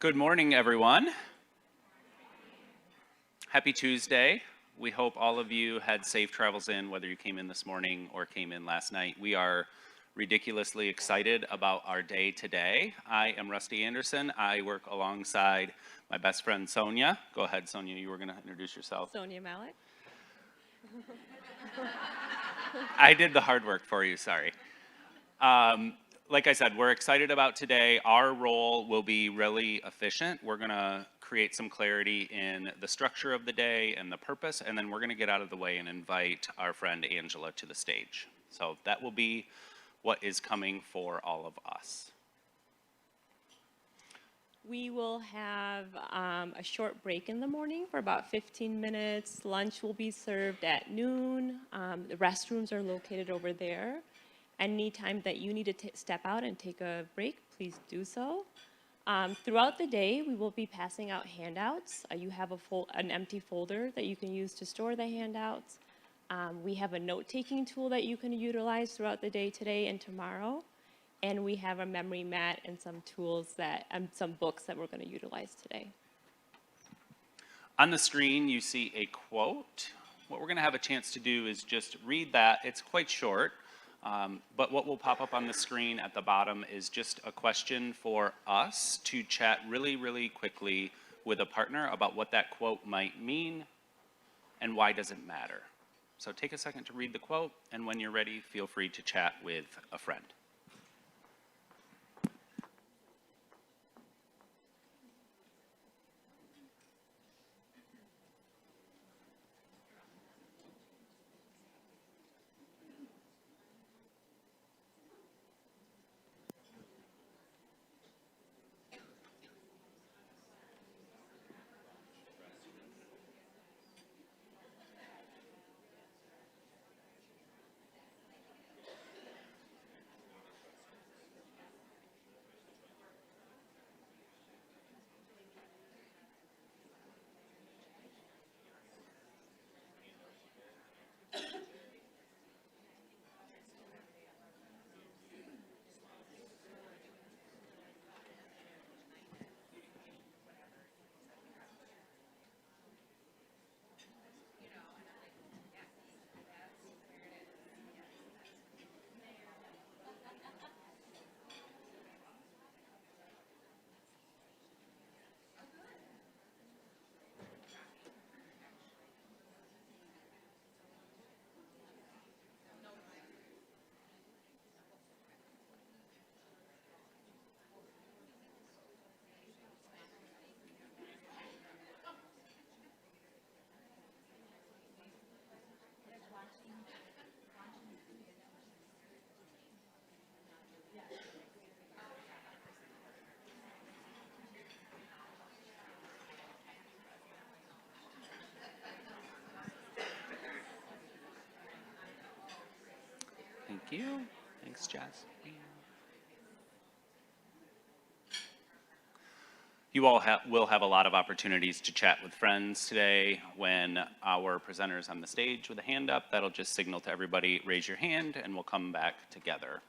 Good morning, everyone. Happy Tuesday. We hope all of you had safe travels in, whether you came in this morning or came in last night. We are ridiculously excited about our day today. I am Rusty Anderson. I work alongside my best friend, Sonia. Go ahead, Sonia, you were going to introduce yourself. Sonia Malik. I did the hard work for you, sorry. Like I said, we're excited about today. Our role will be really efficient. We're going to create some clarity in the structure of the day and the purpose, and then we're going to get out of the way and invite our friend Angela to the stage. So that will be what is coming for all of us. We will have a short break in the morning for about 15 minutes. Lunch will be served at noon. The restrooms are located over there. Anytime that you need to step out and take a break, please do so. Throughout the day, we will be passing out handouts. You have an empty folder that you can use to store the handouts. We have a note-taking tool that you can utilize throughout the day today and tomorrow. And we have a memory mat and some tools some books that we're going to utilize today. On the screen, you see a quote. What we're going to have a chance to do is just read that. It's quite short. But what will pop up on the screen at the bottom is just a question for us to chat really, really quickly with a partner about what that quote might mean and why does it matter. So take a second to read the quote, and when you're ready, feel free to chat with a friend. Thank you. Thanks, Jazz. You all will have a lot of opportunities to chat with friends today. When our presenters on the stage with a hand up, that'll just signal to everybody, raise your hand, and we'll come back together.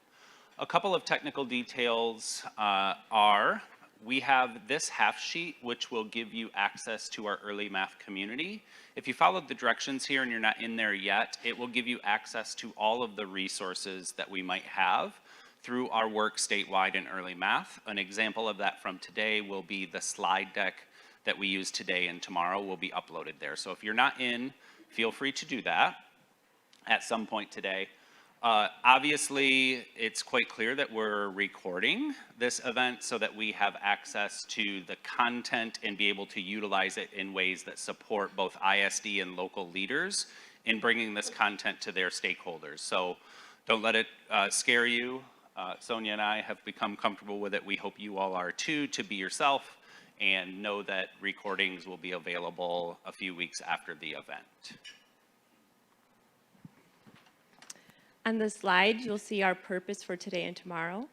A couple of technical details are, we have this half sheet, which will give you access to our early math community. If you followed the directions here and you're not in there yet, it will give you access to all of the resources that we might have through our work statewide in early math. An example of that from today will be the slide deck that we use today and tomorrow will be uploaded there. So if you're not in, feel free to do that at some point today. Obviously, it's quite clear that we're recording this event so that we have access to the content and be able to utilize it in ways that support both ISD and local leaders in bringing this content to their stakeholders. So don't let it scare you. Sonia and I have become comfortable with it. We hope you all are too, to be yourself and know that recordings will be available a few weeks after the event. On the slide, you'll see our purpose for today and tomorrow.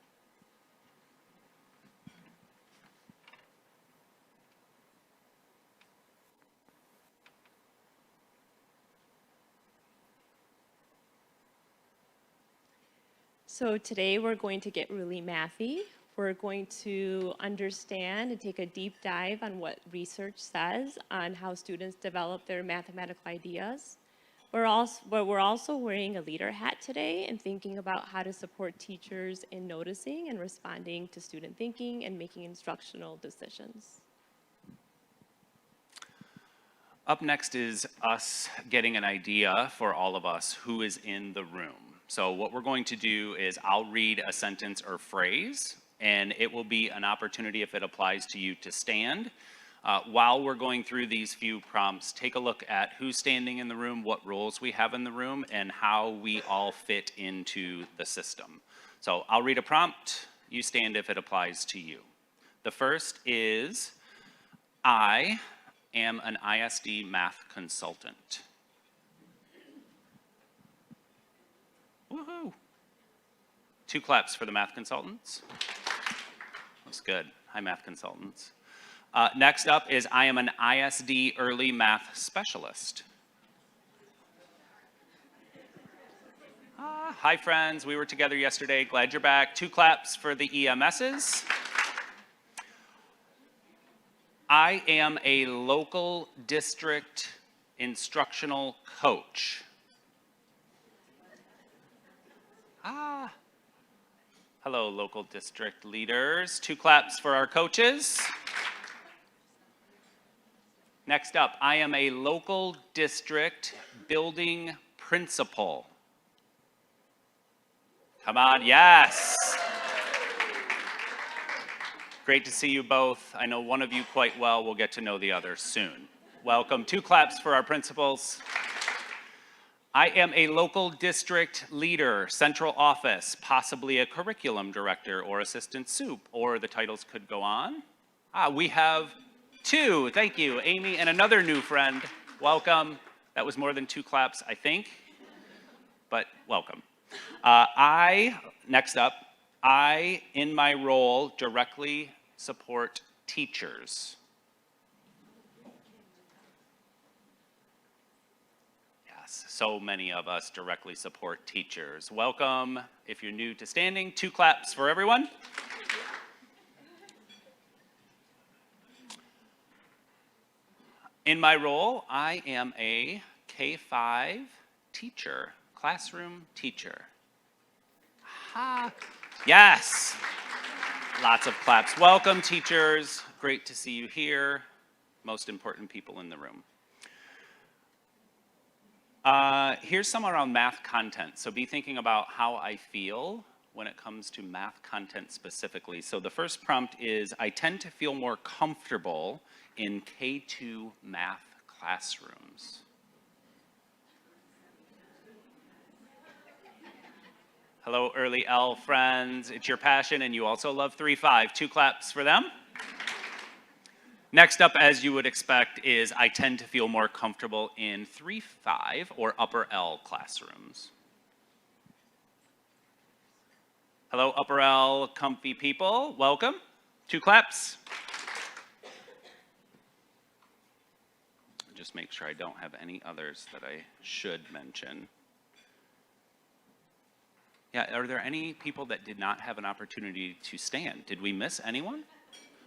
So today we're going to get really mathy. We're going to understand and take a deep dive on what research says on how students develop their mathematical ideas. We're also wearing a leader hat today and thinking about how to support teachers in noticing and responding to student thinking and making instructional decisions. Up next is us getting an idea for all of us who is in the room. So what we're going to do is I'll read a sentence or phrase, and it will be an opportunity, if it applies to you, to stand. While we're going through these few prompts, take a look at who's standing in the room, what roles we have in the room, and how we all fit into the system. So I'll read a prompt, you stand if it applies to you. The first is, I am an ISD math consultant. Woohoo! 2 claps for the math consultants. That's good. Hi, math consultants. Next up is, I am an ISD early math specialist. Hi, friends. We were together yesterday. Glad you're back. 2 claps for the EMSs. I am a local district instructional coach. Hello, local district leaders. 2 claps for our coaches. Next up, I am a local district building principal. Come on, yes. Great to see you both. I know one of you quite well. We'll get to know the other soon. Welcome. 2 claps for our principals. I am a local district leader, central office, possibly a curriculum director or assistant soup, or the titles could go on. We have 2, thank you, Amy and another new friend. Welcome. That was more than 2 claps, I think, but welcome. Next up, I, in my role, directly support teachers. Yes, so many of us directly support teachers. Welcome. If you're new to standing, 2 claps for everyone. In my role, I am a K-5 teacher, classroom teacher. Yes. Lots of claps. Welcome, teachers. Great to see you here. Most important people in the room. Here's some around math content. So be thinking about how I feel when it comes to math content specifically. So the first prompt is, I tend to feel more comfortable in K2 math classrooms. Hello, early L friends. It's your passion, and you also love 3-5. 2 claps for them. Next up, as you would expect, is I tend to feel more comfortable in 3-5 or upper L classrooms. Hello, upper L comfy people. Welcome. 2 claps. Just make sure I don't have any others that I should mention. Yeah, are there any people that did not have an opportunity to stand? Did we miss anyone?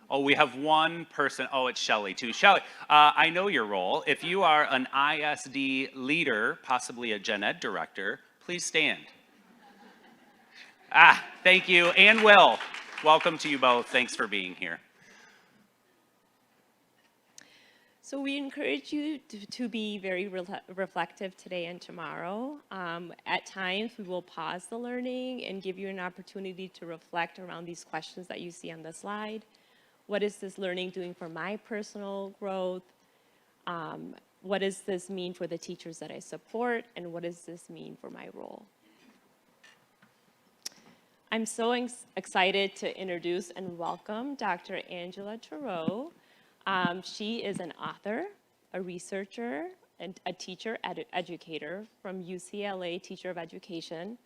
Oh, we have one person. Oh, it's Shelley too. Shelley, I know your role. If you are an ISD leader, possibly a gen ed director, please stand. Thank you. And Will, welcome to you both. Thanks for being here. So we encourage you to be very reflective today and tomorrow. At times, we will pause the learning and give you an opportunity to reflect around these questions that you see on the slide. What is this learning doing for my personal growth? What does this mean for the teachers that I support? And what does this mean for my role? I'm so excited to introduce and welcome Dr. Angela Turow. She is an author, a researcher, and a teacher educator from UCLA Teacher of Education.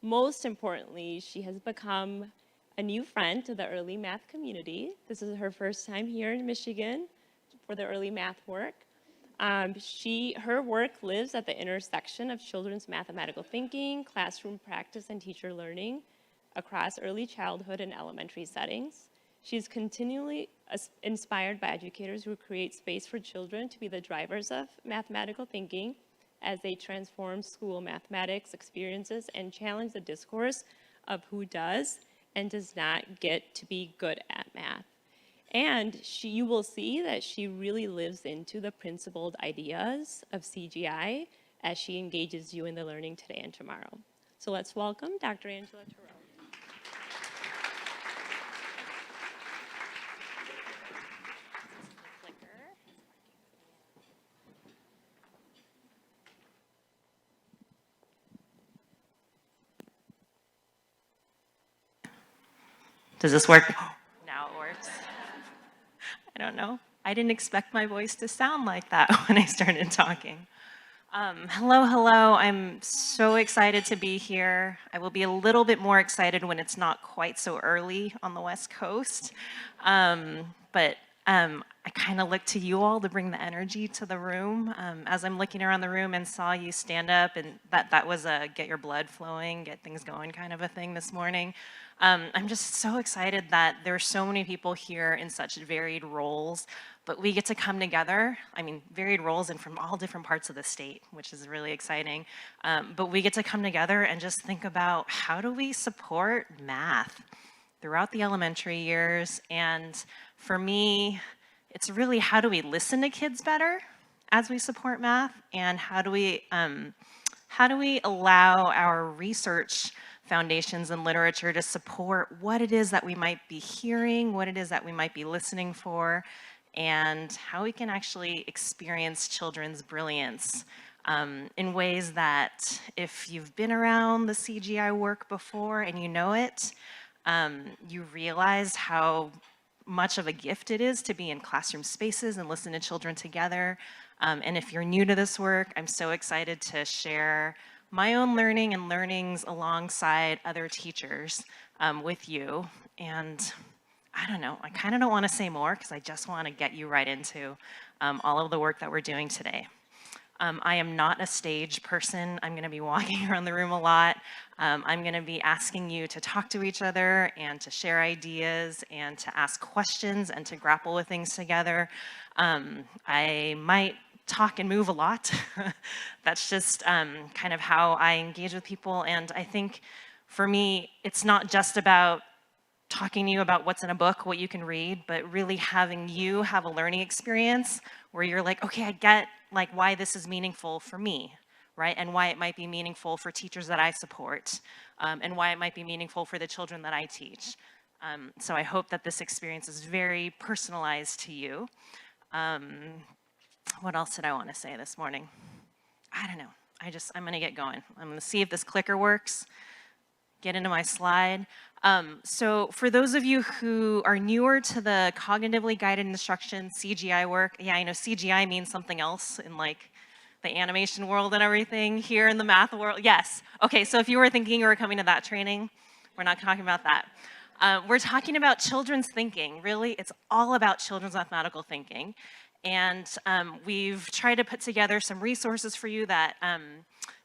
Most importantly, she has become a new friend to the early math community. This is her first time here in Michigan for the early math work. Her work lives at the intersection of children's mathematical thinking, classroom practice, and teacher learning. across early childhood and elementary settings. She's continually inspired by educators who create space for children to be the drivers of mathematical thinking as they transform school mathematics experiences and challenge the discourse of who does and does not get to be good at math. And you will see that she really lives into the principled ideas of CGI as she engages you in the learning today and tomorrow. So let's welcome Dr. Angela Terrell. Does this work? Now it works. I don't know. I didn't expect my voice to sound like that when I started talking. Hello. I'm so excited to be here. I will be a little bit more excited when it's not quite so early on the West Coast. But I kind of look to you all to bring the energy to the room. As I'm looking around the room and saw you stand up, and that was a get your blood flowing, get things going kind of a thing this morning. I'm just so excited that there are so many people here in such varied roles, but we get to come together. I mean, varied roles and from all different parts of the state, which is really exciting. But we get to come together and just think about how do we support math throughout the elementary years. And for me, it's really how do we listen to kids better as we support math, and how do we allow our research foundations and literature to support what it is that we might be hearing, what it is that we might be listening for, and how we can actually experience children's brilliance in ways that if you've been around the CGI work before and you know it, you realize how much of a gift it is to be in classroom spaces and listen to children together. And if you're new to this work, I'm so excited to share my own learning and learnings alongside other teachers with you. And I don't know, I kind of don't want to say more because I just want to get you right into all of the work that we're doing today. I am not a stage person. I'm going to be walking around the room a lot. I'm going to be asking you to talk to each other and to share ideas and to ask questions and to grapple with things together. I might talk and move a lot. That's just kind of how I engage with people. And I think for me, it's not just about talking to you about what's in a book, what you can read, but really having you have a learning experience where you're like, okay, I get like why this is meaningful for me, right? And why it might be meaningful for teachers that I support, and why it might be meaningful for the children that I teach. So I hope that this experience is very personalized to you. What else did I want to say this morning? I don't know. I'm gonna get going. I'm gonna see if this clicker works, get into my slide. So for those of you who are newer to the cognitively guided instruction CGI work, yeah, I know CGI means something else in like the animation world and everything. Here in the math world, yes. Okay, so if you were thinking you were coming to that training, we're not talking about that. We're talking about children's thinking. Really, it's all about children's mathematical thinking. And we've tried to put together some resources for you that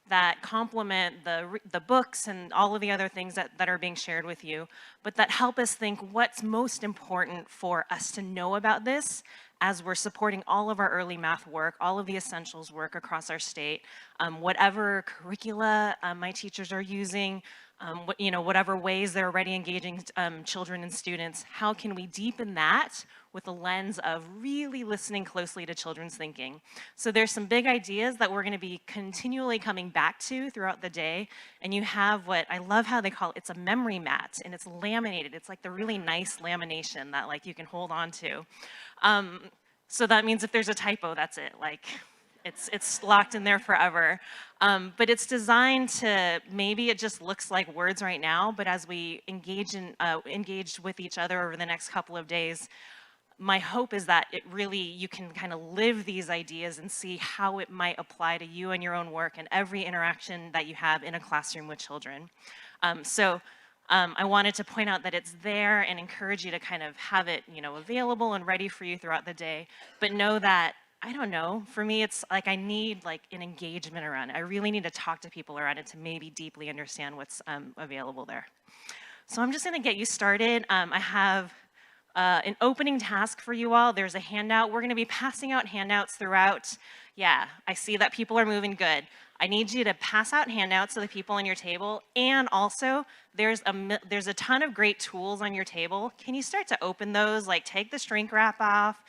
that complement the books and all of the other things that are being shared with you, but that help us think what's most important for us to know about this as we're supporting all of our early math work, all of the essentials work across our state, whatever curricula my teachers are using, whatever ways they're already engaging children and students, how can we deepen that with a lens of really listening closely to children's thinking? So there's some big ideas that we're going to be continually coming back to throughout the day, and you have what I love how they call it's a memory mat, and it's laminated. It's like the really nice lamination that like you can hold on to. So that means if there's a typo, that's it. Like it's locked in there forever. But it's designed to, maybe it just looks like words right now, but as we engage with each other over the next couple of days, my hope is that you can kind of live these ideas and see how it might apply to you and your own work and every interaction that you have in a classroom with children. I wanted to point out that it's there and encourage you to kind of have it, available and ready for you throughout the day, but know that, I don't know, for me, it's like I need like an engagement around it. I really need to talk to people around it to maybe deeply understand what's available there. So I'm just gonna get you started. I have an opening task for you all. There's a handout. We're gonna be passing out handouts throughout. Yeah, I see that people are moving good. I need you to pass out handouts to the people on your table, and also there's a ton of great tools on your table. Can you start to open those? Like take the shrink wrap off,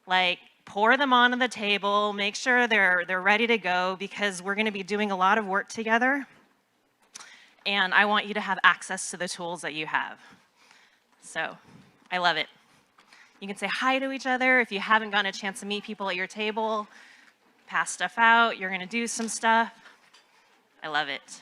like pour them onto the table, make sure they're ready to go, because we're gonna be doing a lot of work together, and I want you to have access to the tools that you have. So, I love it. You can say hi to each other if you haven't gotten a chance to meet people at your table. Pass stuff out, you're gonna do some stuff. I love it.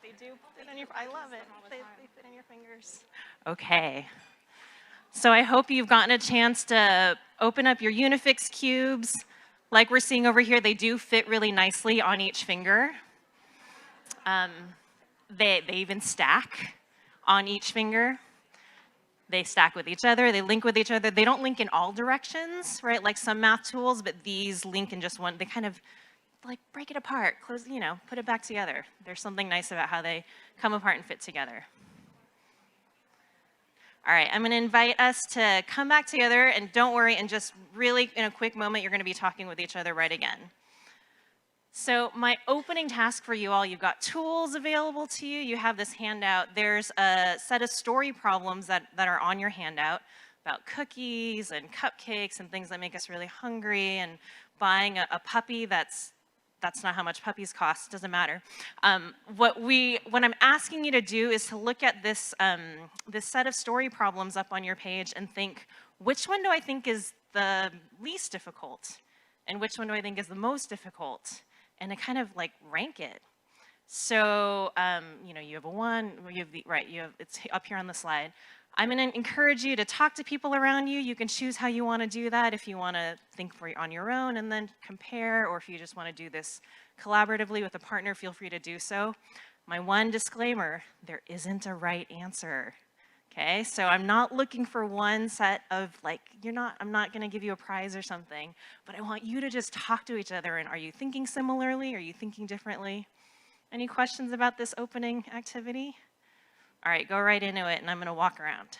They do fit in your, I love it. They fit in your fingers. Okay. So I hope you've gotten a chance to open up your Unifix cubes. Like we're seeing over here, they do fit really nicely on each finger. They even stack on each finger. They stack with each other, they link with each other. They don't link in all directions, right? Like some math tools, but these link in just one. They kind of like break it apart, close, you know, put it back together. There's something nice about how they come apart and fit together. All right, I'm gonna invite us to come back together, and don't worry, and just really in a quick moment, you're gonna be talking with each other right again. So my opening task for you all, you've got tools available to you. You have this handout. There's a set of story problems that are on your handout about cookies and cupcakes and things that make us really hungry, and buying a puppy. That's not how much puppies cost, doesn't matter. What I'm asking you to do is to look at this, this set of story problems up on your page and think, which one do I think is the least difficult? And which one do I think is the most difficult? And to kind of like rank it. So, you know, you have a one, you have the, right, you have, it's up here on the slide. I'm gonna encourage you to talk to people around you. You can choose how you wanna do that, if you wanna think on your own and then compare, or if you just wanna do this collaboratively with a partner, feel free to do so. My one disclaimer, there isn't a right answer. Okay, so I'm not looking for one set of like, I'm not gonna give you a prize or something, but I want you to just talk to each other, and are you thinking similarly? Are you thinking differently? Any questions about this opening activity? All right, go right into it, and I'm gonna walk around.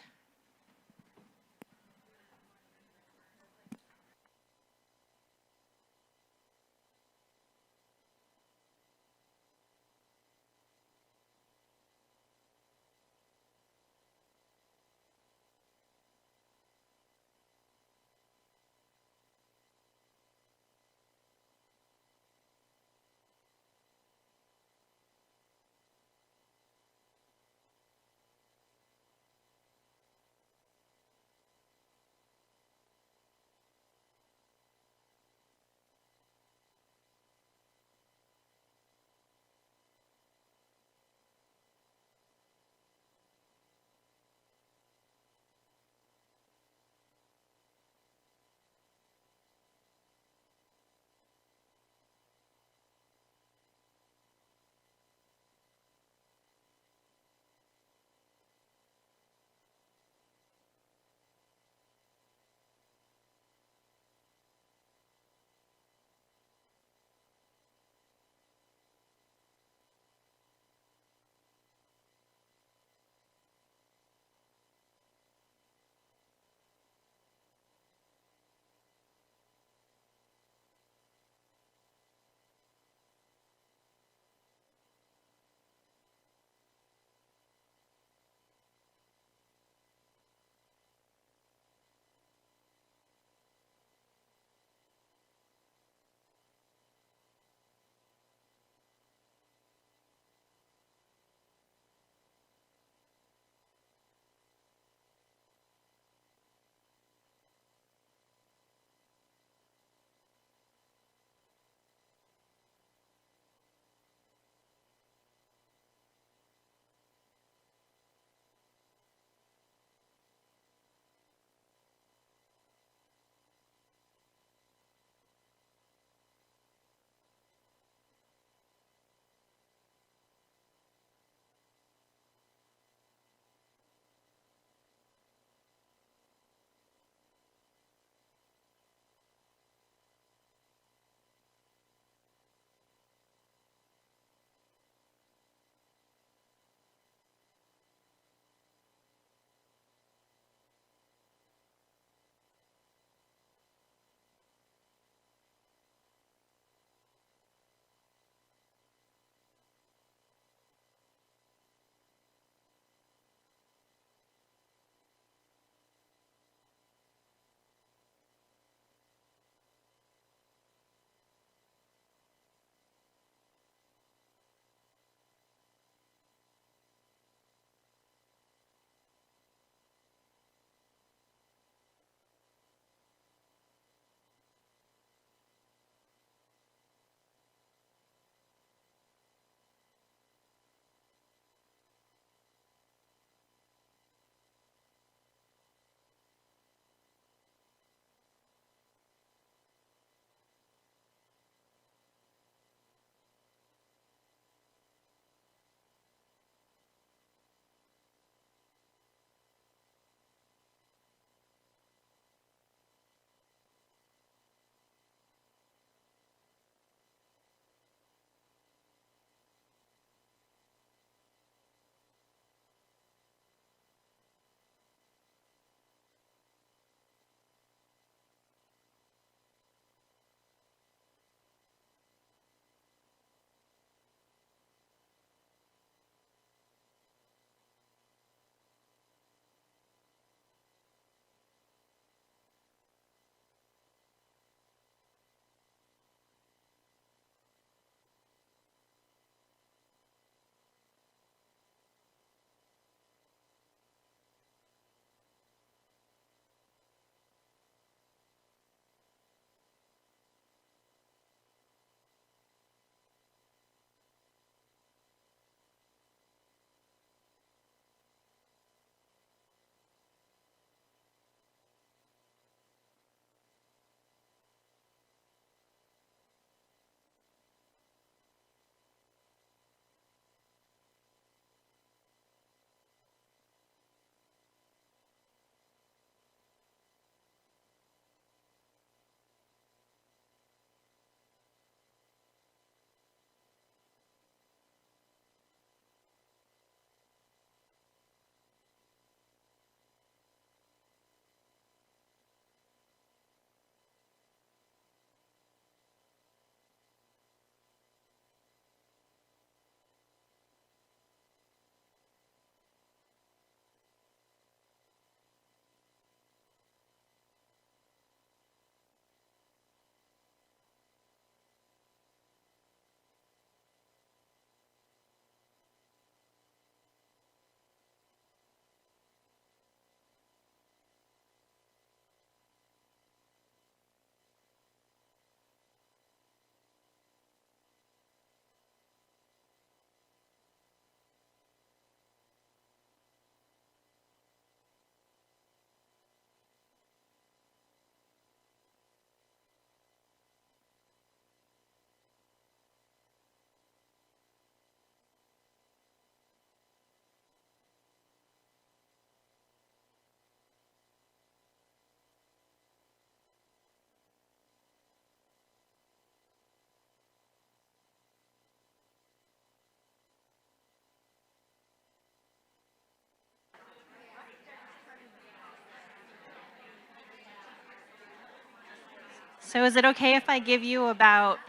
So is it okay if I give you about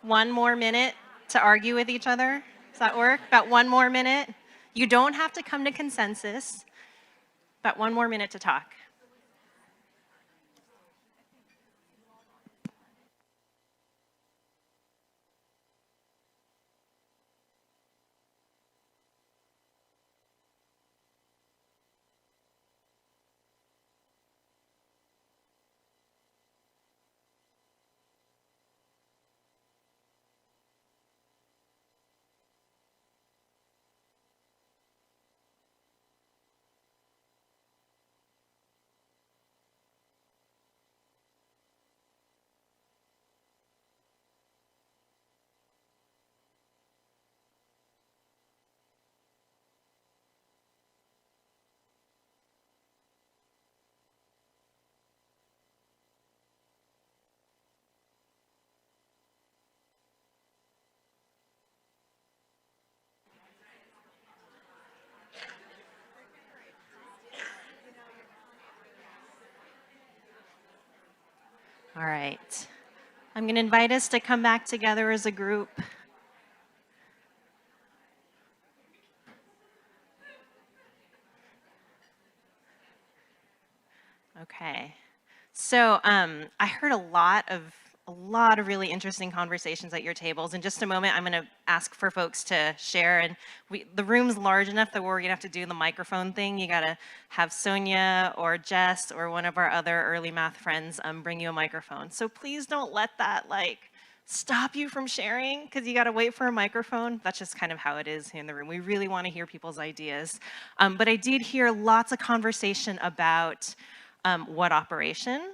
1 more minute to argue with each other? Does that work? About 1 more minute? You don't have to come to consensus. About 1 more minute to talk. All right. I'm going to invite us to come back together as a group. Okay. So I heard a lot of really interesting conversations at your tables. In just a moment, I'm going to ask for folks to share. And the room's large enough that we're going to have to do the microphone thing. You got to have Sonia or Jess or one of our other early math friends bring you a microphone. So please don't let that stop you from sharing because you got to wait for a microphone. That's just kind of how it is in the room. We really want to hear people's ideas. But I did hear lots of conversation about what operation.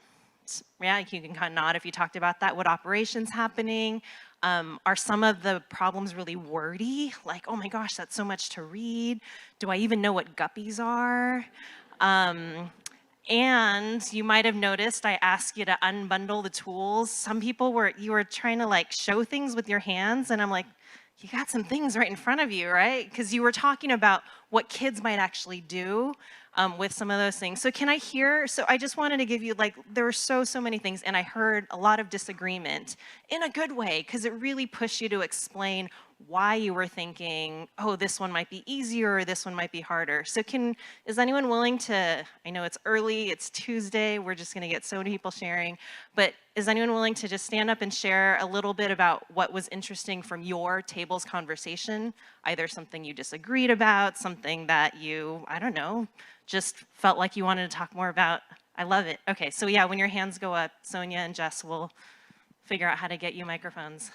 Yeah, you can kind of nod if you talked about that. What operation's happening? Are some of the problems really wordy? Like, oh my gosh, that's so much to read. Do I even know what guppies are? And you might have noticed I asked you to unbundle the tools. Some people you were trying to show things with your hands, and I'm like, you got some things right in front of you, right? Because you were talking about what kids might actually do with some of those things. So can I hear, so I just wanted to give you, there were so many things, and I heard a lot of disagreement in a good way, because it really pushed you to explain why you were thinking, oh, this one might be easier, or this one might be harder. So is anyone willing to, I know it's early, it's Tuesday, we're just gonna get so many people sharing, but is anyone willing to just stand up and share a little bit about what was interesting from your table's conversation? Either something you disagreed about, something that you, I don't know, just felt like you wanted to talk more about. I love it. Okay, so yeah, when your hands go up, Sonia and Jess will figure out how to get you microphones.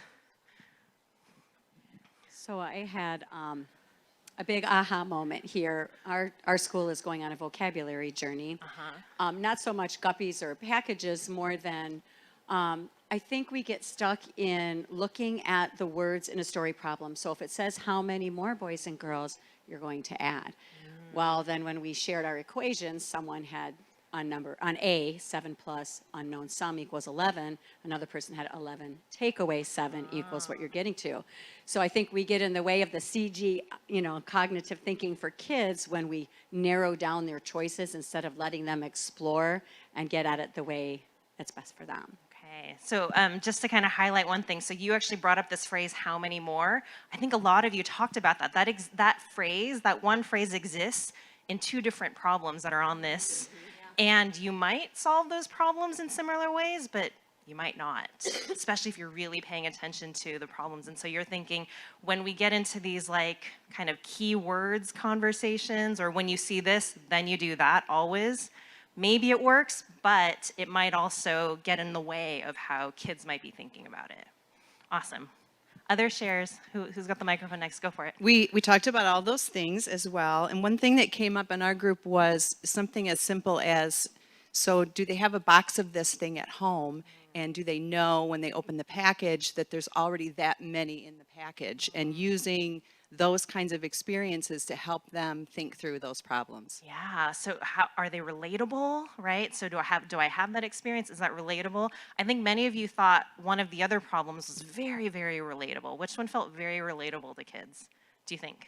So I had a big aha moment here. Our school is going on a vocabulary journey. Not so much guppies or packages, more than I think we get stuck in looking at the words in a story problem. So if it says how many more boys and girls, you're going to add. Well, then when we shared our equations, someone had on A, 7 plus unknown sum equals 11. Another person had 11 take away 7 equals what you're getting to. So I think we get in the way of the CG, cognitive thinking for kids when we narrow down their choices instead of letting them explore and get at it the way that's best for them. Okay, so just to kind of highlight one thing, so you actually brought up this phrase, how many more? I think a lot of you talked about that. That one phrase exists in 2 different problems that are on this. And you might solve those problems in similar ways, but you might not, especially if you're really paying attention to the problems. And so you're thinking, when we get into these kind of keywords conversations, or when you see this, then you do that always, maybe it works, but it might also get in the way of how kids might be thinking about it. Awesome. Other shares, who's got the microphone next? Go for it. We talked about all those things as well. And one thing that came up in our group was something as simple as, so do they have a box of this thing at home? And do they know when they open the package that there's already that many in the package? And using those kinds of experiences to help them think through those problems. Yeah, so how are they relatable, right? So do I have that experience? Is that relatable? I think many of you thought one of the other problems was very, very relatable. Which one felt very relatable to kids, do you think?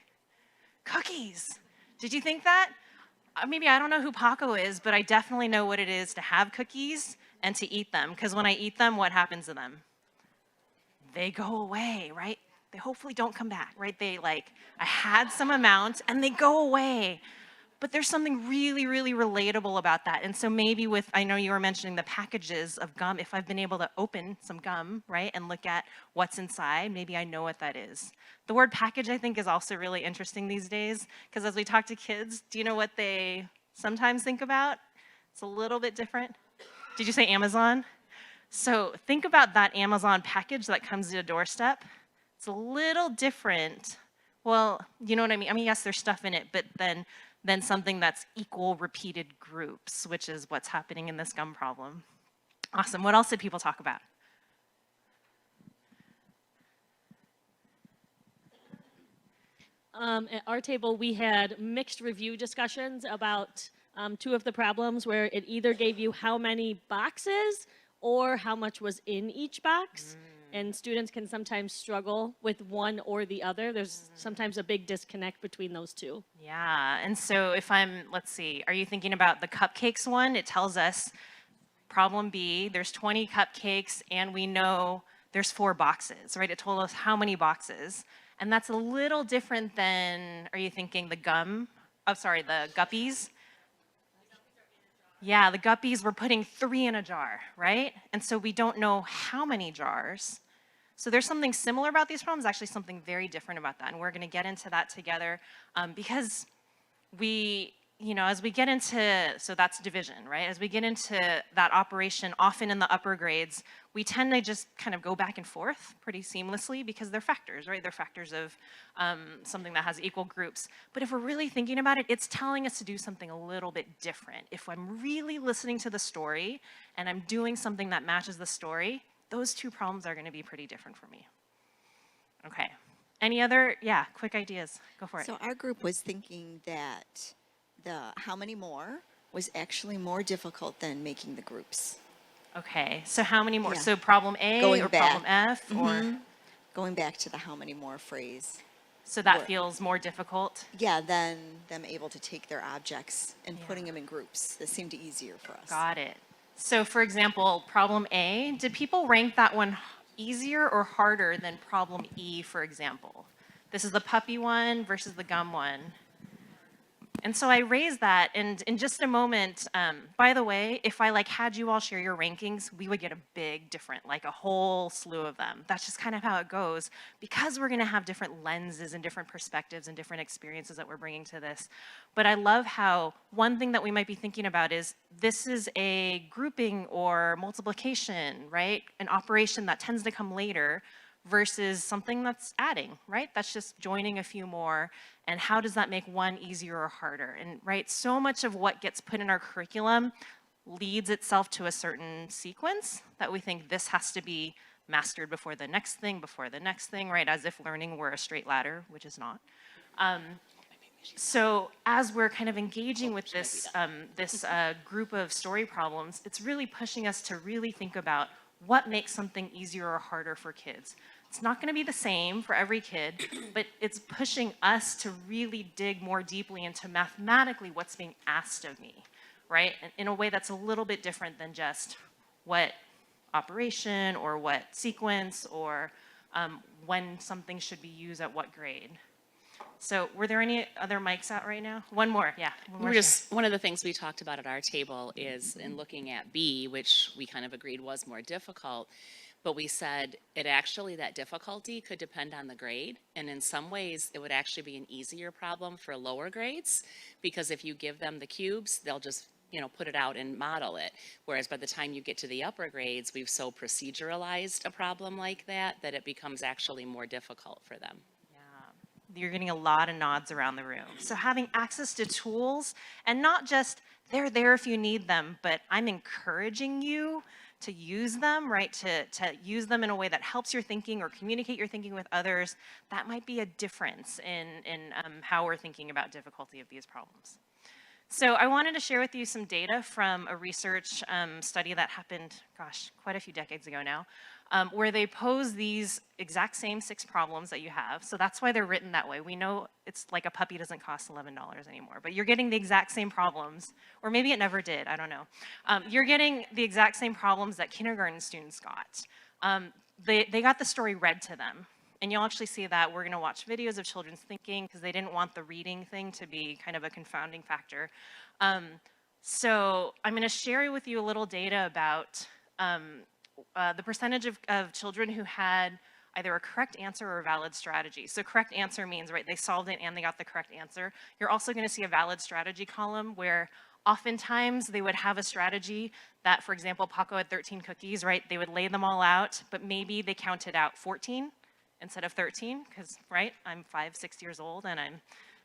Cookies. Did you think that? Maybe I don't know who Paco is, but I definitely know what it is to have cookies and to eat them. Because when I eat them, what happens to them? They go away, right? They hopefully don't come back, right? They like, I had some amount and they go away. But there's something really, really relatable about that. And so maybe with, I know you were mentioning the packages of gum, if I've been able to open some gum, right, and look at what's inside, maybe I know what that is. The word package, I think, is also really interesting these days, because as we talk to kids, do you know what they sometimes think about? It's a little bit different. Did you say Amazon? So think about that Amazon package that comes to your doorstep. It's a little different. Well, you know what I mean? I mean, yes, there's stuff in it, but then something that's equal repeated groups, which is what's happening in this gum problem. Awesome. What else did people talk about? At our table, we had mixed review discussions about two of the problems where it either gave you how many boxes or how much was in each box. And students can sometimes struggle with one or the other. There's sometimes a big disconnect between those two. Yeah, and so if let's see, are you thinking about the cupcakes one? It tells us problem B, there's 20 cupcakes and we know there's 4 boxes, right? It told us how many boxes. And that's a little different than, are you thinking the the guppies? Yeah, the guppies were putting 3 in a jar, right? And so we don't know how many jars. So there's something similar about these problems, actually something very different about that. And we're gonna get into that together because as we get into, so that's division, right? As we get into that operation, often in the upper grades, we tend to just kind of go back and forth pretty seamlessly because they're factors, right? They're factors of something that has equal groups. But if we're really thinking about it, it's telling us to do something a little bit different. If I'm really listening to the story and I'm doing something that matches the story, those two problems are gonna be pretty different for me. Okay. Any other, quick ideas? Go for it. So our group was thinking that the how many more was actually more difficult than making the groups. Okay, so how many more? Yeah. So problem A Going or back. problem F or? Going back to the how many more phrase. So that What? feels more difficult? Yeah, then them able to take their objects and putting them in groups. That seemed easier for us. Got it. So for example, problem A, did people rank that one easier or harder than problem E, for example? This is the puppy one versus the gum one. And so I raised that, and in just a moment, by the way, if I had you all share your rankings, we would get a big different, a whole slew of them. That's just kind of how it goes, because we're gonna have different lenses and different perspectives and different experiences that we're bringing to this. But I love how one thing that we might be thinking about is this is a grouping or multiplication, right? An operation that tends to come later versus something that's adding, right? That's just joining a few more. And how does that make one easier or harder? And right, so much of what gets put in our curriculum leads itself to a certain sequence that we think this has to be mastered before the next thing, right? As if learning were a straight ladder, which is not. So as we're kind of engaging with this, group of story problems, it's really pushing us to really think about what makes something easier or harder for kids. It's not gonna be the same for every kid, but it's pushing us to really dig more deeply into mathematically what's being asked of me, right? In a way that's a little bit different than just what operation or what sequence or when something should be used at what grade. So were there any other mics out right now? One more, yeah. One of the things we talked about at our table is in looking at B, which we kind of agreed was more difficult, but we said that difficulty could depend on the grade, and in some ways it would actually be an easier problem for lower grades, because if you give them the cubes, they'll just put it out and model it. Whereas by the time you get to the upper grades, we've so proceduralized a problem like that it becomes actually more difficult for them. You're getting a lot of nods around the room. So having access to tools, and not just they're there if you need them, but I'm encouraging you to use them, right? To use them in a way that helps your thinking or communicate your thinking with others. That might be a difference in how we're thinking about difficulty of these problems. So I wanted to share with you some data from a research study that happened, quite a few decades ago now. where they pose these exact same 6 problems that you have. So that's why they're written that way. We know it's like a puppy doesn't cost $11 anymore, but you're getting the exact same problems, or maybe it never did, I don't know. You're getting the exact same problems that kindergarten students got. They got the story read to them. And you'll actually see that we're gonna watch videos of children's thinking because they didn't want the reading thing to be kind of a confounding factor. So I'm gonna share with you a little data about the percentage of children who had either a correct answer or a valid strategy. So correct answer means, right, they solved it and they got the correct answer. You're also gonna see a valid strategy column where oftentimes they would have a strategy that, for example, Paco had 13 cookies, right? They would lay them all out, but maybe they counted out 14 instead of 13, because, right, I'm 5, 6 years old and I'm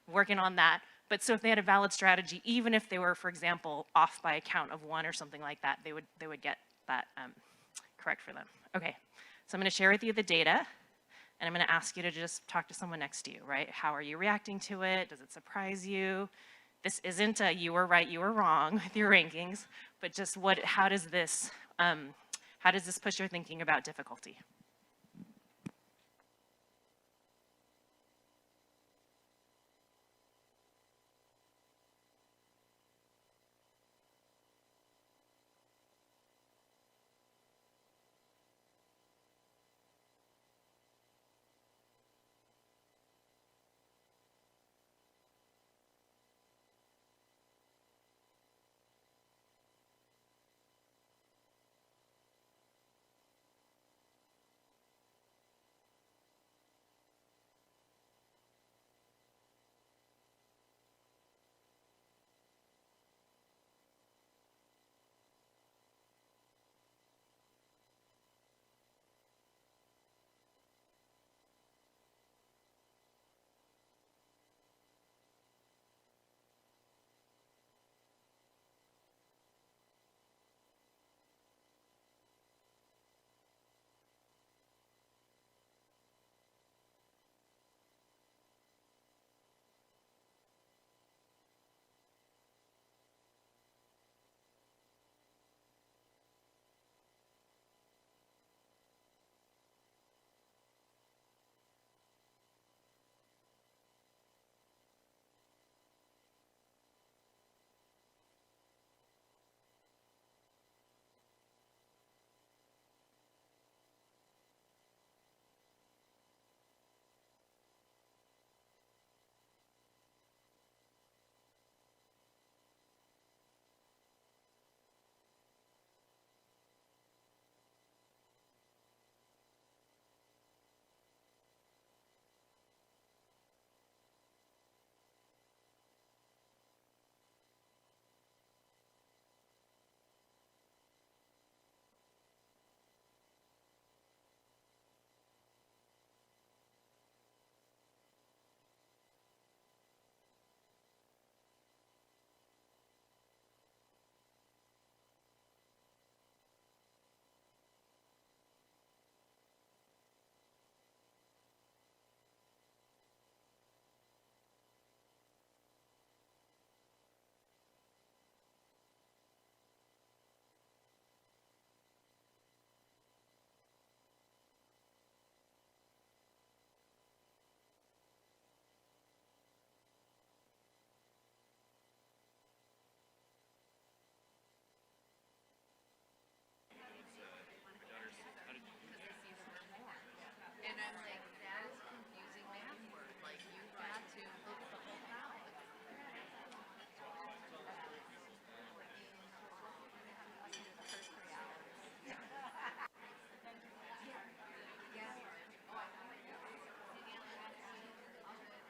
working on that. But so if they had a valid strategy, even if they were, for example, off by a count of 1 or something like that, they would get that correct for them. Okay, so I'm gonna share with you the data, and I'm gonna ask you to just talk to someone next to you, right? How are you reacting to it? Does it surprise you? This isn't a you were right, you were wrong with your rankings, but just how does this push your thinking about difficulty?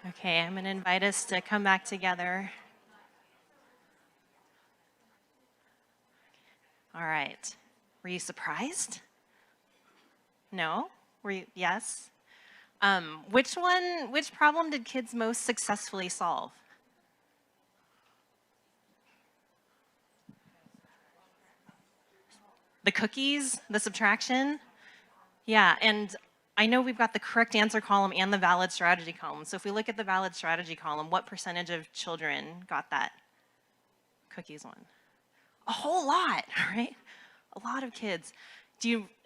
Okay, I'm gonna invite us to come back together. All right, were you surprised? No? Were you, yes? Which problem did kids most successfully solve? The cookies, the subtraction? Yeah, and I know we've got the correct answer column and the valid strategy column. So if we look at the valid strategy column, what percentage of children got that cookies one? A whole lot, right? A lot of kids.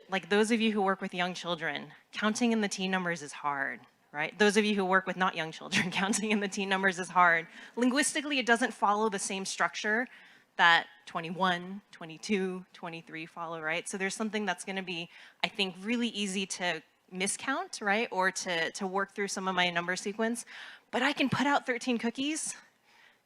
like those of you who work with young children, counting in the teen numbers is hard, right? Those of you who work with not young children, counting in the teen numbers is hard. Linguistically, it doesn't follow the same structure that 21, 22, 23 follow, right? So there's something that's gonna be, I think, really easy to miscount, right? Or to work through some of my number sequence. But I can put out 13 cookies,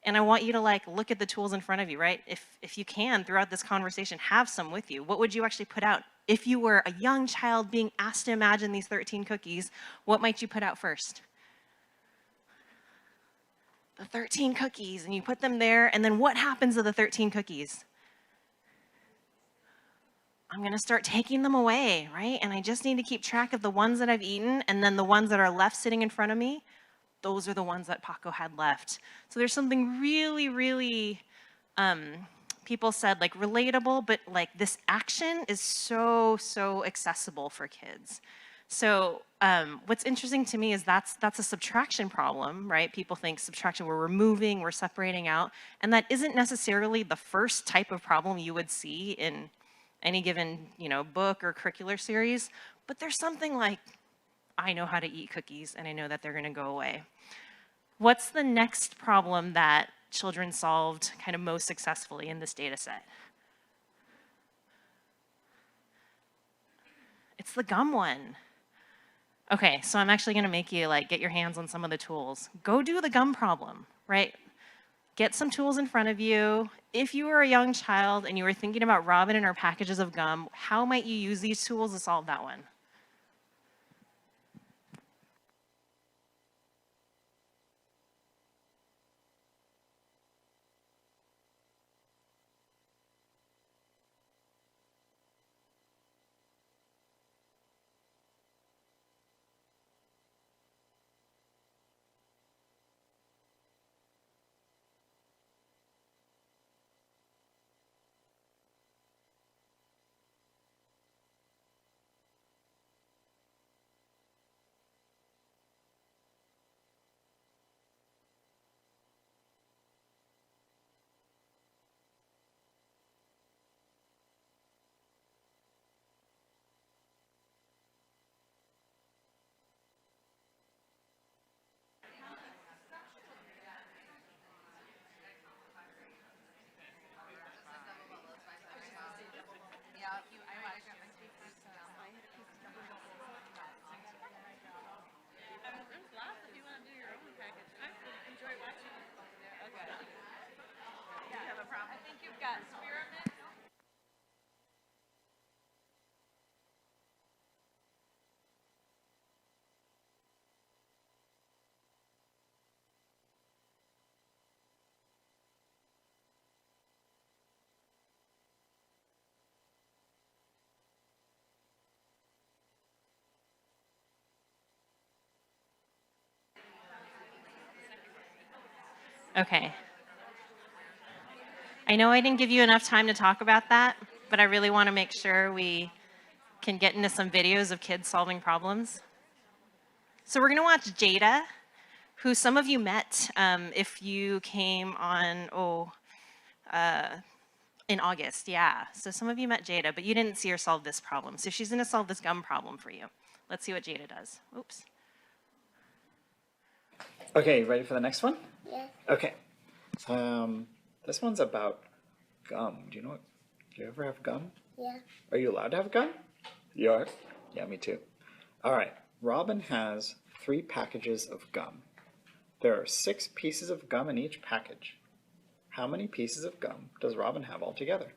and I want you to like look at the tools in front of you, right? If you can, throughout this conversation, have some with you. What would you actually put out? If you were a young child being asked to imagine these 13 cookies, what might you put out first? The 13 cookies, and you put them there, and then what happens to the 13 cookies? I'm gonna start taking them away, right? And I just need to keep track of the ones that I've eaten, and then the ones that are left sitting in front of me, those are the ones that Paco had left. So there's something really, really, people said like relatable, but like this action is so, so accessible for kids. So what's interesting to me is that's a subtraction problem, right? People think subtraction, we're removing, we're separating out, and that isn't necessarily the first type of problem you would see in any given, book or curricular series, but there's something like, I know how to eat cookies and I know that they're gonna go away. What's the next problem that children solved kind of most successfully in this data set? It's the gum one. Okay, so I'm actually gonna make you like get your hands on some of the tools. Go do the gum problem, right? Get some tools in front of you. If you were a young child and you were thinking about Robin and her packages of gum, how might you use these tools to solve that one? Okay. I know I didn't give you enough time to talk about that, but I really want to make sure we can get into some videos of kids solving problems. So we're going to watch Jada, who some of you met if you came on, in August, yeah. So some of you met Jada, but you didn't see her solve this problem. So she's going to solve this gum problem for you. Let's see what Jada does. Oops. Okay, ready for the next one? Yeah. Okay. This one's about gum. Do you ever have gum? Yeah. Are you allowed to have gum? You are? Yeah, me too. All right. Robin has 3 packages of gum. There are 6 pieces of gum in each package. How many pieces of gum does Robin have altogether?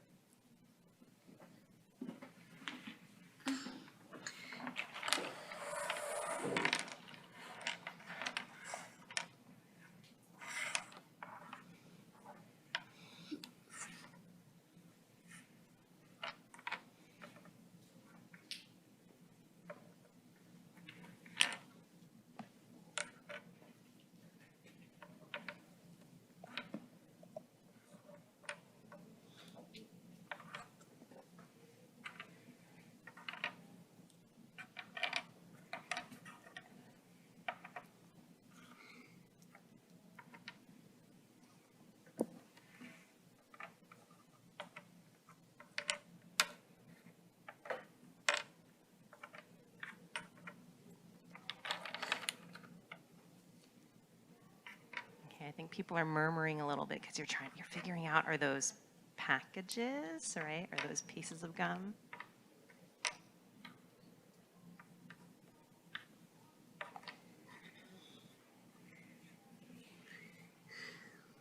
I think people are murmuring a little bit because you're figuring out, are those packages, right? Are those pieces of gum?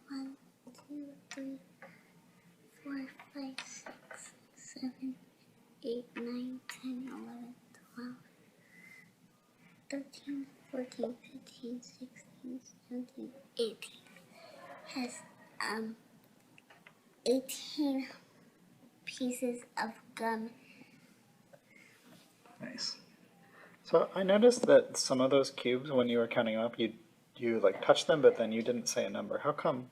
One, two, three, 4, 5, 6, 7, 8, 9, 10, 11, 12, 13, 14, 15, 16, 17, 18. Has 18 pieces of gum. Nice. So I noticed that some of those cubes, when you were counting them up, you like touched them, but then you didn't say a number. How come?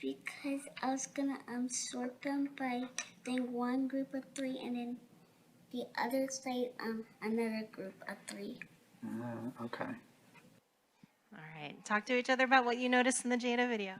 Because I was gonna sort them by doing one group of 3 and then the other side another group of 3. Okay. All right, talk to each other about what you noticed in the Jada video.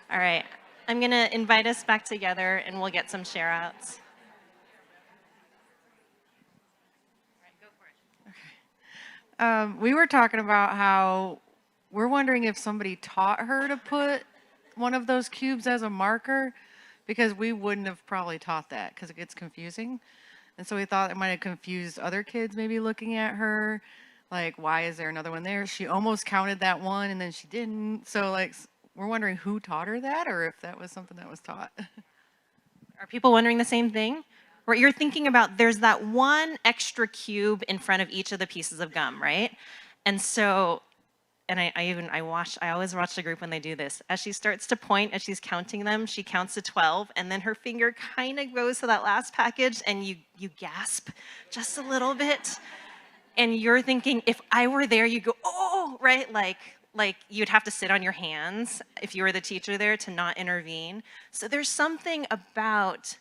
All right, I'm gonna invite us back together and we'll get some share outs. We were talking about how we're wondering if somebody taught her to put one of those cubes as a marker, because we wouldn't have probably taught that because it gets confusing. And so we thought it might have confused other kids maybe looking at her. Like, why is there another one there? She almost counted that one and then she didn't. So like, we're wondering who taught her that, or if that was something that was taught. Are people wondering the same thing? Or you're thinking about, there's that one extra cube in front of each of the pieces of gum, right? And so, and I always watch the group when they do this. As she starts to point, as she's counting them, she counts to 12, and then her finger kind of goes to that last package, and you gasp just a little bit. And you're thinking, if I were there, you go, oh, right? Like you'd have to sit on your hands if you were the teacher there to not intervene. So there's something about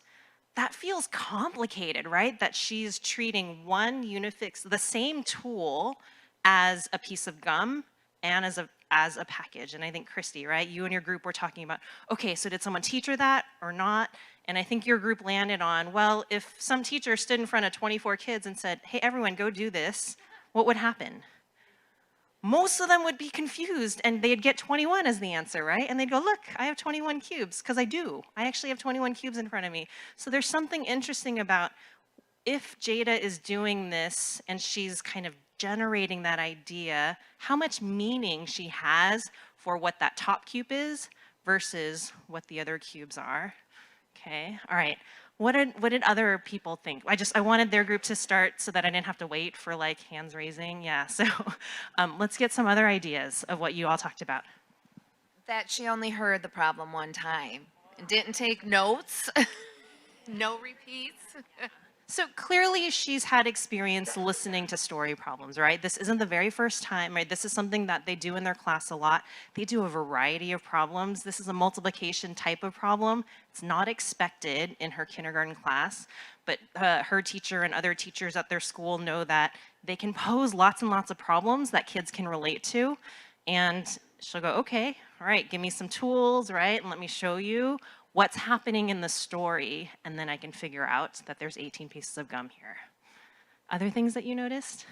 that feels complicated, right? That she's treating one Unifix, the same tool, as a piece of gum and as a package. And I think Christy, right? You and your group were talking about, okay, so did someone teach her that or not? And I think your group landed on, well, if some teacher stood in front of 24 kids and said, hey, everyone, go do this, what would happen? Most of them would be confused and they'd get 21 as the answer, right? And they'd go, look, I have 21 cubes, because I do. I actually have 21 cubes in front of me. So there's something interesting about if Jada is doing this and she's kind of generating that idea, how much meaning she has for what that top cube is versus what the other cubes are. Okay, all right. What did other people think? I wanted their group to start so that I didn't have to wait for like hands raising. Yeah, so let's get some other ideas of what you all talked about. That she only heard the problem one time and didn't take notes. No repeats. So clearly she's had experience listening to story problems, right? This isn't the very first time, right? This is something that they do in their class a lot. They do a variety of problems. This is a multiplication type of problem. It's not expected in her kindergarten class, but her teacher and other teachers at their school know that they can pose lots and lots of problems that kids can relate to. And she'll go, okay, all right, give me some tools, right? And let me show you what's happening in the story, and then I can figure out that there's 18 pieces of gum here. Other things that you noticed?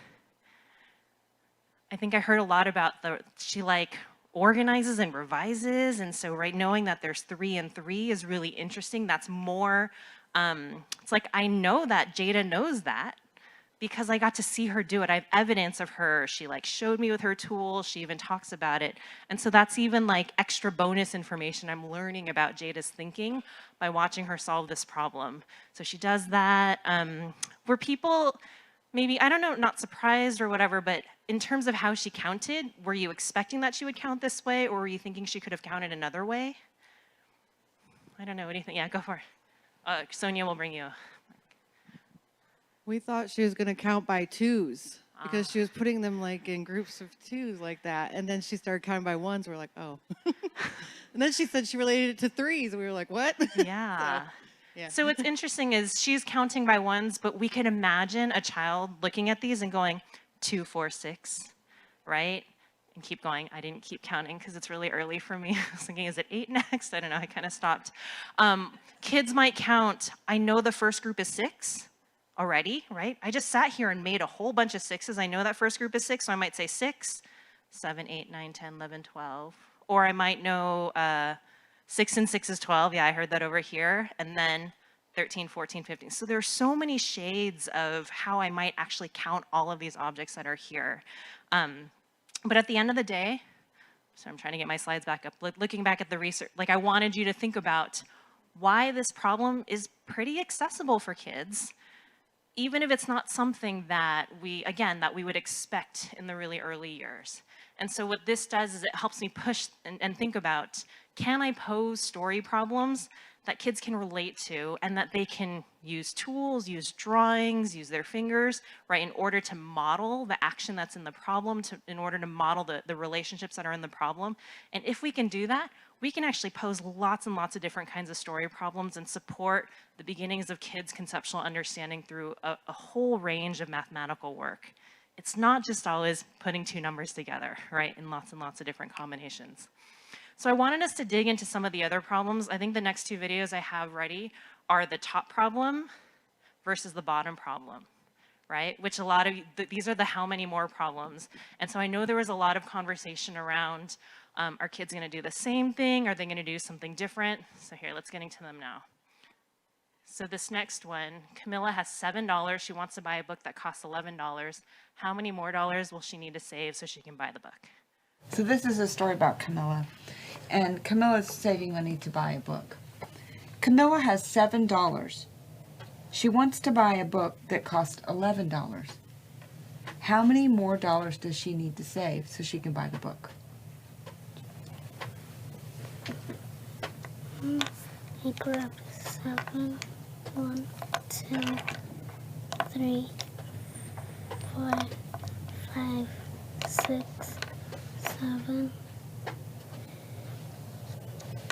I think I heard a lot about she like organizes and revises, and so right, knowing that there's 3 and 3 is really interesting. That's more, it's like I know that Jada knows that, because I got to see her do it. I have evidence of her. She like showed me with her tools. She even talks about it. And so that's even like extra bonus information I'm learning about Jada's thinking by watching her solve this problem. So she does that. Were people maybe, I don't know, not surprised or whatever, but in terms of how she counted, were you expecting that she would count this way, or were you thinking she could have counted another way? I don't know. What do you think? Yeah, go for it. Sonia will bring you. We thought she was going to count by twos because she was putting them like in groups of twos like that. And then she started counting by ones. We're like, oh. And then she said she related it to threes. And we were like, what? Yeah. Yeah. So what's interesting is she's counting by ones, but we can imagine a child looking at these and going 2, 4, 6, right? And keep going. I didn't keep counting because it's really early for me. I was thinking, is it 8 next? I don't know. I kind of stopped. Kids might count. I know the first group is 6. Already, right? I just sat here and made a whole bunch of 6s. I know that first group is 6, so I might say 6, 7, 8, 9, 10, 11, 12. Or I might know 6 and 6 is 12. Yeah, I heard that over here. And then 13, 14, 15. So there's so many shades of how I might actually count all of these objects that are here. But at the end of the day, so I'm trying to get my slides back up, looking back at the research, like I wanted you to think about why this problem is pretty accessible for kids, even if it's not something that we would expect in the really early years. And so what this does is it helps me push and think about, can I pose story problems that kids can relate to and that they can use tools, use drawings, use their fingers, right, in order to model the action that's in the problem, in order to model the relationships that are in the problem. And if we can do that, we can actually pose lots and lots of different kinds of story problems and support the beginnings of kids' conceptual understanding through a whole range of mathematical work. It's not just always putting 2 numbers together, right, in lots and lots of different combinations. So I wanted us to dig into some of the other problems. I think the next 2 videos I have ready are the top problem versus the bottom problem, right? Which a lot of, these are the how many more problems. And so I know there was a lot of conversation around, are kids gonna do the same thing? Are they gonna do something different? So here, let's get into them now. So this next one, Camilla has $7. She wants to buy a book that costs $11. How many more dollars will she need to save so she can buy the book? So this is a story about Camilla, and Camilla's saving money to buy a book. Camilla has $7. She wants to buy a book that costs $11. How many more dollars does she need to save so she can buy the book? I grab 7, 1, 2, 3, 4, 5, 6, 7,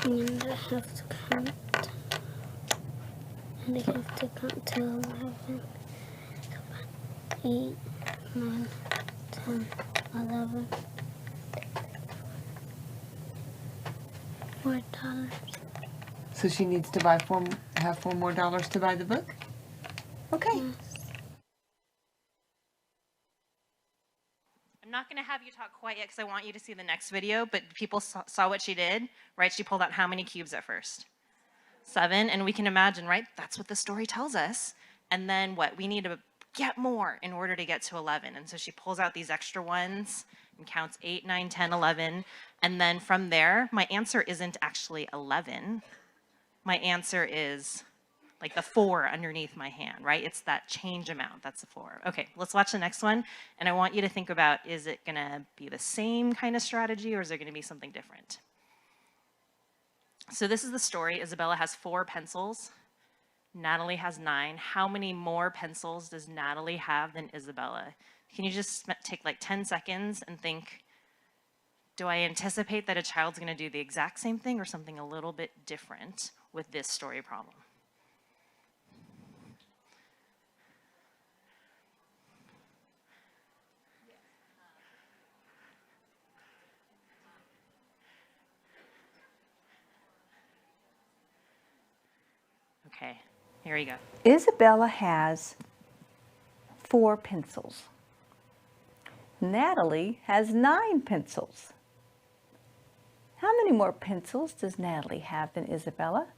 and I have to count, and I have to count to 11, 8, 9, 10, 11, $4. So she needs to buy have $4 more to buy the book? Okay. Yes. I'm not gonna have you talk quite yet because I want you to see the next video, but people saw what she did, right? She pulled out how many cubes at first? 7, and we can imagine, right? That's what the story tells us. And then what? We need to get more in order to get to 11. And so she pulls out these extra ones and counts 8, 9, 10, 11. And then from there, my answer isn't actually 11. My answer is like the 4 underneath my hand, right? It's that change amount, that's the 4. Okay, let's watch the next one. And I want you to think about, is it gonna be the same kind of strategy or is it gonna be something different? So this is the story. Isabella has 4 pencils Natalie has 9. How many more pencils does Natalie have than Isabella? Can you just take like 10 seconds and think, do I anticipate that a child's going to do the exact same thing or something a little bit different with this story problem? Okay, here we go. Isabella has 4 pencils. Natalie has 9 pencils. How many more pencils does Natalie have than Isabella?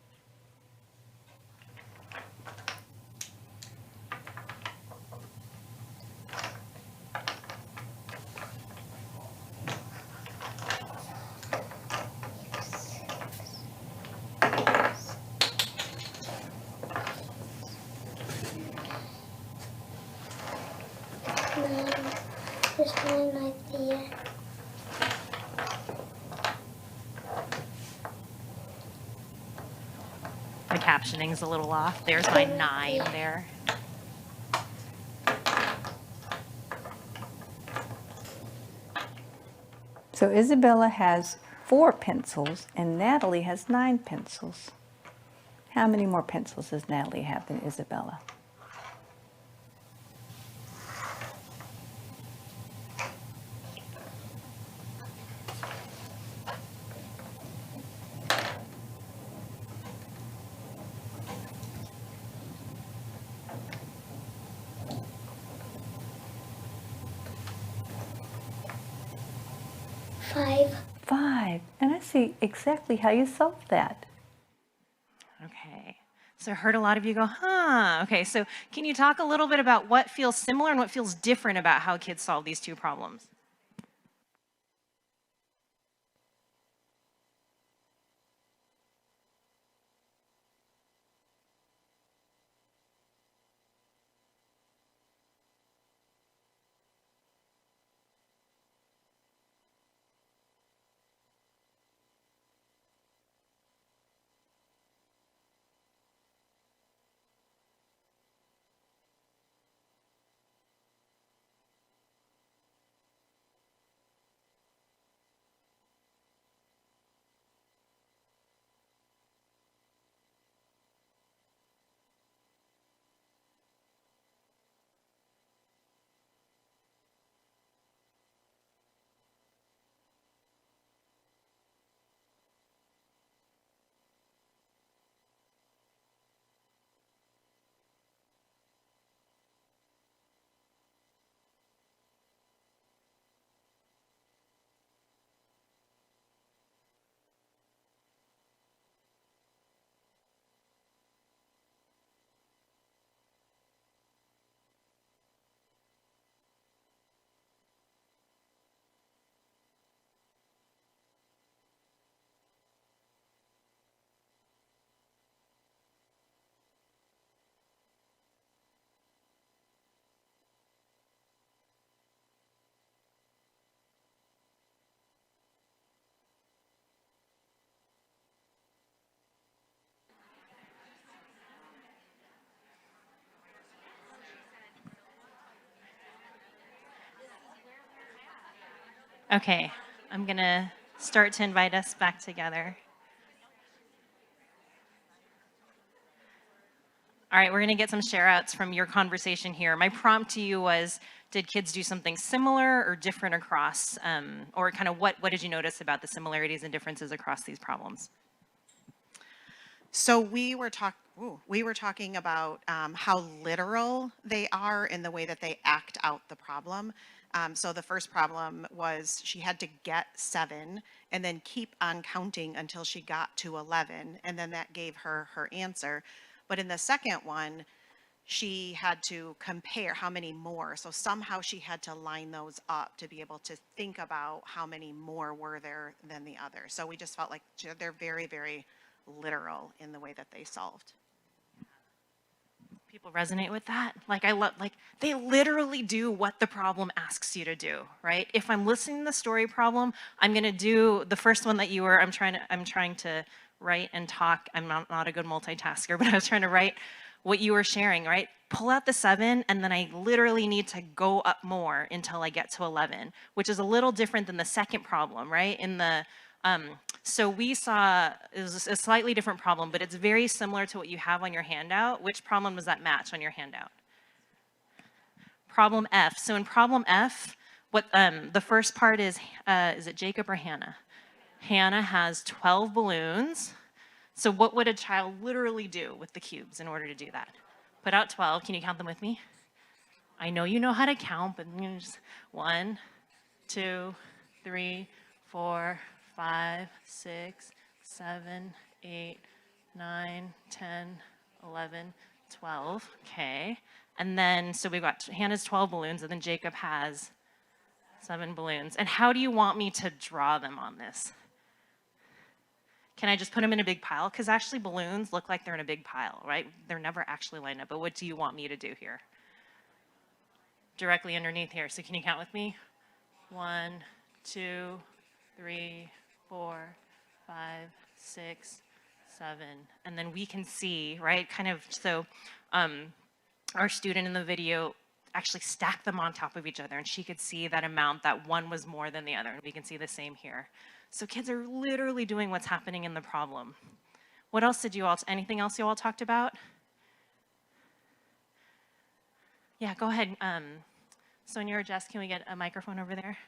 There's one right there. The captioning's a little off. There's my 9 there. So Isabella has 4 pencils and Natalie has 9 pencils. How many more pencils does Natalie have than Isabella? Five. 5. And I see exactly how you solved that. Okay, so I heard a lot of you go, huh. Okay, so can you talk a little bit about what feels similar and what feels different about how kids solve these 2 problems? Okay, I'm gonna start to invite us back together. All right, we're gonna get some share outs from your conversation here. My prompt to you was, did kids do something similar or different across, or kind of what did you notice about the similarities and differences across these problems? So we were talking about how literal they are in the way that they act out the problem. So the first problem was she had to get 7 and then keep on counting until she got to 11, and then that gave her her answer. But in the second one, she had to compare how many more. So somehow she had to line those up to be able to think about how many more were there than the other. So we just felt like they're very, very literal in the way that they solved. People resonate with that? Like, I love, like, they literally do what the problem asks you to do, right? If I'm listening to the story problem, I'm gonna do the first one that you were, I'm trying to write and talk. I'm not a good multitasker, but I was trying to write what you were sharing, right? Pull out the 7, and then I literally need to go up more until I get to 11, which is a little different than the second problem, right? So we saw, it was a slightly different problem, but it's very similar to what you have on your handout. Which problem does that match on your handout? Problem F. So in problem F, what the first part is it Jacob or Hannah? Hannah has 12 balloons. So what would a child literally do with the cubes in order to do that? Put out 12. Can you count them with me? I know you know how to count, but just 1, 2, 3, 4, 5, 6, 7, 8, 9, 10, 11, 12. Okay. And then, so we've got Hannah's 12 balloons, and then Jacob has 7 balloons. And how do you want me to draw them on this? Can I just put them in a big pile? Because actually balloons look like they're in a big pile, right? They're never actually lined up. But what do you want me to do here? Directly underneath here. So can you count with me? 1, 2, 3, 4, 5, 6, 7. And then we can see, right? Kind of, so our student in the video actually stacked them on top of each other, and she could see that amount, that one was more than the other. And we can see the same here. So kids are literally doing what's happening in the problem. What else did you all, anything else you all talked about? Yeah, go ahead. Sonia or Jess, can we get a microphone over there?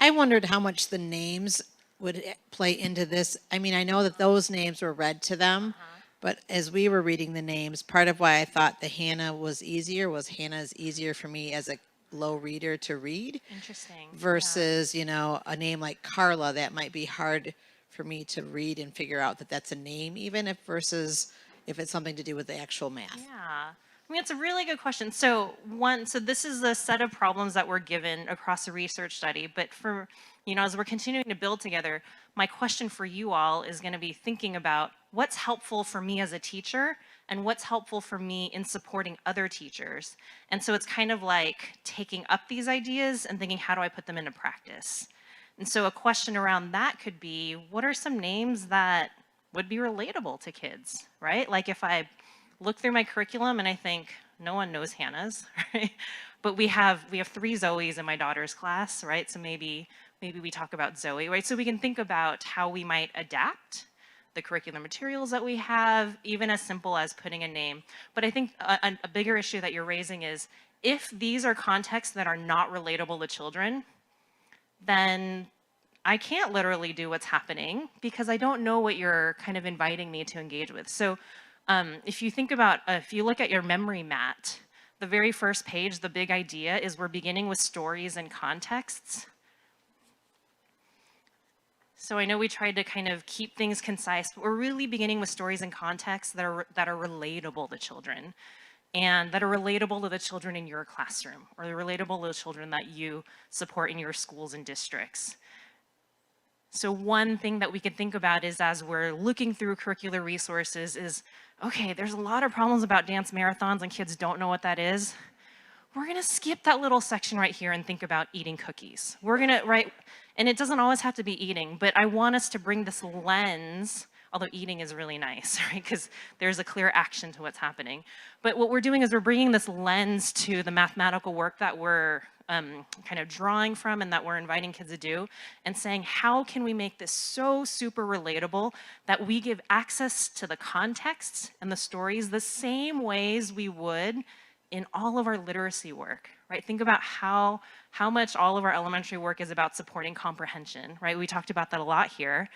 I wondered how much the names would play into this. I mean, I know that those names were read to them, but as we were reading the names, part of why I thought the Hannah was Hannah's easier for me as a low reader to read. Interesting. Versus, you know, a name like Carla, that might be hard for me to read and figure out that that's a name, even if versus if it's something to do with the actual math. Yeah. I mean, it's a really good question. So this is a set of problems that were given across a research study, but for, you know, as we're continuing to build together, my question for you all is going to be thinking about what's helpful for me as a teacher and what's helpful for me in supporting other teachers. And so it's kind of like taking up these ideas and thinking, how do I put them into practice? And so a question around that could be, what are some names that would be relatable to kids, right? Like if I look through my curriculum and I think, no one knows Hannah's, right? But we have 3 Zoes in my daughter's class, right? So maybe we talk about Zoe, right? So we can think about how we might adapt the curriculum materials that we have, even as simple as putting a name. But I think a bigger issue that you're raising is, if these are contexts that are not relatable to children, then I can't literally do what's happening because I don't know what you're kind of inviting me to engage with. So if you think about, if you look at your memory mat, the very first page, the big idea is we're beginning with stories and contexts. So I know we tried to kind of keep things concise, but we're really beginning with stories and contexts that are relatable to children, and that are relatable to the children in your classroom, or they're relatable to the children that you support in your schools and districts. So one thing that we can think about is, as we're looking through curricular resources, is, okay, there's a lot of problems about dance marathons and kids don't know what that is. We're gonna skip that little section right here and think about eating cookies. We're gonna, right, and it doesn't always have to be eating, but I want us to bring this lens, although eating is really nice, right? Because there's a clear action to what's happening. But what we're doing is we're bringing this lens to the mathematical work that we're kind of drawing from and that we're inviting kids to do, and saying, how can we make this so super relatable that we give access to the contexts and the stories the same ways we would in all of our literacy work, right? Think about how much all of our elementary work is about supporting comprehension, right? We talked about that a lot here.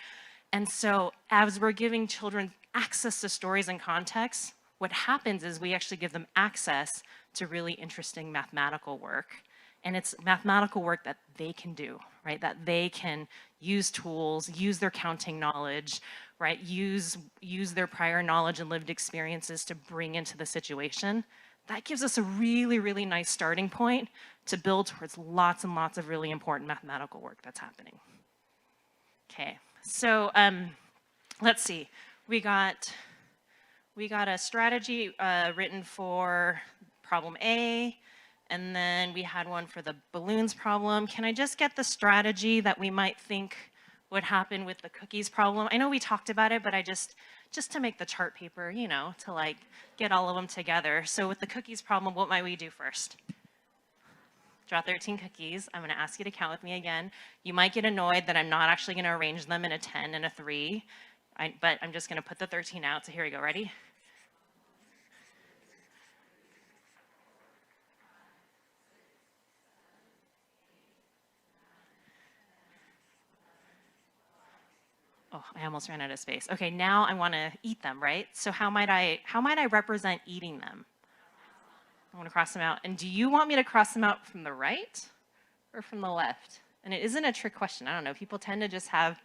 And so as we're giving children access to stories and contexts, what happens is we actually give them access to really interesting mathematical work. And it's mathematical work that they can do, right? That they can use tools, use their counting knowledge, right? Use their prior knowledge and lived experiences to bring into the situation. That gives us a really, really nice starting point to build towards lots and lots of really important mathematical work that's happening. Okay, so let's see. We got a strategy written for problem A, and then we had one for the balloons problem. Can I just get the strategy that we might think would happen with the cookies problem? I know we talked about it, but I just just to make the chart paper, you know, to like get all of them together. So with the cookies problem, what might we do first? Draw 13 cookies. I'm going to ask you to count with me again. You might get annoyed that I'm not actually going to arrange them in a 10 and a 3, but I'm just going to put the 13 out. So here we go. Ready? Oh, I almost ran out of space. Okay, now I want to eat them, right? So how might I represent eating them? I want to cross them out. And do you want me to cross them out from the right or from the left? And it isn't a trick question. I don't know. People tend to just have.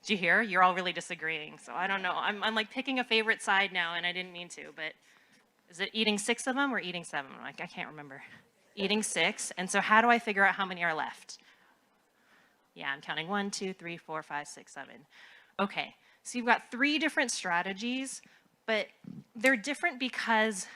Do you hear? You're all really disagreeing. So I don't know. I'm like picking a favorite side now, and I didn't mean to. But is it eating 6 of them or eating 7? Like I can't remember. Eating 6. And so how do I figure out how many are left? Yeah, I'm counting 1, 2, 3, 4, 5, 6, 7. Okay, so you've got 3 different strategies, but they're different because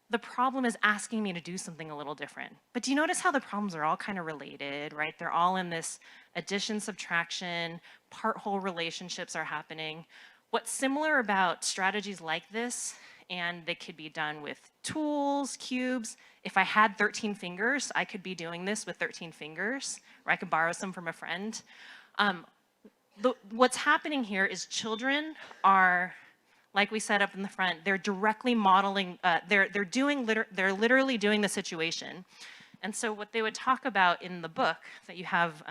the problem is asking me to do something a little different. But do you notice how the problems are all kind of related, right? They're all in this addition, subtraction, part-whole relationships are happening. What's similar about strategies like this, and they could be done with tools, cubes. If I had 13 fingers, I could be doing this with 13 fingers, or I could borrow some from a friend. What's happening here is children are, like we said up in the front, they're directly modeling, they're literally doing the situation. And so what they would talk about in the book that you have,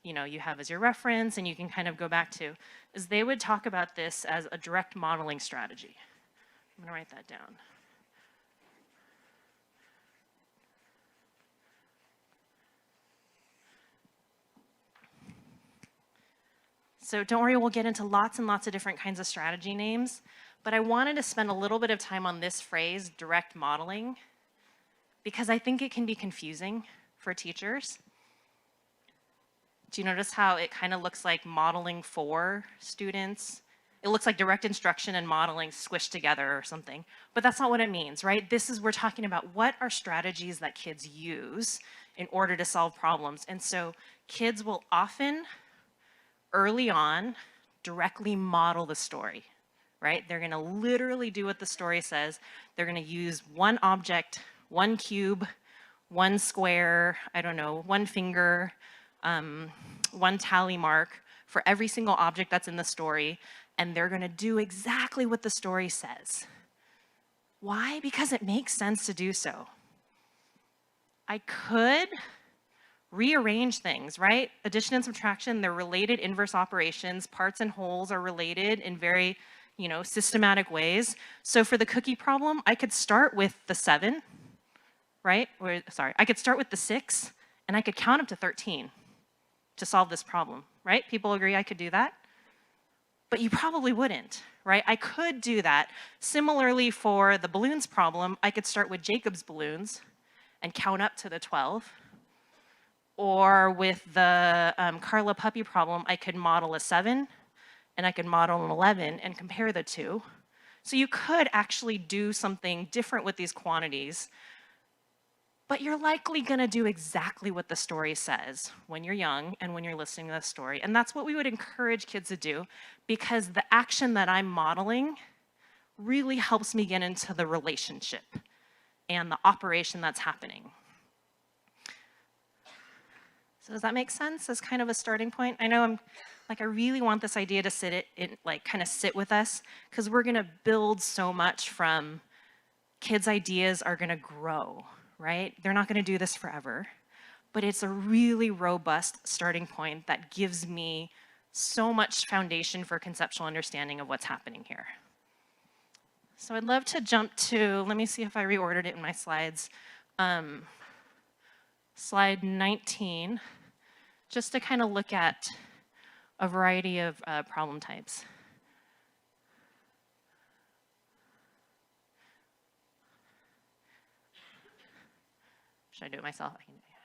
you have as your reference and you can kind of go back to, is they would talk about this as a direct modeling strategy. I'm gonna write that down. So don't worry, we'll get into lots and lots of different kinds of strategy names, but I wanted to spend a little bit of time on this phrase, direct modeling, because I think it can be confusing for teachers. Do you notice how it kind of looks like modeling for students? It looks like direct instruction and modeling squished together or something, but that's not what it means, right? We're talking about what are strategies that kids use in order to solve problems. And so kids will often, early on, directly model the story, right? They're gonna literally do what the story says. They're gonna use one object, one cube, one square, I don't know, one finger, one tally mark for every single object that's in the story, and they're gonna do exactly what the story says. Why? Because it makes sense to do so. I could rearrange things, right? Addition and subtraction, they're related inverse operations. Parts and wholes are related in very, systematic ways. So for the cookie problem, I could start with the 7, right? I could start with the 6, and I could count up to 13 to solve this problem, right? People agree I could do that? But you probably wouldn't, right? I could do that. Similarly for the balloons problem, I could start with Jacob's balloons and count up to the 12. Or with the Carla puppy problem, I could model a 7 and I could model an 11 and compare the two. So you could actually do something different with these quantities, but you're likely gonna do exactly what the story says when you're young and when you're listening to the story. And that's what we would encourage kids to do, because the action that I'm modeling really helps me get into the relationship and the operation that's happening. So does that make sense as kind of a starting point? I know I really want this idea to kind of sit with us, because we're gonna build so much from kids' ideas are gonna grow, right? They're not gonna do this forever, but it's a really robust starting point that gives me so much foundation for conceptual understanding of what's happening here. So I'd love to jump to, let me see if I reordered it in my slides. Slide 19, just to kind of look at a variety of problem types. Should I do it myself? Here we go.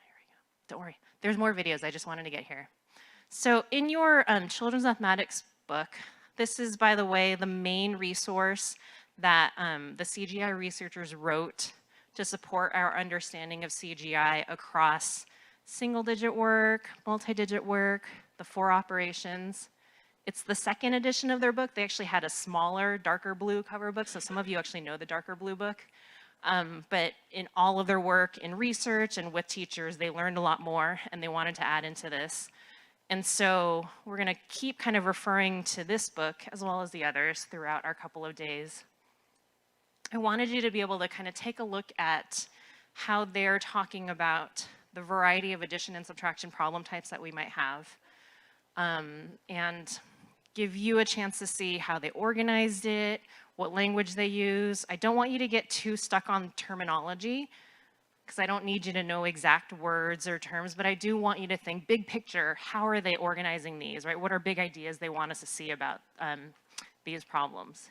Don't worry, there's more videos, I just wanted to get here. So in your children's mathematics book, this is, by the way, the main resource that the CGI researchers wrote to support our understanding of CGI across single-digit work, multi-digit work, the 4 operations. It's the second edition of their book. They actually had a smaller, darker blue cover book, so some of you actually know the darker blue book. But in all of their work in research and with teachers, they learned a lot more and they wanted to add into this. And so we're gonna keep kind of referring to this book as well as the others throughout our couple of days. I wanted you to be able to kind of take a look at how they're talking about the variety of addition and subtraction problem types that we might have, and give you a chance to see how they organized it, what language they use. I don't want you to get too stuck on terminology, because I don't need you to know exact words or terms, but I do want you to think big picture, how are they organizing these, right? What are big ideas they want us to see about these problems?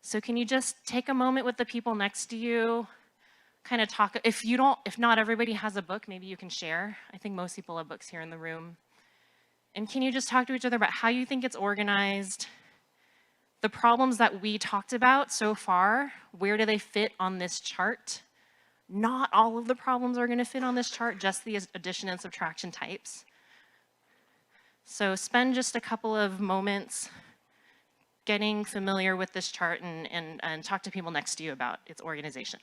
So can you just take a moment with the people next to you, kind of talk, if not everybody has a book, maybe you can share. I think most people have books here in the room. And can you just talk to each other about how you think it's organized? The problems that we talked about so far, where do they fit on this chart? Not all of the problems are going to fit on this chart, just the addition and subtraction types. So spend just a couple of moments getting familiar with this chart and talk to people next to you about its organization.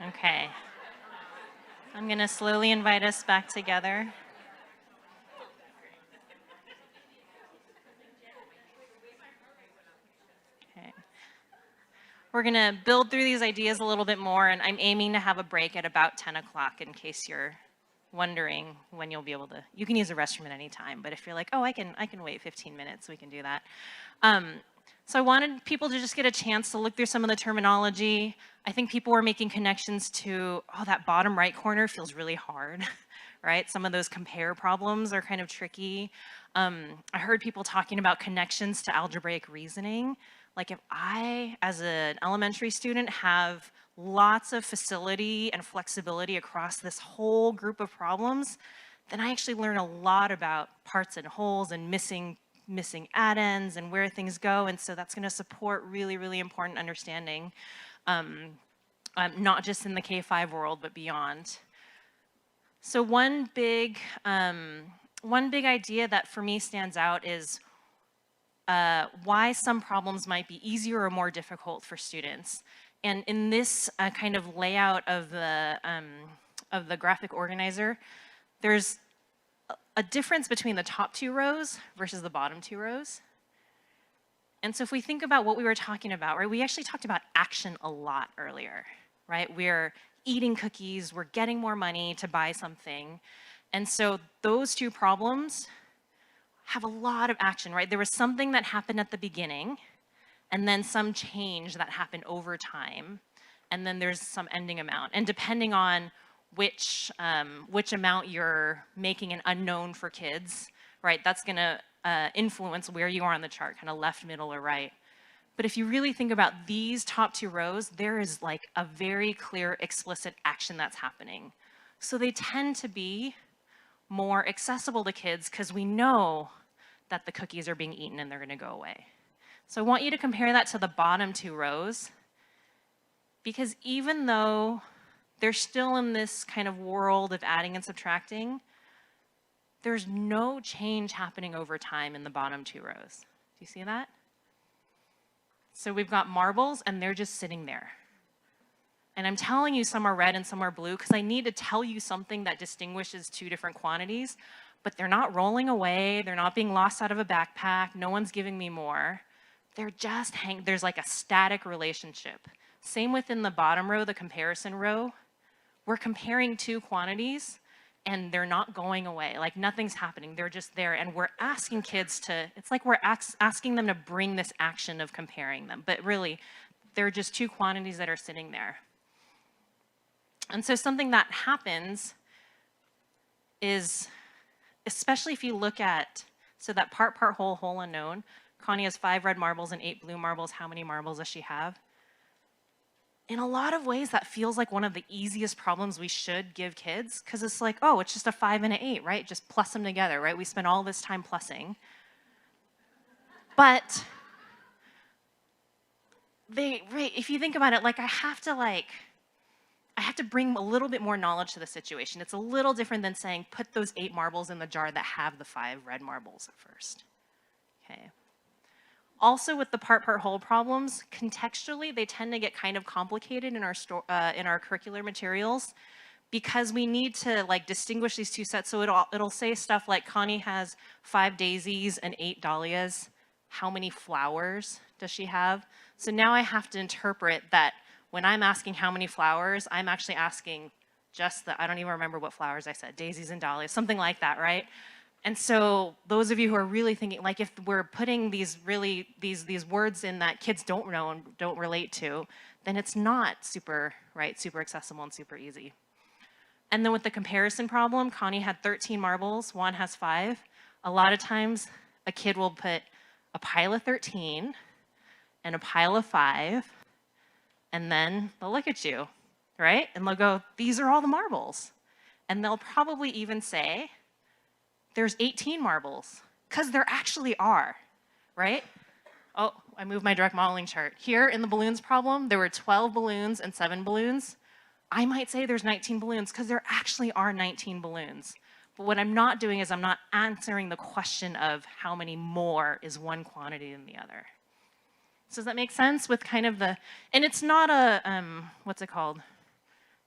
Okay. I'm going to slowly invite us back together. We're gonna build through these ideas a little bit more, and I'm aiming to have a break at about 10 o'clock in case you're wondering when you'll be able to. You can use the restroom at any time, but if you're like, oh, I can wait 15 minutes, we can do that. So I wanted people to just get a chance to look through some of the terminology. I think people were making connections to, oh, that bottom right corner feels really hard, right? Some of those compare problems are kind of tricky. I heard people talking about connections to algebraic reasoning. Like if I, as an elementary student, have lots of facility and flexibility across this whole group of problems, then I actually learn a lot about parts and wholes and missing addends and where things go. And so that's going to support really, really important understanding, not just in the K-5 world, but beyond. So one big idea that for me stands out is why some problems might be easier or more difficult for students. And in this kind of layout of the graphic organizer, there's a difference between the top 2 rows versus the bottom 2 rows. And so if we think about what we were talking about, right, we actually talked about action a lot earlier, right? We're eating cookies, we're getting more money to buy something. And so those 2 problems have a lot of action, right? There was something that happened at the beginning, and then some change that happened over time, and then there's some ending amount. And depending on which amount you're making an unknown for kids, right, that's gonna influence where you are on the chart, kind of left, middle, or right. But if you really think about these top 2 rows, there is like a very clear, explicit action that's happening. So they tend to be more accessible to kids because we know that the cookies are being eaten and they're gonna go away. So I want you to compare that to the bottom 2 rows, because even though they're still in this kind of world of adding and subtracting, there's no change happening over time in the bottom 2 rows. Do you see that? So we've got marbles and they're just sitting there. And I'm telling you some are red and some are blue because I need to tell you something that distinguishes 2 different quantities, but they're not rolling away, they're not being lost out of a backpack, no one's giving me more. They're just there's like a static relationship. Same within the bottom row, the comparison row. We're comparing 2 quantities and they're not going away, like nothing's happening, they're just there. And we're asking kids to, it's like we're asking them to bring this action of comparing them, but really, they're just 2 quantities that are sitting there. And so something that happens is, especially if you look at, so that part, whole, whole unknown, Connie has 5 red marbles and 8 blue marbles. How many marbles does she have? In a lot of ways, that feels like one of the easiest problems we should give kids, because it's like, oh, it's just a 5 and an 8, right? Just plus them together, right? We spend all this time plussing. But if you think about it, like I have to bring a little bit more knowledge to the situation. It's a little different than saying, put those 8 marbles in the jar that have the 5 red marbles at first. Okay. Also with the part, whole problems, contextually, they tend to get kind of complicated in our curricular materials because we need to like distinguish these 2 sets. So it'll say stuff like Connie has 5 daisies and 8 dahlias. How many flowers does she have? So now I have to interpret that when I'm asking how many flowers, I'm actually asking just I don't even remember what flowers I said, daisies and dahlias, something like that, right? And so those of you who are really thinking, like if we're putting these words in that kids don't know and don't relate to, then it's not super accessible and super easy. And then with the comparison problem, Connie had 13 marbles, Juan has 5. A lot of times a kid will put a pile of 13 and a pile of 5, and then they'll look at you, right? And they'll go, these are all the marbles. And they'll probably even say, there's 18 marbles, because there actually are, right? Oh, I moved my direct modeling chart. Here in the balloons problem, there were 12 balloons and 7 balloons. I might say there's 19 balloons, because there actually are 19 balloons. But what I'm not doing is I'm not answering the question of how many more is one quantity than the other. So does that make sense with kind of and it's not a, what's it called?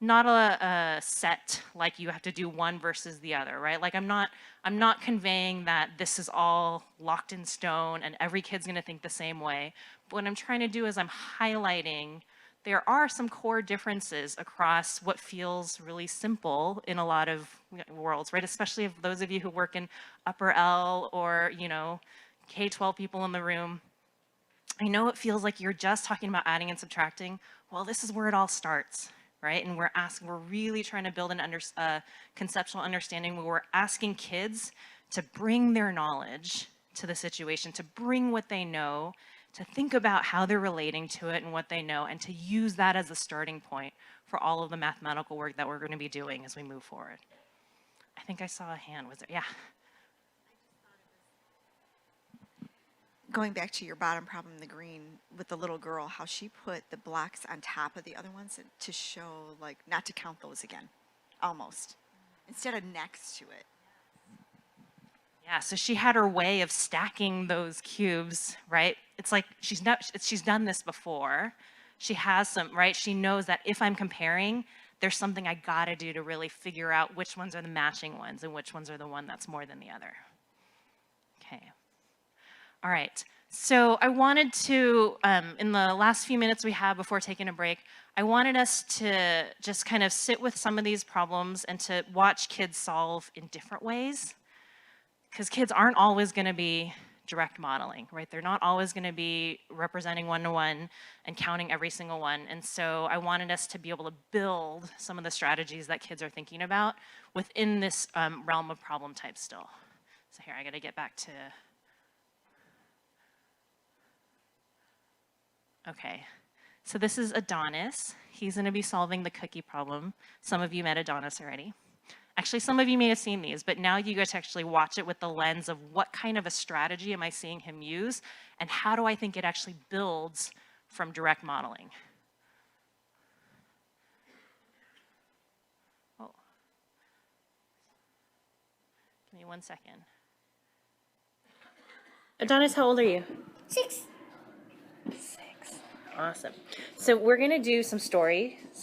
not a set, like you have to do one versus the other, right? Like I'm not conveying that this is all locked in stone and every kid's gonna think the same way. But what I'm trying to do is I'm highlighting there are some core differences across what feels really simple in a lot of worlds, right? Especially if those of you who work in upper L or, you know, K-12 people in the room. I know it feels like you're just talking about adding and subtracting. Well, this is where it all starts, right? And we're really trying to build a conceptual understanding where we're asking kids to bring their knowledge to the situation, to bring what they know, to think about how they're relating to it and what they know, and to use that as a starting point for all of the mathematical work that we're going to be doing as we move forward. I think I saw a hand. Was there? Yeah. Going back to your bottom problem, the green, with the little girl, how she put the blocks on top of the other ones to show, like, not to count those again, almost, instead of next to it. Yeah, so she had her way of stacking those cubes, right? It's like she's done this before. She has some, right? She knows that if I'm comparing, there's something I gotta do to really figure out which ones are the matching ones and which ones are the one that's more than the other. Okay. All right, so I wanted to, in the last few minutes we have before taking a break, I wanted us to just kind of sit with some of these problems and to watch kids solve in different ways. Because kids aren't always going to be direct modeling, right? They're not always going to be representing one-to-one and counting every single one. And so I wanted us to be able to build some of the strategies that kids are thinking about within this realm of problem type still. So here, I got to get back to... Okay, so this is Adonis. He's going to be solving the cookie problem. Some of you met Adonis already. Actually, some of you may have seen these, but now you get to actually watch it with the lens of what kind of a strategy am I seeing him use, and how do I think it actually builds from direct modeling. Oh. Give me 1 second. Adonis, how old are you? 6. 6. Awesome. So we're going to do some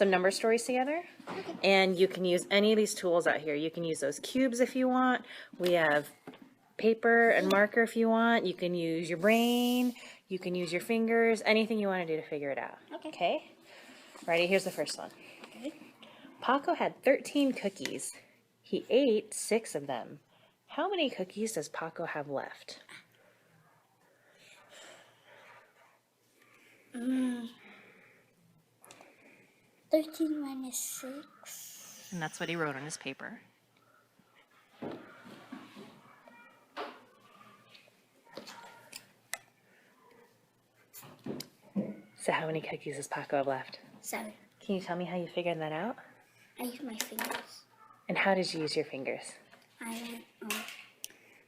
number stories together. Okay. And you can use any of these tools out here. You can use those cubes if you want. We have paper and marker if you want. You can use your brain. You can use your fingers. Anything you want to do to figure it out. Okay? Ready? Here's the first one. Okay. Paco had 13 cookies. He ate 6 of them. How many cookies does Paco have left? 13 minus 6. And that's what he wrote on his paper. So how many cookies does Paco have left? 7. Can you tell me how you figured that out? I used my fingers. And how did you use your fingers? I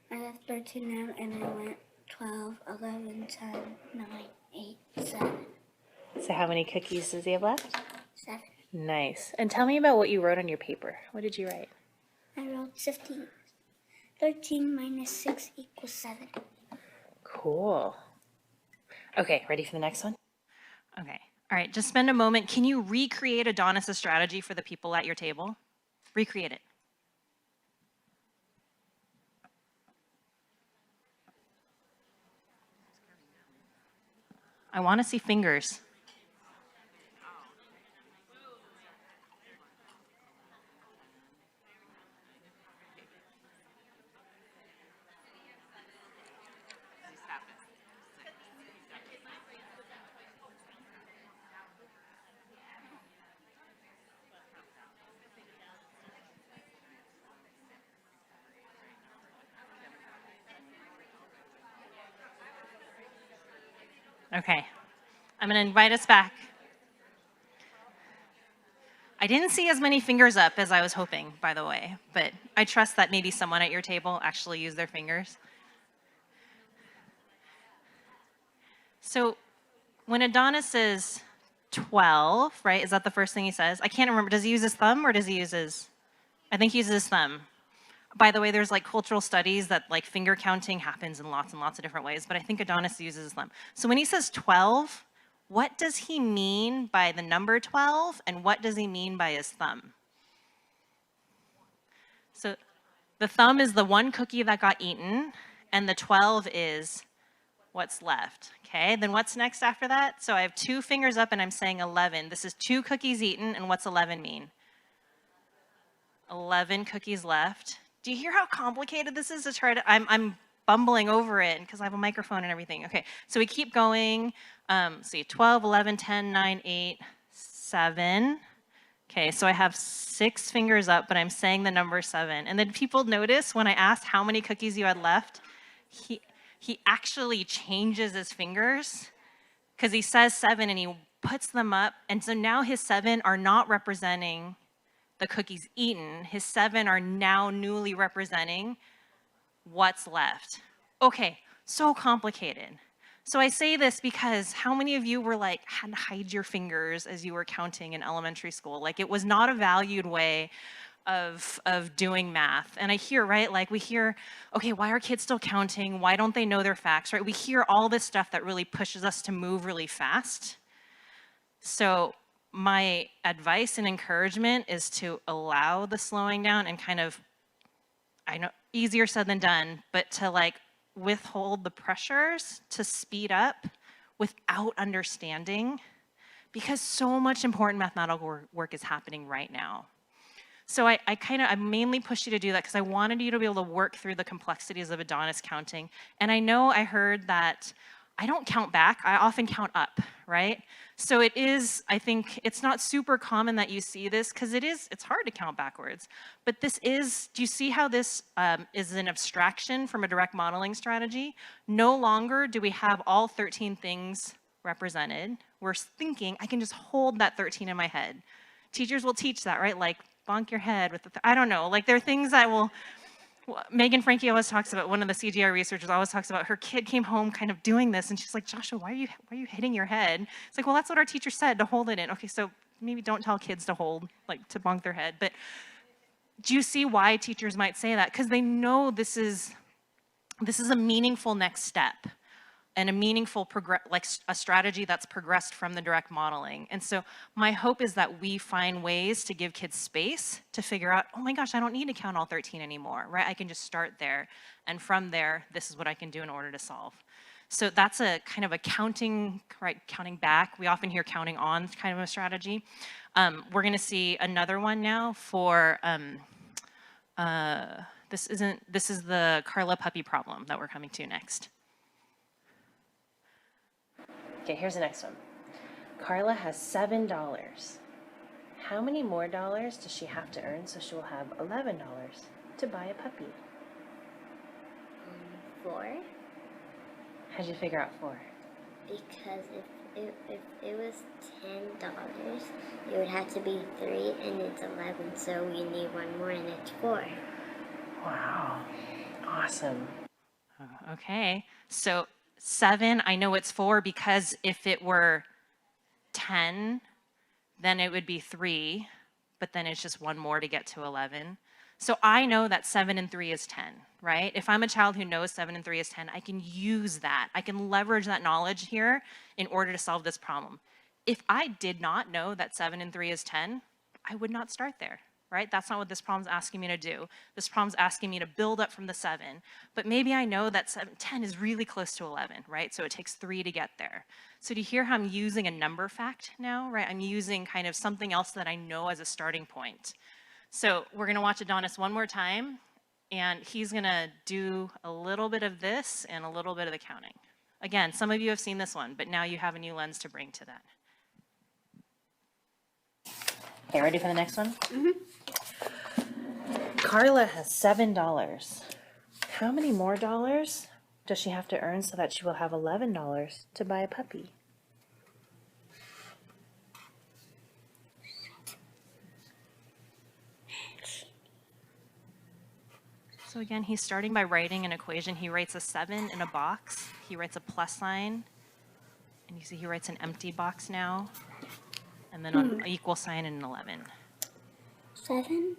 have 13 now, and I went 12, 11, 10, 9, 8, 7. So how many cookies does he have left? 7. Nice. And tell me about what you wrote on your paper. What did you write? I wrote 15. 13 minus 6 equals 7. Cool. Okay, ready for the next one? Okay. All right, just spend a moment. Can you recreate Adonis' strategy for the people at your table? Recreate it. I want to see fingers. Okay, I'm going to invite us back. I didn't see as many fingers up as I was hoping, by the way, but I trust that maybe someone at your table actually used their fingers. So when Adonis says 12, right, is that the first thing he says? I can't remember. Does he use his thumb or does he use his, I think he uses his thumb. By the way, there's like cultural studies that like finger counting happens in lots and lots of different ways, but I think Adonis uses his thumb. So when he says 12, What does he mean by the number 12, and what does he mean by his thumb? So the thumb is the one cookie that got eaten, and the 12 is what's left. Okay, then what's next after that? So I have 2 fingers up and I'm saying 11. This is 2 cookies eaten, and what's 11 mean? 11 cookies left. Do you hear how complicated this is to try to, I'm bumbling over it because I have a microphone and everything. Okay, so we keep going. See, 12, 11, 10, 9, 8, 7. Okay, so I have 6 fingers up, but I'm saying the number 7. And then people notice when I asked how many cookies you had left, he actually changes his fingers because he says 7 and he puts them up. And so now his 7 are not representing the cookies eaten. His 7 are now newly representing what's left. Okay, so complicated. So I say this because how many of you were like, had to hide your fingers as you were counting in elementary school? Like it was not a valued way of doing math. And I hear, right, like we hear, okay, why are kids still counting? Why don't they know their facts, right? We hear all this stuff that really pushes us to move really fast. So my advice and encouragement is to allow the slowing down and kind of, I know, easier said than done, but to like withhold the pressures to speed up without understanding, because so much important mathematical work is happening right now. So I mainly pushed you to do that because I wanted you to be able to work through the complexities of Adonis counting. And I know I heard that I don't count back, I often count up, right? So it is, I think, it's not super common that you see this because it's hard to count backwards. But this is, do you see how this is an abstraction from a direct modeling strategy? No longer do we have all 13 things represented. We're thinking, I can just hold that 13 in my head. Teachers will teach that, right? Like, bonk your head with the, I don't know, like there are things that will, Megan Franke always talks about, one of the CGI researchers always talks about her kid came home kind of doing this and she's like, Joshua, why are you hitting your head? It's like, well, that's what our teacher said, to hold it in. Okay, so maybe don't tell kids to hold, like to bonk their head. But do you see why teachers might say that? Because they know this is a meaningful next step and a meaningful like a strategy that's progressed from the direct modeling. And so my hope is that we find ways to give kids space to figure out, oh my gosh, I don't need to count all 13 anymore, right? I can just start there. And from there, this is what I can do in order to solve. So that's a kind of a counting, right, counting back. We often hear counting on kind of a strategy. We're gonna see another one now for, this is the Carla puppy problem that we're coming to next. Okay, here's the next one. Carla has $7. How many more dollars does she have to earn so she will have $11 to buy a puppy? 4. How'd you figure out 4? Because if it was $10, it would have to be 3, and it's 11. So we need one more, and it's 4. Wow, awesome. Okay, so 7, I know it's 4 because if it were 10, then it would be 3, but then it's just one more to get to 11. So I know that 7 and 3 is 10, right? If I'm a child who knows 7 and 3 is 10, I can use that. I can leverage that knowledge here in order to solve this problem. If I did not know that 7 and 3 is 10, I would not start there. Right? That's not what this problem's asking me to do. This problem's asking me to build up from the 7, but maybe I know that 10 is really close to 11, right? So it takes 3 to get there. So do you hear how I'm using a number fact now, right? I'm using kind of something else that I know as a starting point. So we're gonna watch Adonis one more time, and he's gonna do a little bit of this and a little bit of the counting. Again, some of you have seen this one, but now you have a new lens to bring to that. Okay, ready for the next one? Mm-hmm. Carla has $7. How many more dollars does she have to earn so that she will have $11 to buy a puppy? So again, he's starting by writing an equation. He writes a 7 in a box. He writes a plus sign. And you see he writes an empty box now. And then an equal sign and an 11. 7.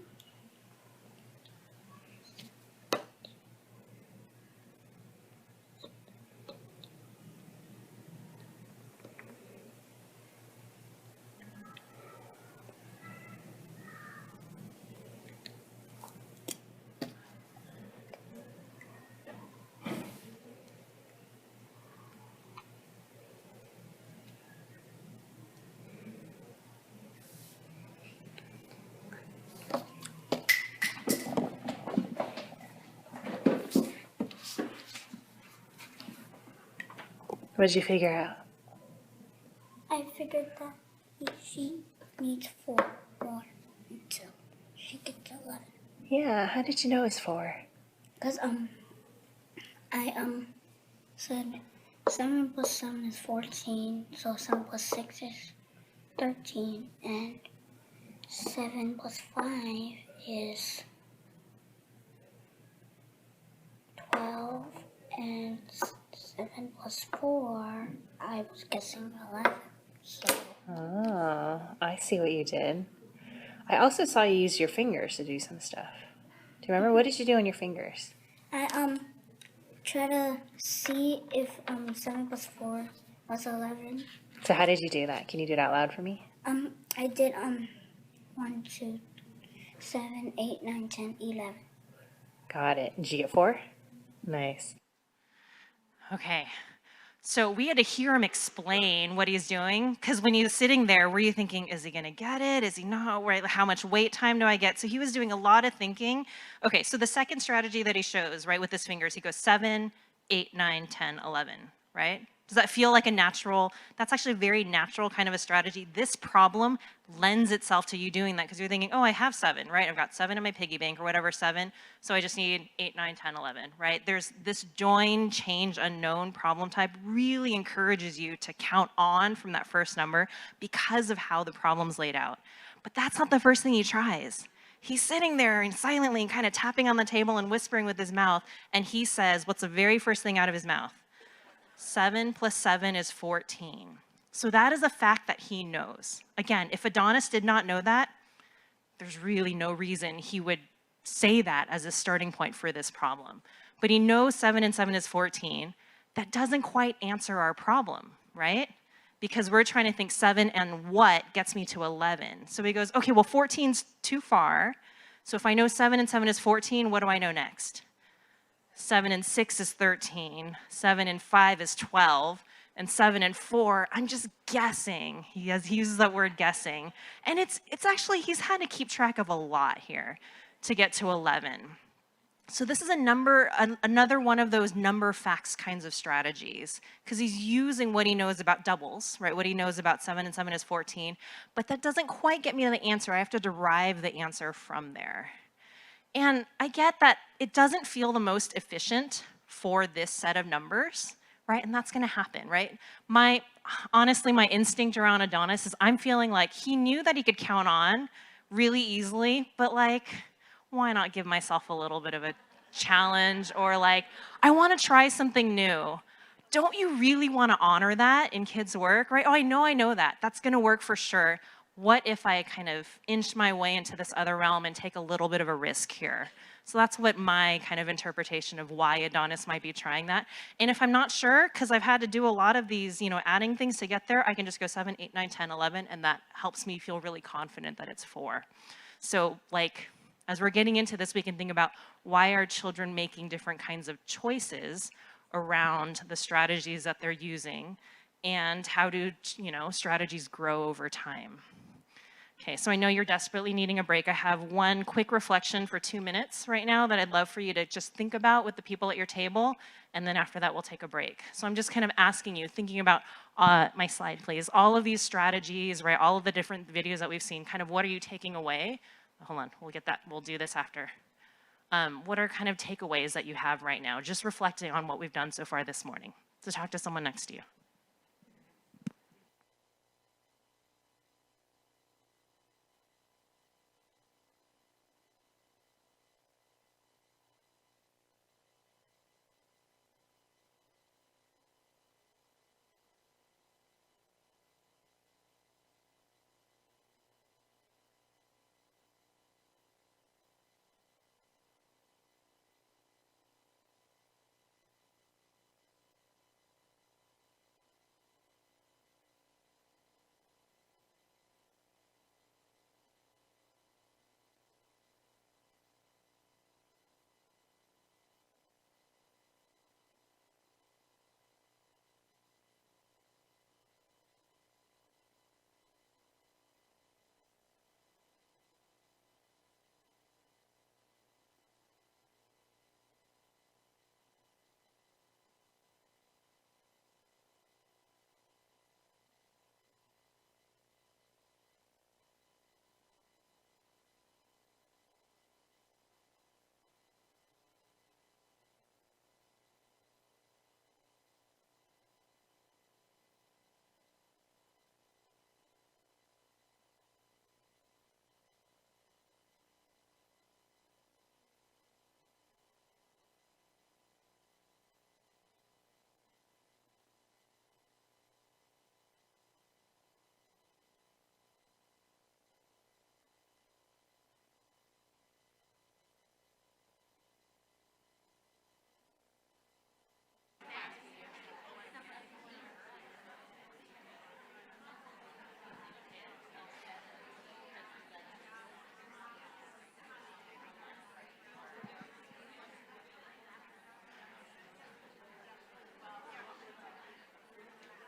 What did you figure out? I figured that she needs 4 more until she gets 11. Yeah, how did you know it was 4? Cause I said 7 plus 7 is 14, so 7 plus 6 is 13, and 7 plus 5 is 12, and 7 plus 4, I was guessing 11. So. Oh, I see what you did. I also saw you use your fingers to do some stuff. Do you remember? What did you do on your fingers? I try to see if 7 plus 4 was 11. So how did you do that? Can you do it out loud for me? I did 1, 2, 7, 8, 9, 10, 11. Got it. Did you get 4? Nice. Okay. So we had to hear him explain what he's doing, because when he was sitting there, were you thinking, is he going to get it? Is he not? Right? How much wait time do I get? So he was doing a lot of thinking. Okay, so the second strategy that he shows, right, with his fingers, he goes 7, 8, 9, 10, 11, right? Does that feel like a natural, that's actually a very natural kind of a strategy. This problem lends itself to you doing that because you're thinking, oh, I have 7, right? I've got 7 in my piggy bank or whatever, 7. So I just need 8, 9, 10, 11, right? There's this join, change, unknown problem type really encourages you to count on from that first number because of how the problem's laid out. But that's not the first thing he tries. He's sitting there and silently and kind of tapping on the table and whispering with his mouth. And he says, what's the very first thing out of his mouth? 7 plus 7 is 14. So that is a fact that he knows. Again, if Adonis did not know that, there's really no reason he would say that as a starting point for this problem. But he knows 7 and 7 is 14. That doesn't quite answer our problem, right? Because we're trying to think 7 and what gets me to 11. So he goes, okay, well, 14's too far. So if I know 7 and 7 is 14, what do I know next? 7 and 6 is 13, 7 and 5 is 12, and 7 and 4, I'm just guessing. He uses that word guessing. And it's actually, he's had to keep track of a lot here to get to 11. So this is another one of those number facts kinds of strategies, because he's using what he knows about doubles, right? What he knows about 7 and 7 is 14, but that doesn't quite get me to the answer. I have to derive the answer from there. And I get that it doesn't feel the most efficient for this set of numbers, right? And that's gonna happen, right? Honestly, my instinct around Adonis is I'm feeling like he knew that he could count on really easily, but like, why not give myself a little bit of a challenge, or like, I wanna try something new. Don't you really wanna honor that in kids' work, right? Oh, I know that. That's gonna work for sure. What if I kind of inch my way into this other realm and take a little bit of a risk here? So that's what my kind of interpretation of why Adonis might be trying that. And if I'm not sure, because I've had to do a lot of these, adding things to get there, I can just go 7, 8, 9, 10, 11, and that helps me feel really confident that it's 4. So like, as we're getting into this, we can think about why are children making different kinds of choices around the strategies that they're using, and how do, strategies grow over time. Okay, so I know you're desperately needing a break. I have one quick reflection for 2 minutes right now that I'd love for you to just think about with the people at your table, and then after that we'll take a break. So I'm just kind of asking you, thinking about, my slide please, all of these strategies, right, all of the different videos that we've seen, kind of what are you taking away? Hold on, we'll do this after. What are kind of takeaways that you have right now, just reflecting on what we've done so far this morning? So talk to someone next to you.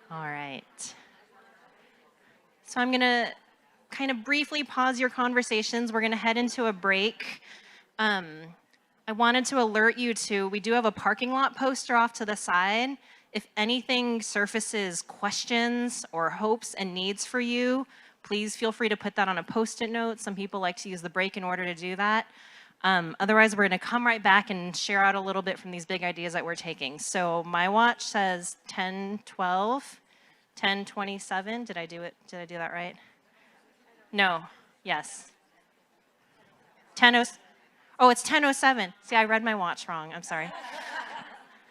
All right. So I'm going to kind of briefly pause your conversations. We're going to head into a break. I wanted to alert you to, we do have a parking lot poster off to the side. If anything surfaces questions or hopes and needs for you, please feel free to put that on a Post-it note. Some people like to use the break in order to do that. Otherwise, we're going to come right back and share out a little bit from these big ideas that we're taking. So my watch says 10:12, 10:27. Did I do it? Did I do that right? No. Yes. 10:07. Oh, it's 10:07. See, I read my watch wrong. I'm sorry.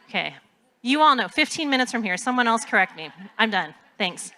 Okay. You all know, 15 minutes from here. Someone else correct me. I'm done. Thanks.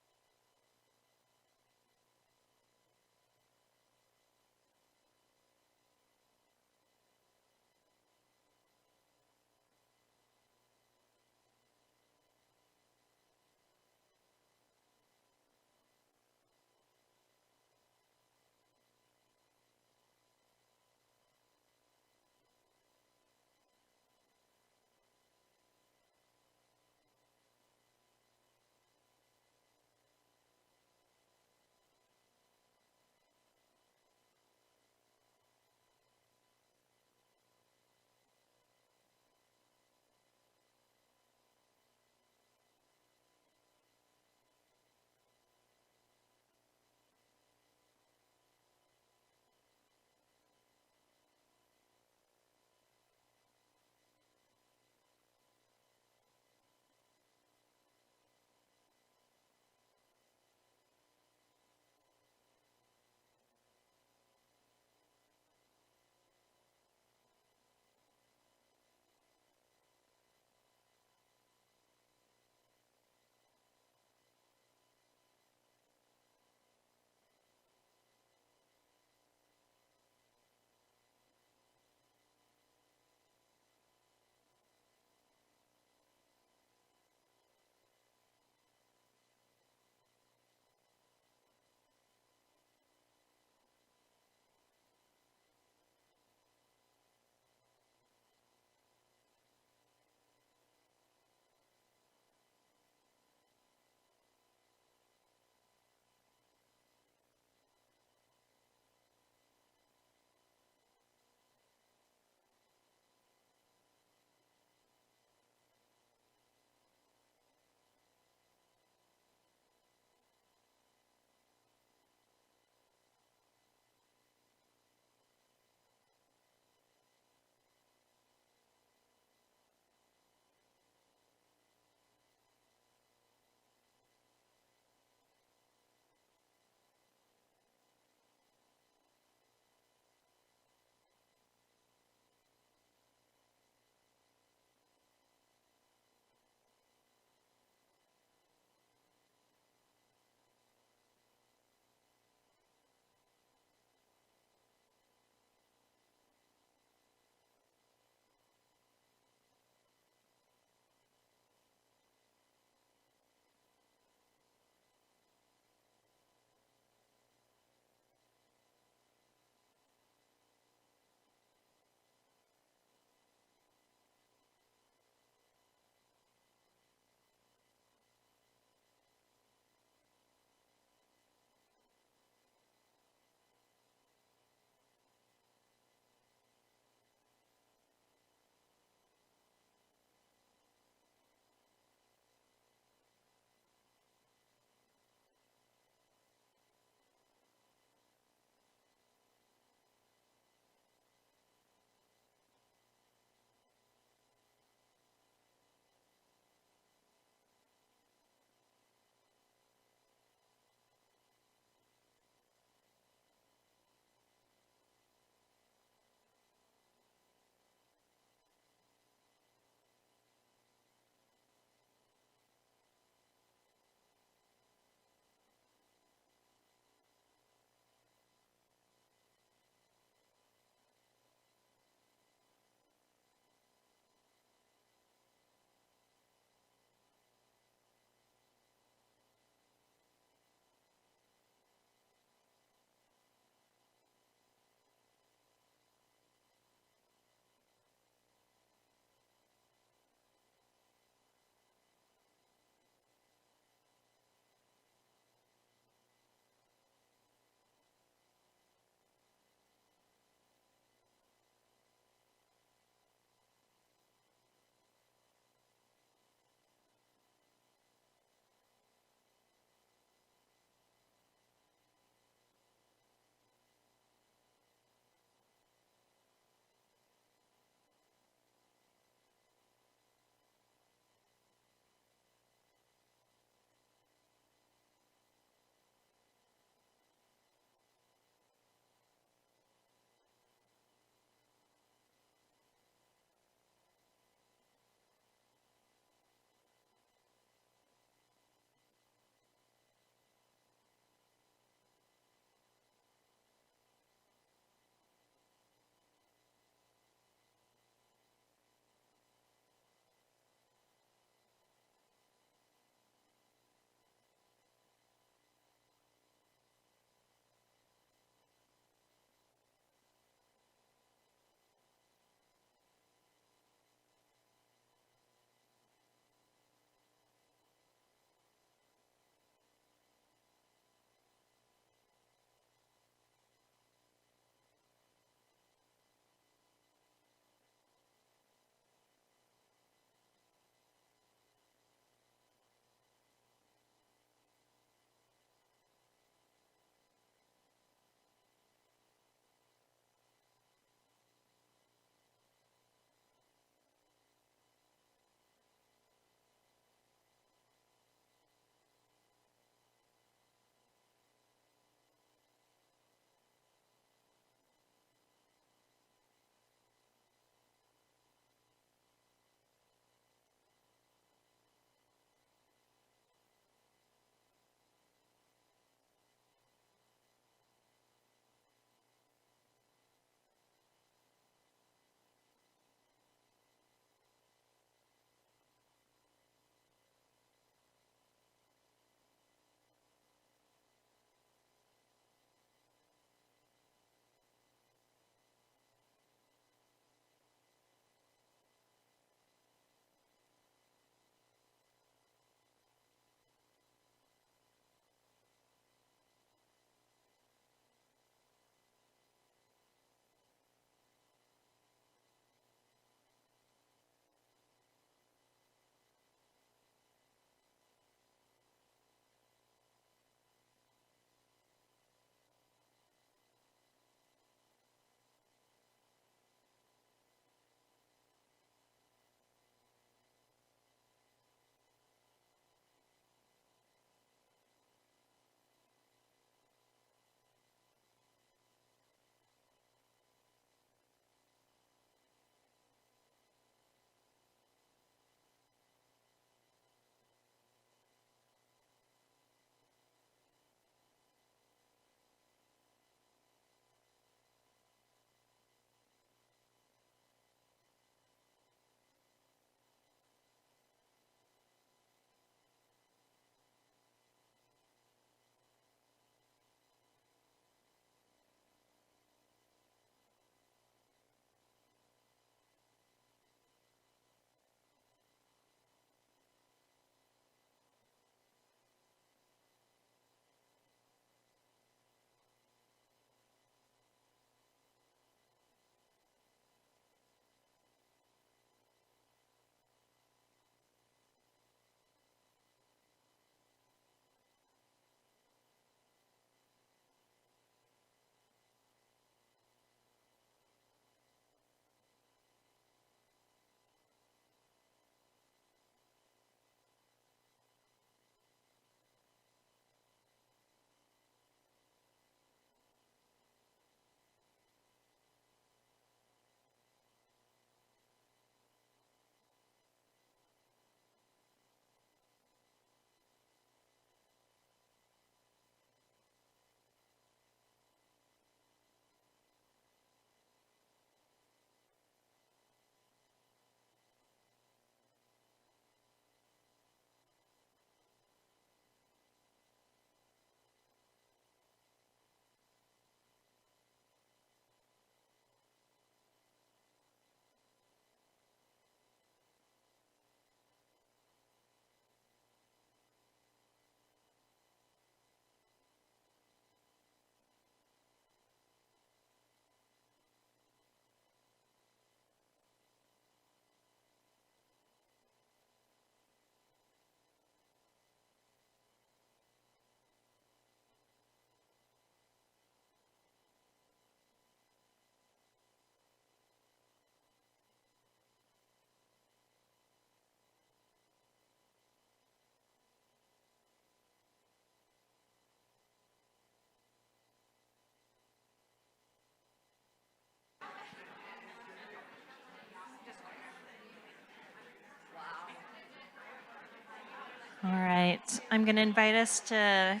All right, I'm going to invite us to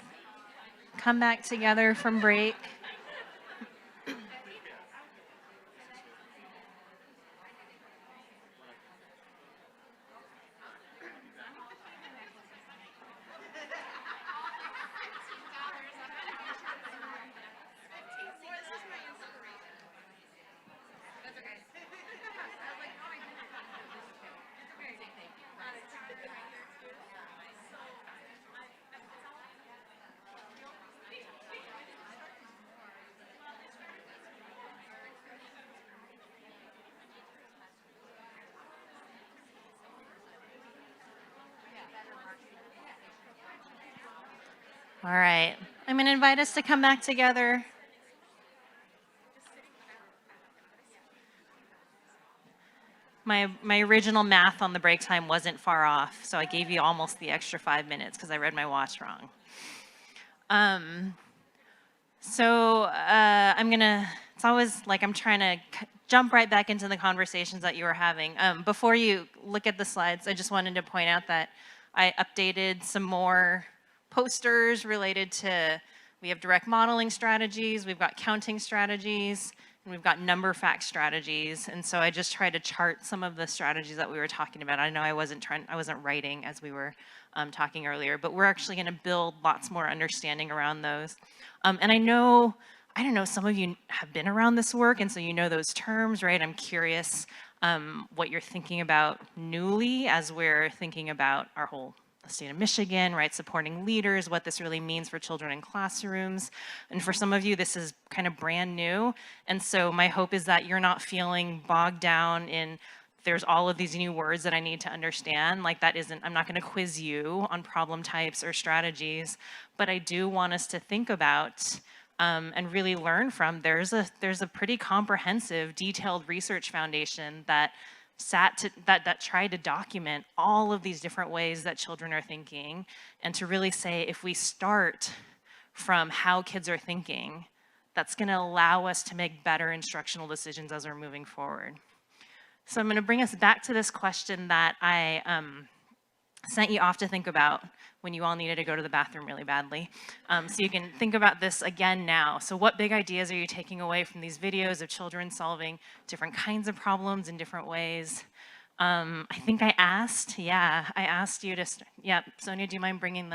come back together from break. All right, I'm going to invite us to come back together. My original math on the break time wasn't far off, so I gave you almost the extra 5 minutes because I read my watch wrong. It's always like I'm trying to jump right back into the conversations that you were having. Before you look at the slides, I just wanted to point out that I updated some more posters related to, we have direct modeling strategies, we've got counting strategies, and we've got number fact strategies. And so I just tried to chart some of the strategies that we were talking about. I know I wasn't writing as we were talking earlier, but we're actually going to build lots more understanding around those. And I don't know, some of you have been around this work, and so you know those terms, right? I'm curious what you're thinking about newly as we're thinking about our whole state of Michigan, right? Supporting leaders, what this really means for children in classrooms. And for some of you, this is kind of brand new. And so my hope is that you're not feeling bogged down in there's all of these new words that I need to understand. Like that isn't, I'm not going to quiz you on problem types or strategies, but I do want us to think about and really learn from. There's a pretty comprehensive, detailed research foundation that that tried to document all of these different ways that children are thinking, and to really say if we start from how kids are thinking, that's going to allow us to make better instructional decisions as we're moving forward. So I'm going to bring us back to this question that I sent you off to think about when you all needed to go to the bathroom really badly. So you can think about this again now. So what big ideas are you taking away from these videos of children solving different kinds of problems in different ways? I think I asked you to, Sonia, do you mind bringing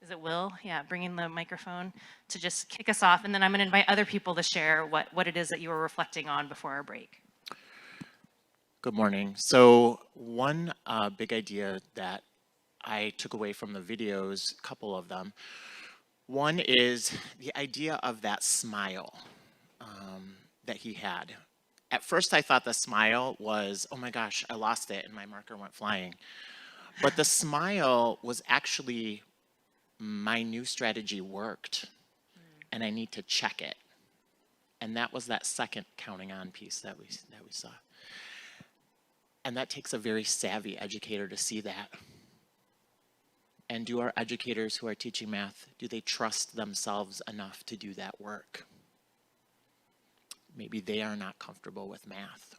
is it Will? Yeah, bringing the microphone to just kick us off. And then I'm gonna invite other people to share what it is that you were reflecting on before our break. Good morning. So one big idea that I took away from the videos, a couple of them. One is the idea of that smile that he had. At first I thought the smile was, oh my gosh, I lost it and my marker went flying. But the smile was actually, my new strategy worked and I need to check it. And that was that second counting on piece that we saw. And that takes a very savvy educator to see that. And do our educators who are teaching math, do they trust themselves enough to do that work? Maybe they are not comfortable with math.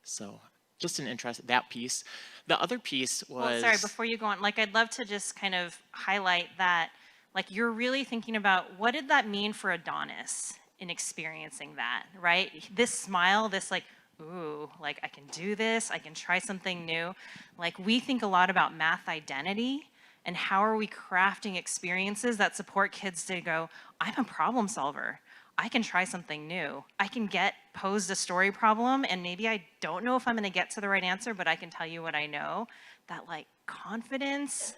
So just an interest, that piece. The other piece was... Well, sorry, before you go on, like I'd love to just kind of highlight that, like you're really thinking about what did that mean for Adonis in experiencing that, right? This smile, this like, ooh, like I can do this, I can try something new. Like we think a lot about math identity and how are we crafting experiences that support kids to go, I'm a problem solver. I can try something new. I can get posed a story problem and maybe I don't know if I'm gonna get to the right answer, but I can tell you what I know. That like confidence,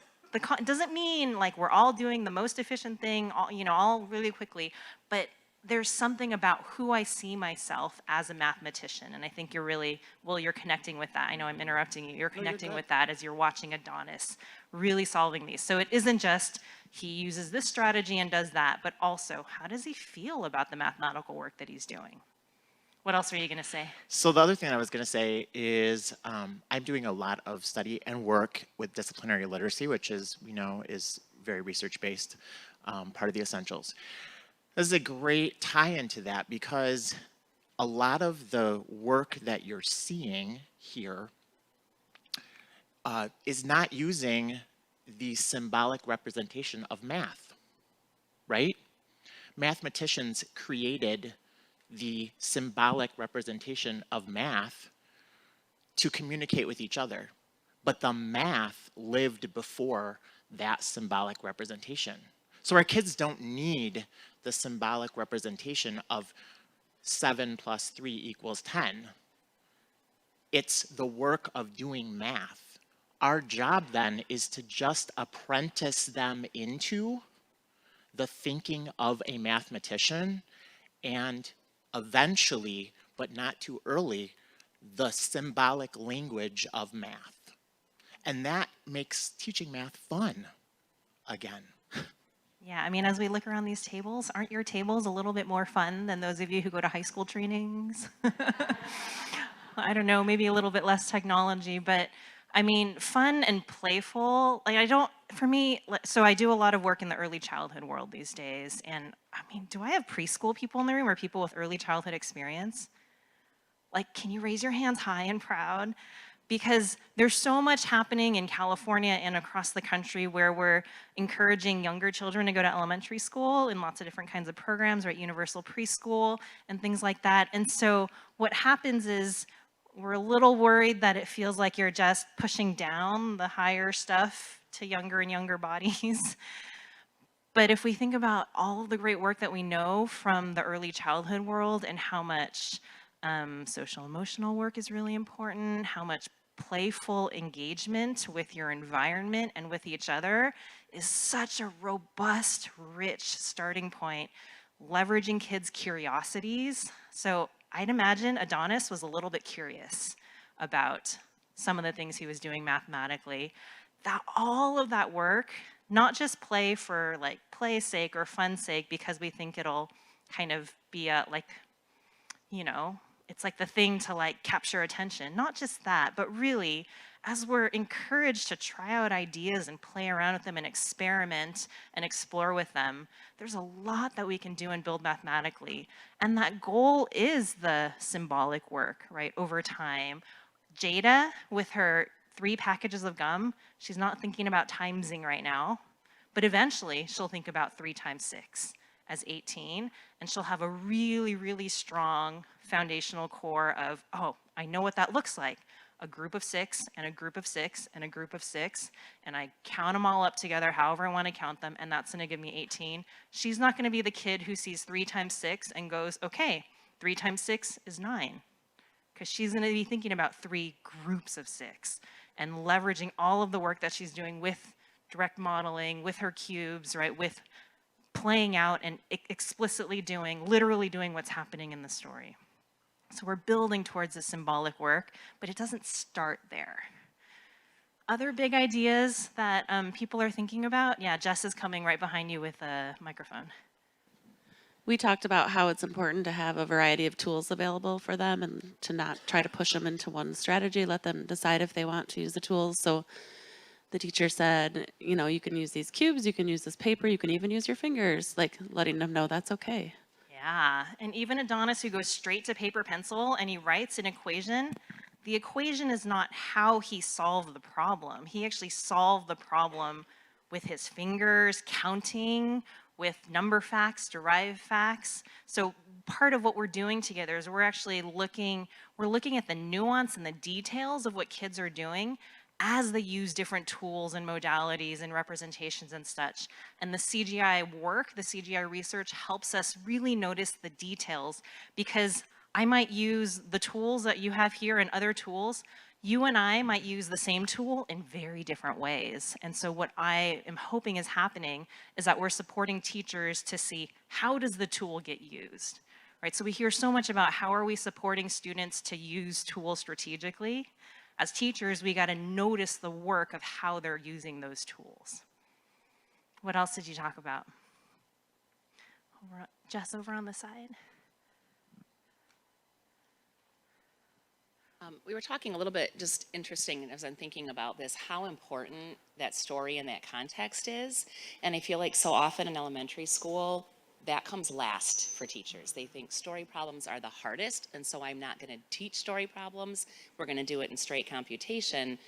doesn't mean like we're all doing the most efficient thing, all really quickly, but there's something about who I see myself as a mathematician. And I think you're really, you're connecting with that. I know I'm interrupting you. You're connecting with that as you're watching Adonis really solving these. So it isn't just he uses this strategy and does that, but also how does he feel about the mathematical work that he's doing? What else are you gonna say? So the other thing I was gonna say is I'm doing a lot of study and work with disciplinary literacy, which is, we know, is very research-based, part of the essentials. This is a great tie-in to that because a lot of the work that you're seeing here is not using the symbolic representation of math, right? Mathematicians created the symbolic representation of math to communicate with each other. But the math lived before that symbolic representation. So our kids don't need the symbolic representation of 7 plus 3 equals 10. It's the work of doing math. Our job then is to just apprentice them into the thinking of a mathematician, and eventually, but not too early, the symbolic language of math. And that makes teaching math fun again. Yeah, I mean, as we look around these tables, aren't your tables a little bit more fun than those of you who go to high school trainings? I don't know, maybe a little bit less technology, but I mean, fun and playful. Like, for me, so I do a lot of work in the early childhood world these days. And I mean, do I have preschool people in the room or people with early childhood experience? Like, can you raise your hands high and proud? Because there's so much happening in California and across the country where we're encouraging younger children to go to elementary school in lots of different kinds of programs, right? Universal preschool and things like that. And so what happens is we're a little worried that it feels like you're just pushing down the higher stuff to younger and younger bodies. But if we think about all of the great work that we know from the early childhood world and how much social emotional work is really important, how much playful engagement with your environment and with each other is such a robust, rich starting point, leveraging kids' curiosities. So I'd imagine Adonis was a little bit curious about some of the things he was doing mathematically. That all of that work, not just play for like play's sake or fun's sake because we think it'll kind of be a like, you know, it's like the thing to like capture attention. Not just that, but really, as we're encouraged to try out ideas and play around with them and experiment and explore with them, there's a lot that we can do and build mathematically. And that goal is the symbolic work, right, over time. Jada, with her 3 packages of gum, she's not thinking about timesing right now, but eventually she'll think about 3 times 6 as 18, and she'll have a really, really strong foundational core of, oh, I know what that looks like. A group of 6 and a group of 6 and a group of 6, and I count them all up together however I want to count them, and that's going to give me 18. She's not going to be the kid who sees 3 times 6 and goes, okay, 3 times 6 is 9, because she's going to be thinking about 3 groups of 6 and leveraging all of the work that she's doing with direct modeling, with her cubes, right, with playing out and explicitly doing, literally doing what's happening in the story. So we're building towards this symbolic work, but it doesn't start there. Other big ideas that people are thinking about? Yeah, Jess is coming right behind you with a microphone. We talked about how it's important to have a variety of tools available for them and to not try to push them into one strategy, let them decide if they want to use the tools. So the teacher said, you know, you can use these cubes, you can use this paper, you can even use your fingers, like letting them know that's okay. Yeah, and even Adonis, who goes straight to paper pencil and he writes an equation, the equation is not how he solved the problem. He actually solved the problem with his fingers, counting, with number facts, derived facts. So part of what we're doing together is we're actually looking at the nuance and the details of what kids are doing as they use different tools and modalities and representations and such. And the CGI work, the CGI research helps us really notice the details, because I might use the tools that you have here and other tools. You and I might use the same tool in very different ways. And so what I am hoping is happening is that we're supporting teachers to see, how does the tool get used? Right? So we hear so much about how are we supporting students to use tools strategically. As teachers, we got to notice the work of how they're using those tools. What else did you talk about? Jess, over on the side. We were talking a little bit, just interesting as I'm thinking about this, how important that story and that context is. And I feel like so often in elementary school, that comes last for teachers. They think story problems are the hardest, and so I'm not going to teach story problems. We're going to do it in straight computation.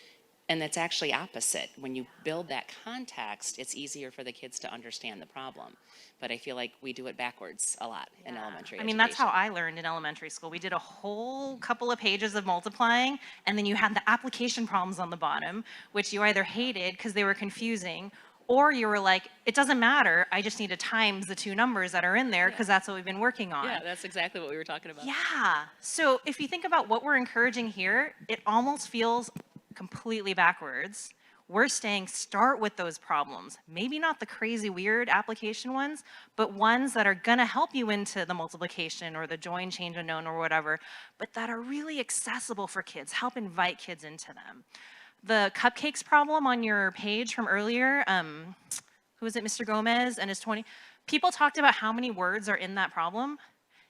And it's actually opposite. When you build that context, it's easier for the kids to understand the problem. But I feel like we do it backwards a lot in elementary I mean, education. that's how I learned in elementary school. We did a whole couple of pages of multiplying, and then you had the application problems on the bottom, which you either hated because they were confusing, or you were like, it doesn't matter, I just need to times the two numbers that are in there because that's what we've been working on. Yeah, that's exactly what we were talking about. Yeah. So if you think about what we're encouraging here, it almost feels completely backwards. We're saying start with those problems. Maybe not the crazy weird application ones, but ones that are gonna help you into the multiplication or the join, change, unknown or whatever, but that are really accessible for kids, help invite kids into them. The cupcakes problem on your page from earlier, who was it, Mr. Gomez and his 20, people talked about how many words are in that problem.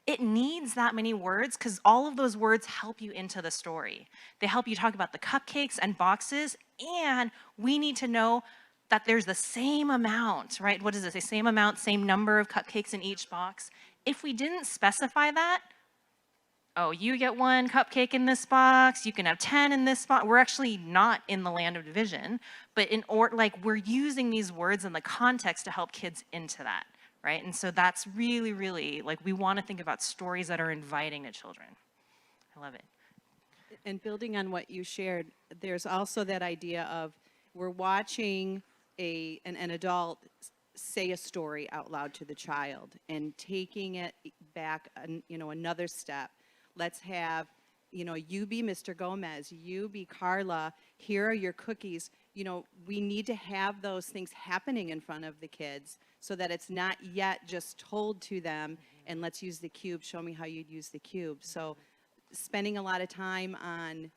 It needs that many words because all of those words help you into the story. They help you talk about the cupcakes and boxes, and we need to know that there's the same amount, right? What does it say? Same amount, same number of cupcakes in each box. If we didn't specify that, oh, you get one cupcake in this box, you can have 10 in this box. We're actually not in the land of division, but we're using these words in the context to help kids into that. Right? And so that's really, really, like, we want to think about stories that are inviting to children. I love it. And building on what you shared, there's also that idea of we're watching an adult say a story out loud to the child and taking it back, another step. Let's have, you be Mr. Gomez, you be Carla, here are your cookies. We need to have those things happening in front of the kids so that it's not yet just told to them, and let's use the cube, show me how you'd use the cube. So spending a lot of time on,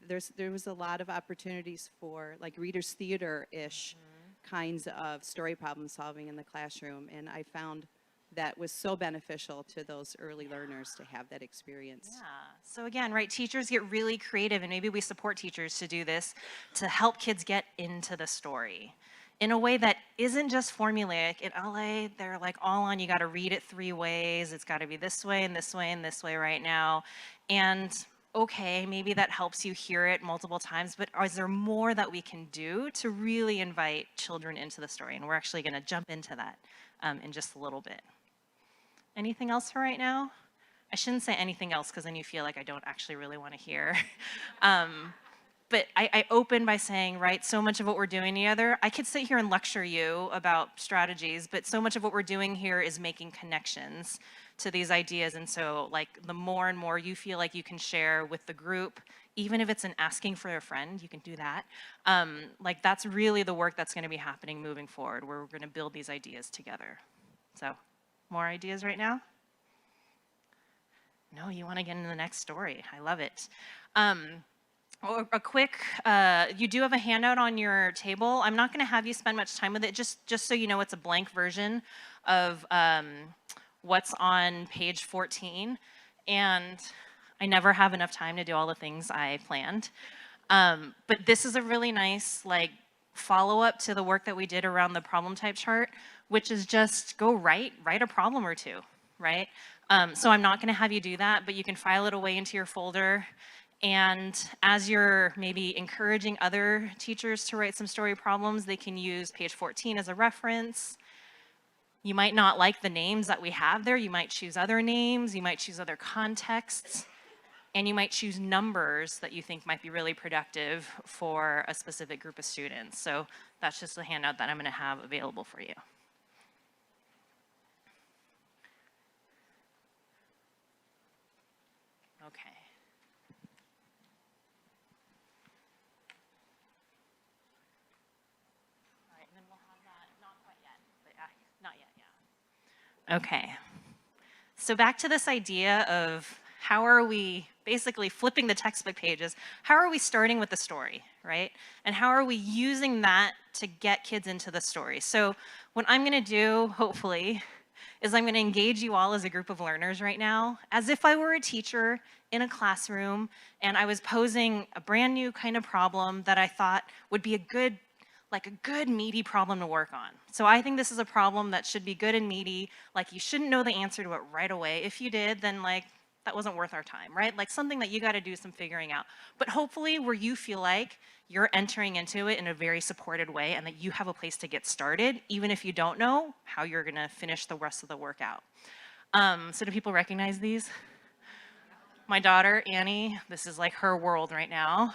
there was a lot of opportunities for like readers theater-ish kinds of story problem solving in the classroom, and I found that was so beneficial to those early learners to have that experience. Yeah. So again, right, teachers get really creative, and maybe we support teachers to do this, to help kids get into the story in a way that isn't just formulaic. In LA, they're like all on, you got to read it 3 ways. It's got to be this way and this way and this way right now. And okay, maybe that helps you hear it multiple times, but is there more that we can do to really invite children into the story? And we're actually going to jump into that in just a little bit. Anything else for right now? I shouldn't say anything else because then you feel like I don't actually really want to hear. But I open by saying, right, so much of what we're doing together, I could sit here and lecture you about strategies, but so much of what we're doing here is making connections to these ideas. And so like the more and more you feel like you can share with the group, even if it's an asking for a friend, you can do that. Like that's really the work that's going to be happening moving forward, where we're going to build these ideas together. So more ideas right now? No, you want to get into the next story. I love it. A quick, you do have a handout on your table. I'm not going to have you spend much time with it, just so you know it's a blank version of what's on page 14. And I never have enough time to do all the things I planned. But this is a really nice follow-up to the work that we did around the problem type chart, which is just go write a problem or two, right? So I'm not going to have you do that, but you can file it away into your folder. And as you're maybe encouraging other teachers to write some story problems, they can use page 14 as a reference. You might not like the names that we have there. You might choose other names. You might choose other contexts. And you might choose numbers that you think might be really productive for a specific group of students. So that's just a handout that I'm going to have available for you. Okay. All right, and then we'll have that, not quite yet, but not yet, yeah. Okay. So back to this idea of how are we basically flipping the textbook pages? How are we starting with the story, right? And how are we using that to get kids into the story? So what I'm going to do, hopefully, is I'm going to engage you all as a group of learners right now, as if I were a teacher in a classroom and I was posing a brand new kind of problem that I thought would be a good meaty problem to work on. So I think this is a problem that should be good and meaty. Like you shouldn't know the answer to it right away. If you did, then that wasn't worth our time, right? Like something that you got to do some figuring out. But hopefully where you feel like you're entering into it in a very supported way and that you have a place to get started, even if you don't know how you're going to finish the rest of the workout. So do people recognize these? My daughter, Annie, this is like her world right now.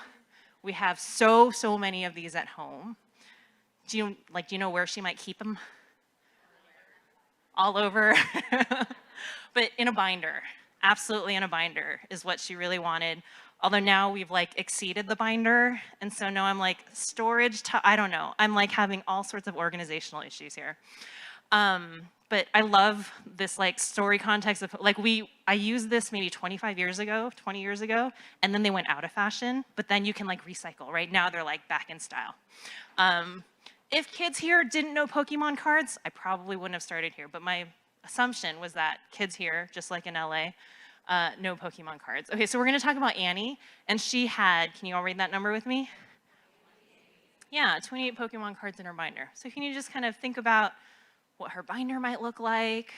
We have so many of these at home. Do you know where she might keep them? All over. But in a binder, absolutely in a binder is what she really wanted. Although now we've like exceeded the binder. And so now I'm like storage, I don't know. I'm like having all sorts of organizational issues here. But I love this like story context of like I used this maybe 20 years ago, and then they went out of fashion, but then you can like recycle. Right now they're like back in style. If kids here didn't know Pokemon cards, I probably wouldn't have started here, but my assumption was that kids here, just like in LA, know Pokemon cards. Okay, so we're gonna talk about Annie, and she had, can you all read that number with me? Yeah, 28 Pokemon cards in her binder. So can you just kind of think about what her binder might look like?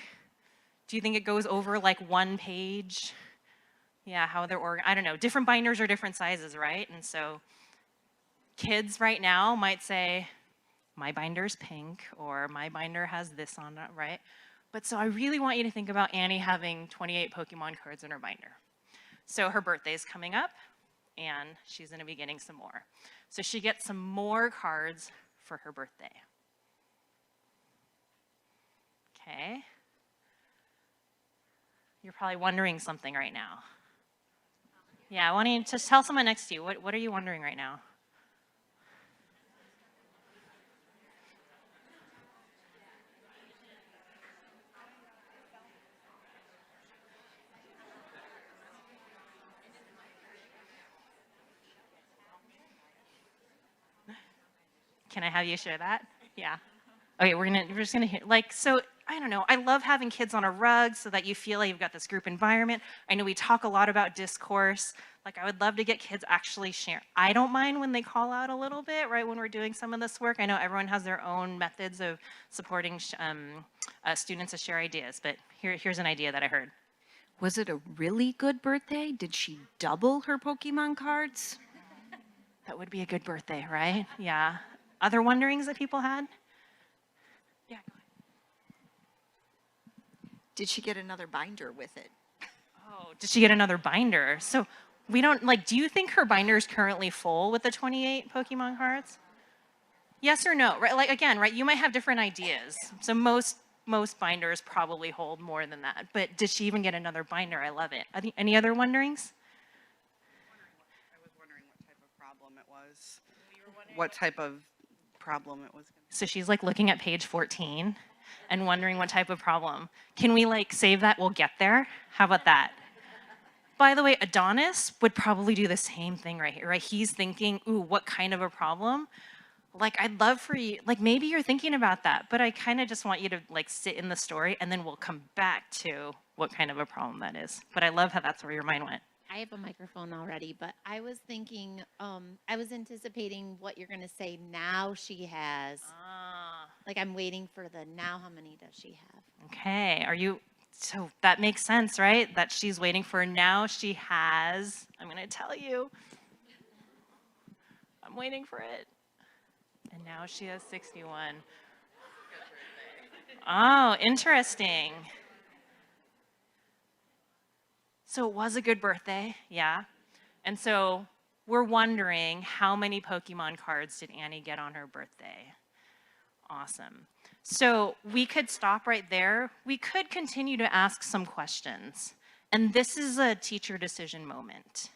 Do you think it goes over like one page? Yeah, how they're organized. I don't know, different binders are different sizes, right? And so kids right now might say, my binder's pink, or my binder has this on it, right? But so I really want you to think about Annie having 28 Pokemon cards in her binder. So her birthday's coming up, and she's gonna be getting some more. So she gets some more cards for her birthday. Okay. You're probably wondering something right now. Yeah, why don't you just tell someone next to you, what are you wondering right now? Can I have you share that? Yeah. Okay, we're just gonna hear, like, so, I don't know, I love having kids on a rug so that you feel like you've got this group environment. I know we talk a lot about discourse. Like, I would love to get kids actually share. I don't mind when they call out a little bit, right, when we're doing some of this work. I know everyone has their own methods of supporting students to share ideas, but here's an idea that I heard. Was it a really good birthday? Did she double her Pokemon cards? That would be a good birthday, right? Yeah. Other wonderings that people had? Yeah. Did she get another binder with it? Oh, did she get another binder? So we don't, like, do you think her binder is currently full with the 28 Pokemon cards? Yes or no? Right, like, again, right, you might have different ideas. So most binders probably hold more than that. But did she even get another binder? I love it. Any other wonderings? I was wondering what type of problem it was. What type of problem it was. So she's like looking at page 14 and wondering what type of problem. Can we like save that? We'll get there. How about that? By the way, Adonis would probably do the same thing right here, right? He's thinking, ooh, what kind of a problem? Like, I'd love for you, like maybe you're thinking about that, but I kind of just want you to like sit in the story and then we'll come back to what kind of a problem that is. But I love how that's where your mind went. I have a microphone already, but I was thinking, I was anticipating what you're going to say now she has. Like I'm waiting for the now how many does she have? Okay, so that makes sense, right? That she's waiting for now she has, I'm going to tell you. I'm waiting for it. And now she has 61. Oh, interesting. So it was a good birthday, yeah. And so we're wondering how many Pokemon cards did Annie get on her birthday? Awesome. So we could stop right there. We could continue to ask some questions. And this is a teacher decision moment.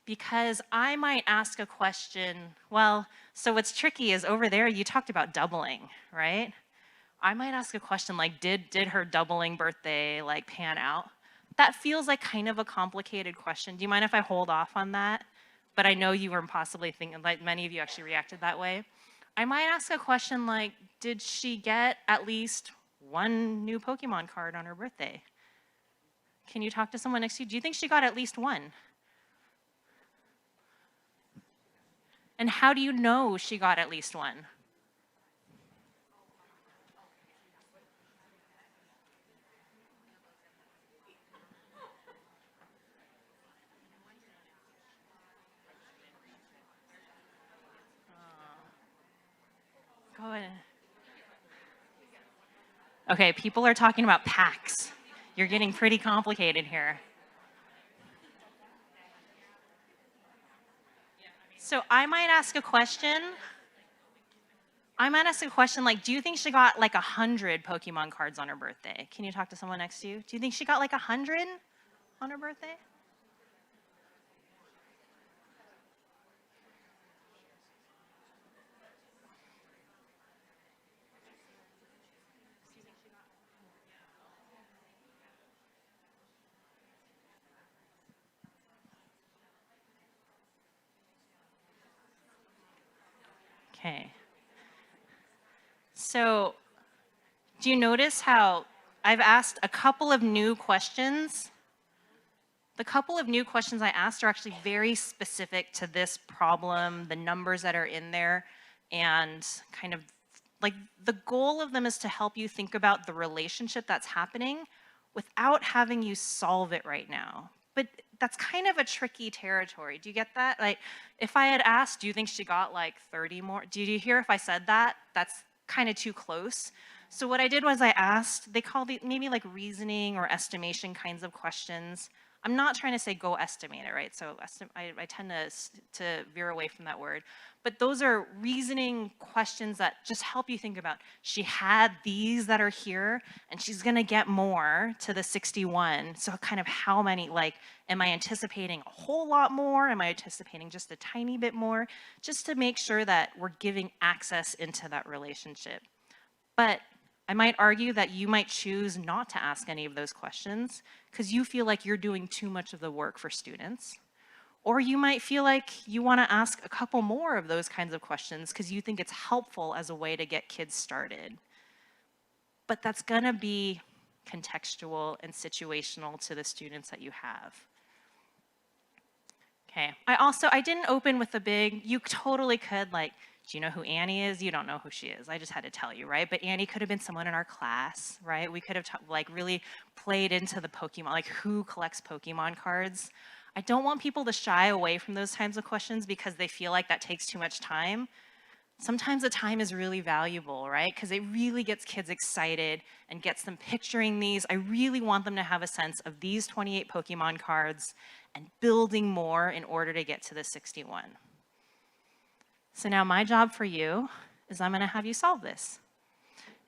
Because I might ask a question, well, so what's tricky is over there you talked about doubling, right? I might ask a question like, did her doubling birthday like pan out? That feels like kind of a complicated question. Do you mind if I hold off on that? But I know you were possibly thinking, like many of you actually reacted that way. I might ask a question like, did she get at least one new Pokemon card on her birthday? Can you talk to someone next to you? Do you think she got at least one? And how do you know she got at least one? Okay, people are talking about packs. You're getting pretty complicated here. So I might ask a question. Like, do you think she got like 100 Pokemon cards on her birthday? Can you talk to someone next to you? Do you think she got like 100 on her birthday? Okay. So, do you notice how I've asked a couple of new questions? The couple of new questions I asked are actually very specific to this problem, the numbers that are in there, and kind of like the goal of them is to help you think about the relationship that's happening without having you solve it right now. But that's kind of a tricky territory. Do you get that? Like, if I had asked, do you think she got like 30 more? Did you hear if I said that? That's kind of too close. So what I did was I asked, they call the maybe like reasoning or estimation kinds of questions. I'm not trying to say go estimate it, right? So I tend to veer away from that word. But those are reasoning questions that just help you think about, she had these that are here, and she's gonna get more to the 61. So kind of how many, like, am I anticipating a whole lot more? Am I anticipating just a tiny bit more? Just to make sure that we're giving access into that relationship. But I might argue that you might choose not to ask any of those questions because you feel like you're doing too much of the work for students. Or you might feel like you want to ask a couple more of those kinds of questions because you think it's helpful as a way to get kids started. But that's going to be contextual and situational to the students that you have. Okay, I didn't open with a big, you totally could, like, do you know who Annie is? You don't know who she is. I just had to tell you, right? But Annie could have been someone in our class, right? We could have like really played into the Pokemon, like who collects Pokemon cards. I don't want people to shy away from those kinds of questions because they feel like that takes too much time. Sometimes the time is really valuable, right? Because it really gets kids excited and gets them picturing these. I really want them to have a sense of these 28 Pokemon cards and building more in order to get to the 61. So now my job for you is I'm gonna have you solve this.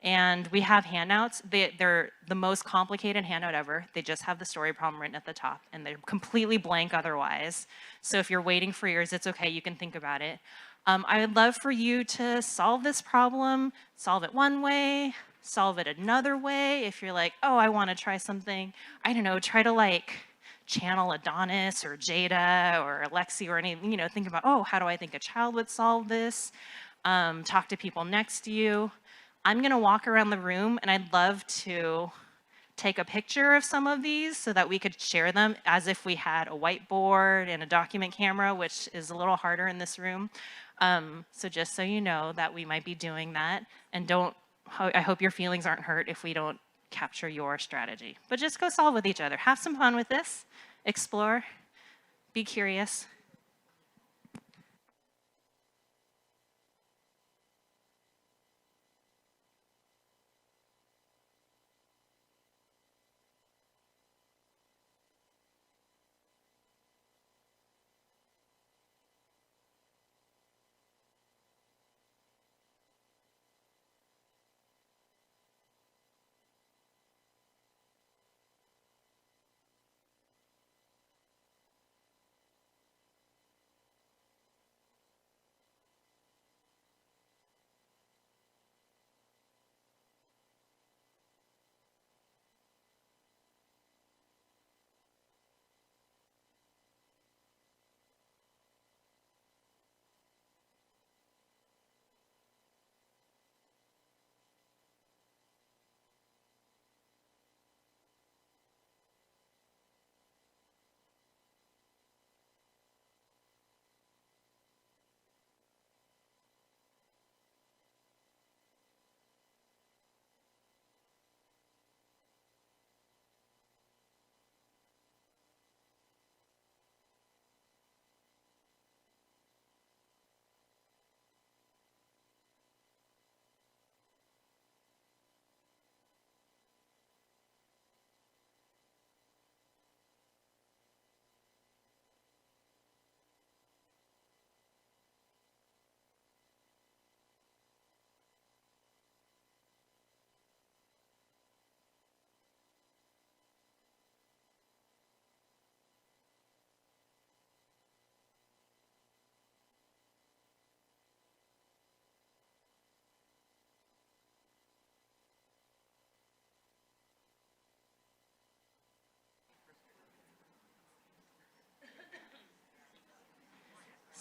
And we have handouts. They're the most complicated handout ever. They just have the story problem written at the top and they're completely blank otherwise. So if you're waiting for yours, it's okay, you can think about it. I would love for you to solve this problem, solve it one way, solve it another way. If you're like, oh, I wanna try something, I don't know, try to like channel Adonis or Jada or Alexi or any, think about, oh, how do I think a child would solve this? Talk to people next to you. I'm gonna walk around the room and I'd love to take a picture of some of these so that we could share them as if we had a whiteboard and a document camera, which is a little harder in this room. So just so you know that we might be doing that, and I hope your feelings aren't hurt if we don't capture your strategy. But just go solve with each other. Have some fun with this. Explore. Be curious.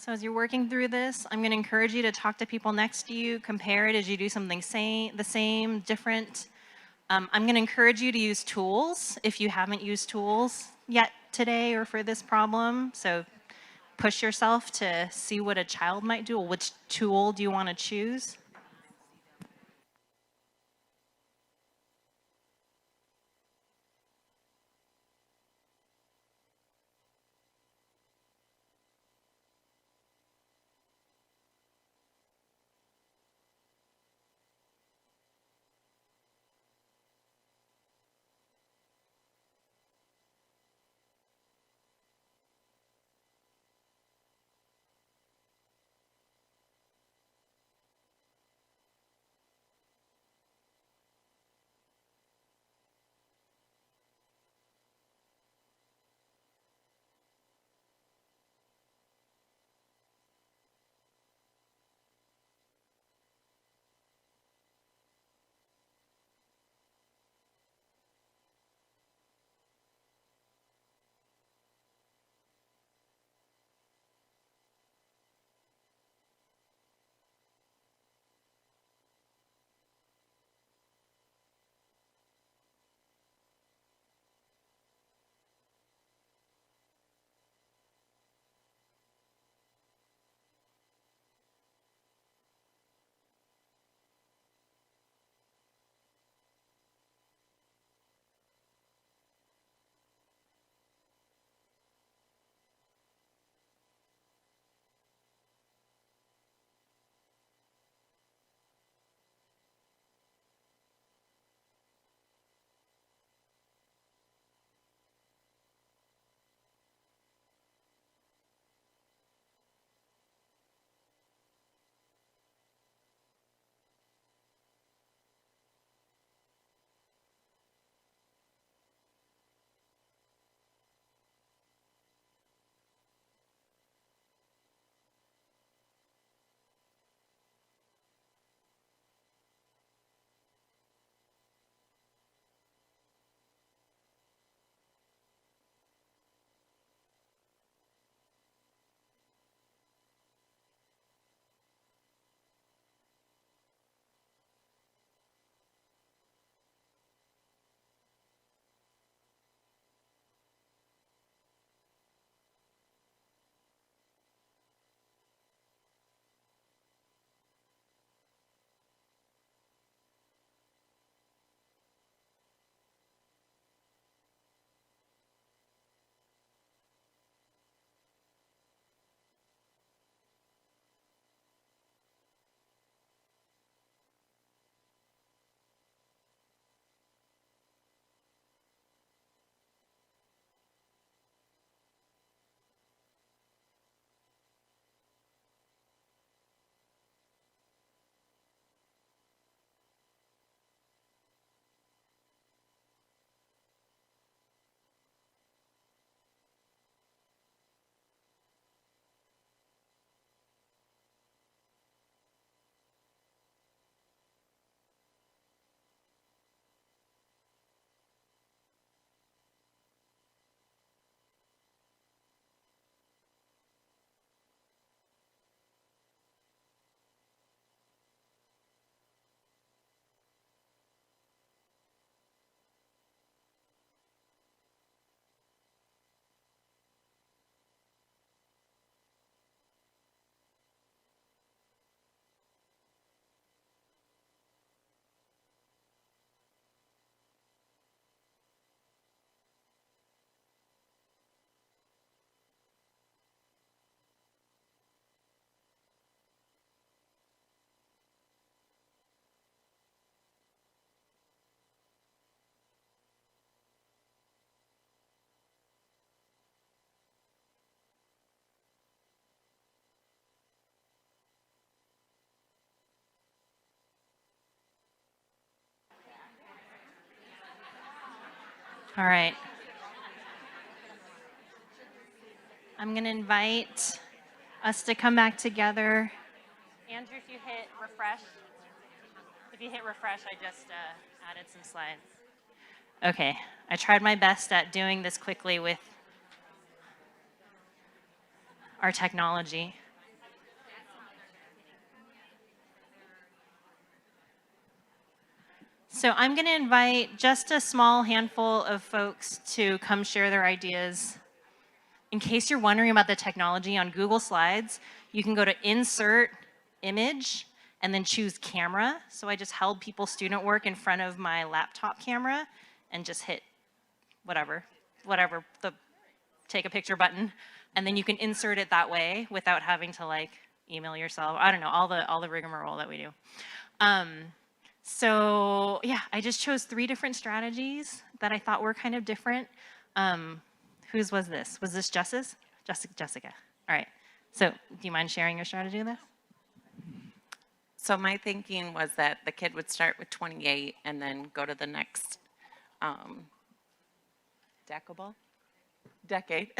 So as you're working through this, I'm going to encourage you to talk to people next to you, compare it as you do something the same, different. I'm going to encourage you to use tools if you haven't used tools yet today or for this problem. So push yourself to see what a child might do. Which tool do you want to choose? All right. I'm going to invite us to come back together. Andrew, if you hit refresh. If you hit refresh, I just added some slides. Okay, I tried my best at doing this quickly with our technology. So I'm going to invite just a small handful of folks to come share their ideas. In case you're wondering about the technology on Google Slides, you can go to Insert Image and then choose Camera. So I just held people's student work in front of my laptop camera and just hit whatever the take a picture button, and then you can insert it that way without having to like email yourself. I don't know, all the rigmarole that we do. So yeah, I just chose 3 different strategies that I thought were kind of different. Whose was this? Was this Jess's? Jessica. All right. So do you mind sharing your strategy with us? So my thinking was that the kid would start with 28 and then go to the next decade.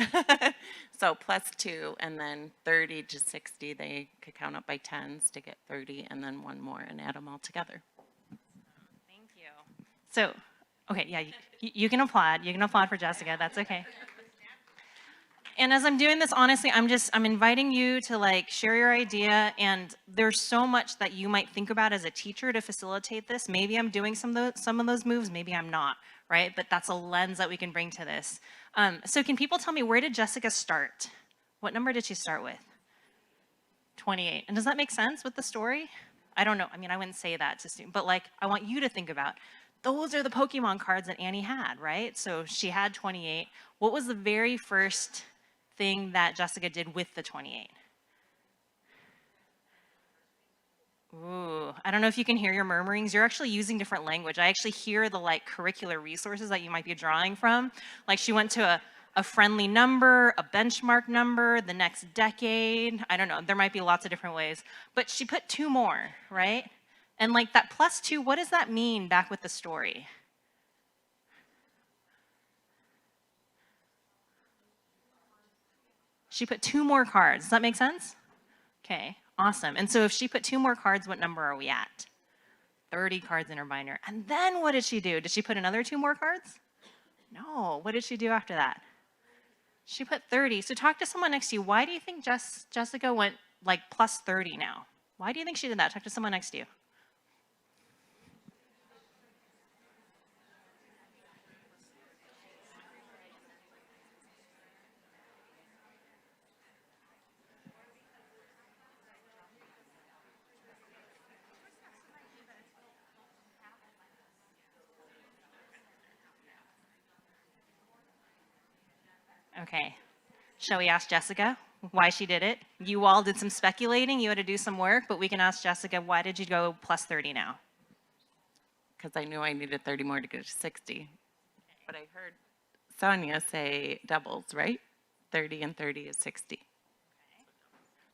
So +2, and then 30 to 60, they could count up by tens to get 30, and then one more and add them all together. Thank you. So, okay, yeah, you can applaud. You can applaud for Jessica. That's okay. And as I'm doing this, honestly, I'm inviting you to like share your idea, and there's so much that you might think about as a teacher to facilitate this. Maybe I'm doing some of those moves, maybe I'm not, right? But that's a lens that we can bring to this. So can people tell me, where did Jessica start? What number did she start with? 28. And does that make sense with the story? I don't know. I mean, I wouldn't say that to students, but like, I want you to think about, those are the Pokemon cards that Annie had, right? So she had 28. What was the very first thing that Jessica did with the 28? Ooh, I don't know if you can hear your murmurings. You're actually using different language. I actually hear the like curricular resources that you might be drawing from. Like she went to a friendly number, a benchmark number, the next decade. I don't know, there might be lots of different ways. But she put 2 more, right? And like that +2, what does that mean back with the story? She put 2 more cards. Does that make sense? Okay, awesome. And so if she put 2 more cards, what number are we at? 30 cards in her binder. And then what did she do? Did she put another 2 more cards? No. What did she do after that? She put 30. So talk to someone next to you. Why do you think Jessica went like +30 now? Why do you think she did that? Talk to someone next to you. Okay, shall we ask Jessica why she did it? You all did some speculating, you had to do some work, but we can ask Jessica, why did you go +30 now? Because I knew I needed 30 more to get to 60. But I heard Sonia say doubles, right? 30 and 30 is 60.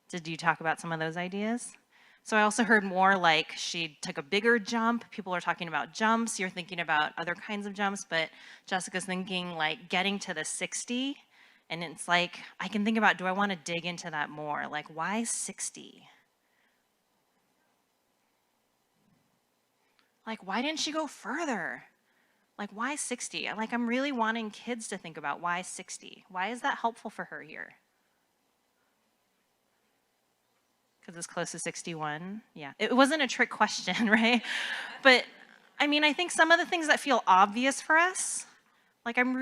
Did you talk about some of those ideas? So I also heard more like she took a bigger jump. People are talking about jumps. You're thinking about other kinds of jumps, but Jessica's thinking like getting to the 60. And it's like, I can think about, do I want to dig into that more? Like, why 60? Like, why didn't she go further? Like, why 60? Like, I'm really wanting kids to think about why 60. Why is that helpful for her here? Because it's close to 61. Yeah, it wasn't a trick question, right? But I mean, I think some of the things that feel obvious for us, like I'm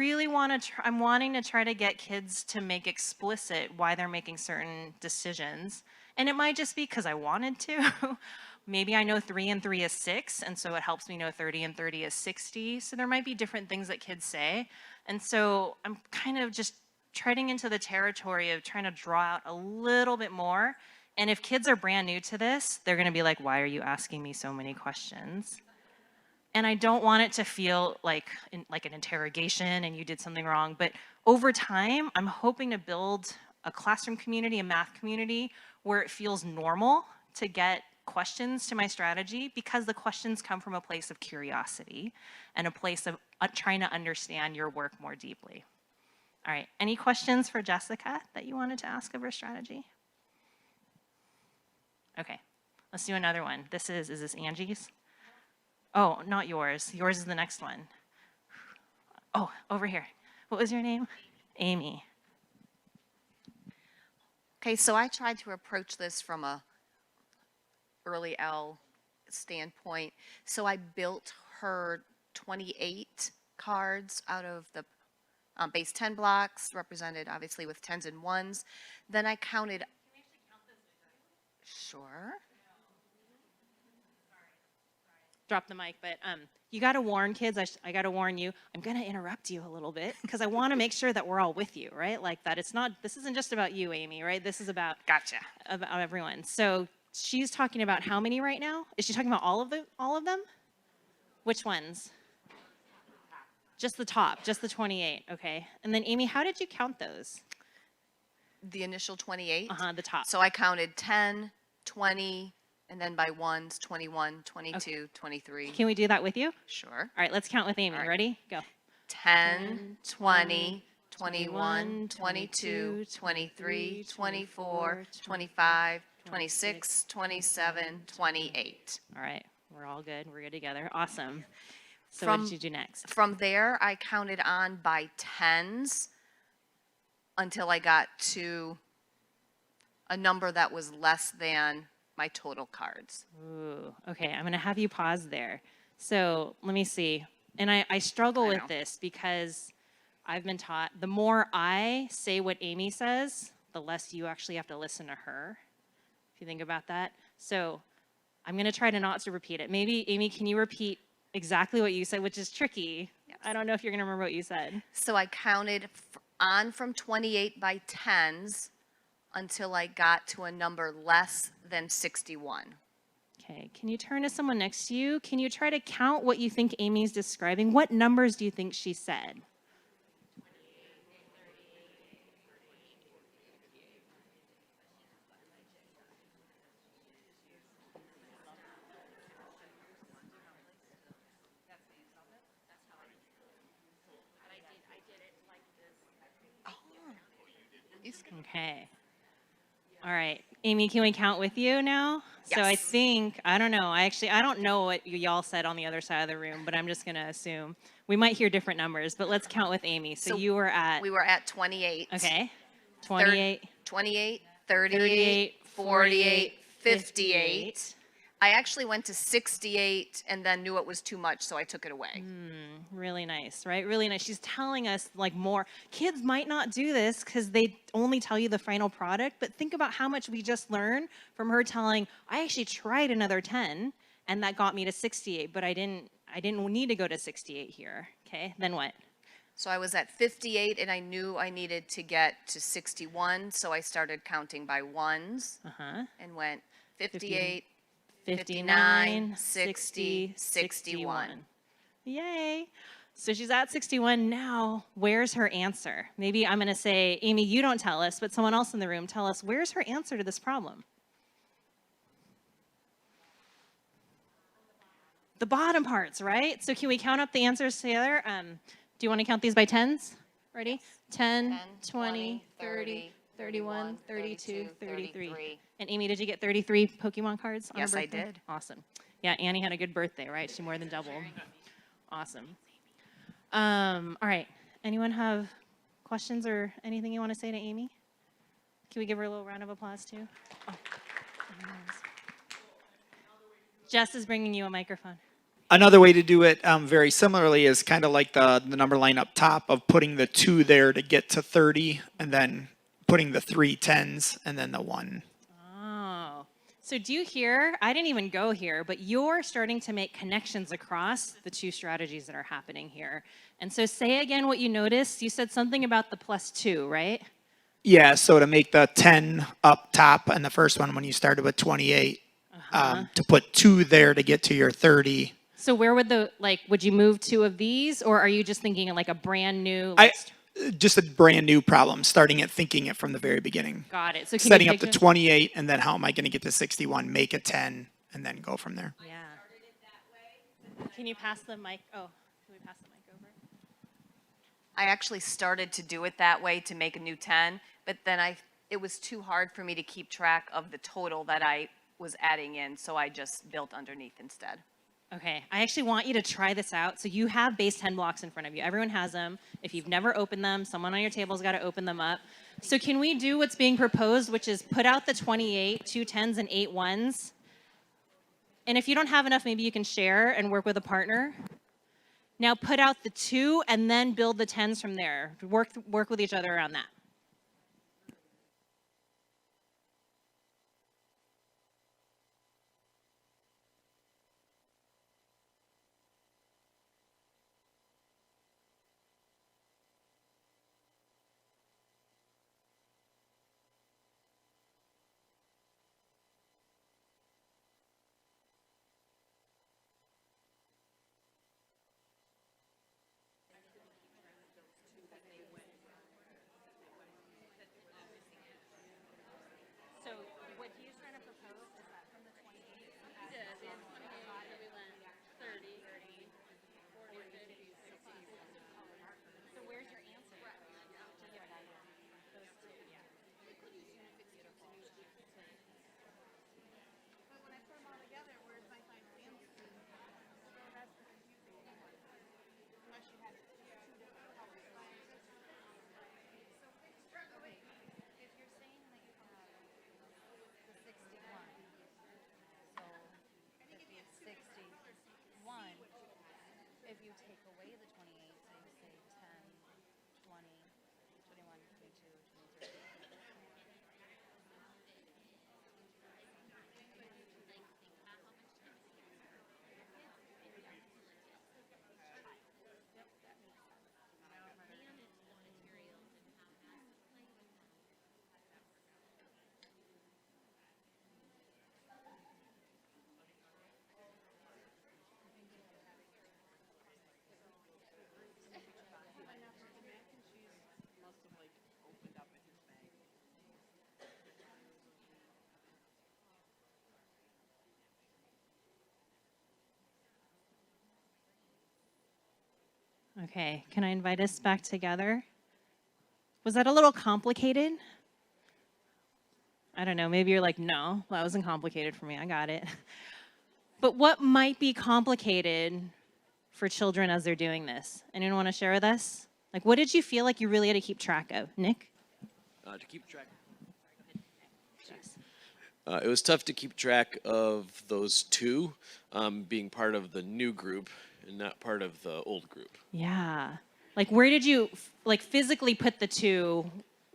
wanting to try to get kids to make explicit why they're making certain decisions. And it might just be because I wanted to. Maybe I know 3 and 3 is 6, and so it helps me know 30 and 30 is 60. So there might be different things that kids say. And so I'm kind of just treading into the territory of trying to draw out a little bit more. And if kids are brand new to this, they're going to be like, why are you asking me so many questions? And I don't want it to feel like an interrogation and you did something wrong. But over time, I'm hoping to build a classroom community, a math community, where it feels normal to get questions to my strategy, because the questions come from a place of curiosity and a place of trying to understand your work more deeply. All right, any questions for Jessica that you wanted to ask of her strategy? Okay, let's do another one. Is this Angie's? Oh, not yours. Yours is the next one. Oh, over here. What was your name? Amy. Okay, so I tried to approach this from a early L standpoint. So I built her 28 cards out of the base 10 blocks, represented obviously with 10s and 1s. Then I counted. Sure. Drop the mic, but you got to warn kids. I got to warn you. I'm going to interrupt you a little bit because I want to make sure that we're all with you, right? Like that. It's not. This isn't just about you, Amy, right? This is about about everyone. So she's talking about how many right now? Is she talking about all of them? Which ones? Just the top, just the 28. Okay. And then Amy, how did you count those? The initial 28. The top. So I counted 10, 20, and then by ones, 21, 22, 23. Can we do that with you? Sure. All right, let's count with Amy. Ready? Go. 10, 20, 21, 22, 23, 24, 25, 26, 27, 28. All right, we're all good. We're good together. Awesome. So From- what did you do next? From there, I counted on by tens until I got to a number that was less than my total cards. Ooh, okay, I'm gonna have you pause there. So let me see. And I struggle with this because I've been taught the more I say what Amy says, the less you actually have to listen to her, if you think about that. So I'm gonna try to not to repeat it. Maybe, Amy, can you repeat exactly what you said, which is tricky. Yes. I don't know if you're gonna remember what you said. So I counted on from 28 by tens until I got to a number less than 61. Okay, can you turn to someone next to you? Can you try to count what you think Amy's describing? What numbers do you think she said? Okay. All right. Amy, can we count with you now? Yes. So I think, I don't know. I don't know what y'all said on the other side of the room, but I'm just going to assume. We might hear different numbers, but let's count with Amy. So you were at? We were at 28. Okay. 28. 28, 38, 48, 58. I actually went to 68 and then knew it was too much, so I took it away. Really nice, right? Really nice. She's telling us like more. Kids might not do this because they only tell you the final product, but think about how much we just learned from her telling, I actually tried another 10 and that got me to 68, but I didn't need to go to 68 here. Okay, then what? So I was at 58 and I knew I needed to get to 61, so I started counting by ones and went 58, 59, 60, 61. Yay. So she's at 61 now. Where's her answer? Maybe I'm going to say, Amy, you don't tell us, but someone else in the room tell us, where's her answer to this problem? The bottom parts, right? So can we count up the answers together? Do you want to count these by tens? Ready? 10, 20, 30, 31, 32, 33. And Amy, did you get 33 Pokemon cards on her Yes, I birthday? did. Awesome. Yeah, Annie had a good birthday, right? She more than doubled. Awesome. All right. Anyone have questions or anything you want to say to Amy? Can we give her a little round of applause too? Oh. Jess is bringing you a microphone. Another way to do it very similarly is kind of like the number line up top of putting the 2 there to get to 30 and then putting the 3 10s and then the 1. Oh. So do you hear, I didn't even go here, but you're starting to make connections across the two strategies that are happening here. And so say again what you noticed. You said something about the +2, right? Yeah, so to make the 10 up top and the first one when you started with 28, to put 2 there to get to your 30. So where would would you move 2 of these, or are you just thinking of like a brand new? Just a brand new problem, starting at thinking it from the very beginning. Got it. So can setting you up the picture- 28, and then how am I going to get to 61, make a 10, and then go from there. Yeah. Can you pass the mic? Oh, can we pass the mic over? I actually started to do it that way to make a new 10, but then it was too hard for me to keep track of the total that I was adding in, so I just built underneath instead. Okay, I actually want you to try this out. So you have base 10 blocks in front of you. Everyone has them. If you've never opened them, someone on your table's got to open them up. So can we do what's being proposed, which is put out the 28, 2 10s and 8 1s, And if you don't have enough, maybe you can share and work with a partner. Now put out the 2 and then build the 10s from there. Work with each other around that. So what he's trying to propose is that from the 28, we went 30, 40, 50, 60. So where's your answer? To give an idea. Those 2, yeah. But when I put them all together, where's my final answer? So that's the confusing part. Unless you had 2 different colors. So wait, if you're saying that you have the 61, so if it's 61, if you take away the 28, so you say 10, 20, 21, 22, 23. Okay, can I invite us back together? Was that a little complicated? I don't know, maybe you're like, no, that wasn't complicated for me, I got it. But what might be complicated for children as they're doing this? Anyone want to share with us? Like, what did you feel like you really had to keep track of? Nick? To keep track. It was tough to keep track of those 2 being part of the new group and not part of the old group. Yeah. Like, where did you, like, physically put the 2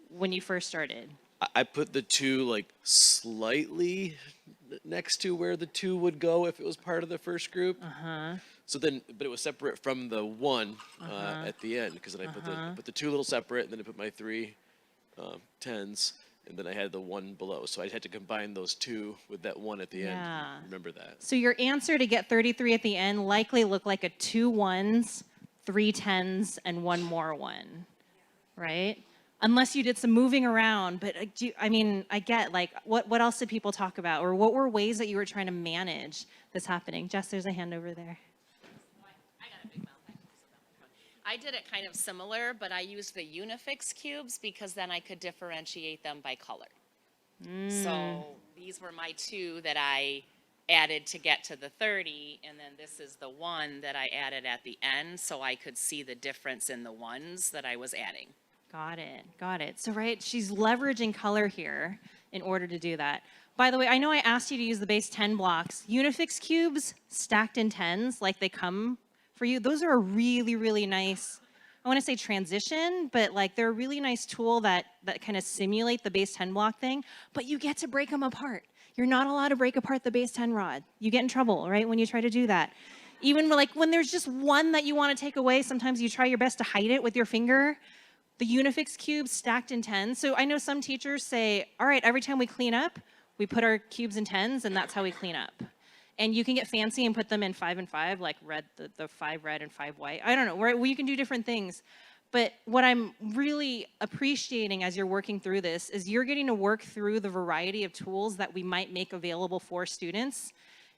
when you first started? I put the 2 like slightly next to where the 2 would go if it was part of the first group. So then, but it was separate from the 1 at the end, because then I put the 2 little separate, and then I put my 3 10s, and then I had the 1 below. So I had to combine those 2 with that 1 at the end. Remember that. So your answer to get 33 at the end likely looked like a 2 1s, 3 10s, and 1 more 1, right? Unless you did some moving around, but I mean, I get, like, what else did people talk about? Or what were ways that you were trying to manage this happening? Jess, there's a hand over there. I did it kind of similar, but I used the Unifix cubes because then I could differentiate them by color. So these were my 2 that I added to get to the 30, and then this is the 1 that I added at the end, so I could see the difference in the ones that I was adding. Got it, got it. So, right, she's leveraging color here in order to do that. By the way, I know I asked you to use the base 10 blocks. Unifix cubes stacked in 10s, like they come for you, those are a really, really nice, I want to say transition, but like they're a really nice tool that kind of simulate the base 10 block thing, but you get to break them apart. You're not allowed to break apart the base 10 rod. You get in trouble, right, when you try to do that. Even like when there's just one that you want to take away, sometimes you try your best to hide it with your finger. The Unifix cubes stacked in 10s. So I know some teachers say, all right, every time we clean up, we put our cubes in 10s, and that's how we clean up. And you can get fancy and put them in 5 and 5, like red, the 5 red and 5 white. I don't know, where you can do different things. But what I'm really appreciating as you're working through this is you're getting to work through the variety of tools that we might make available for students.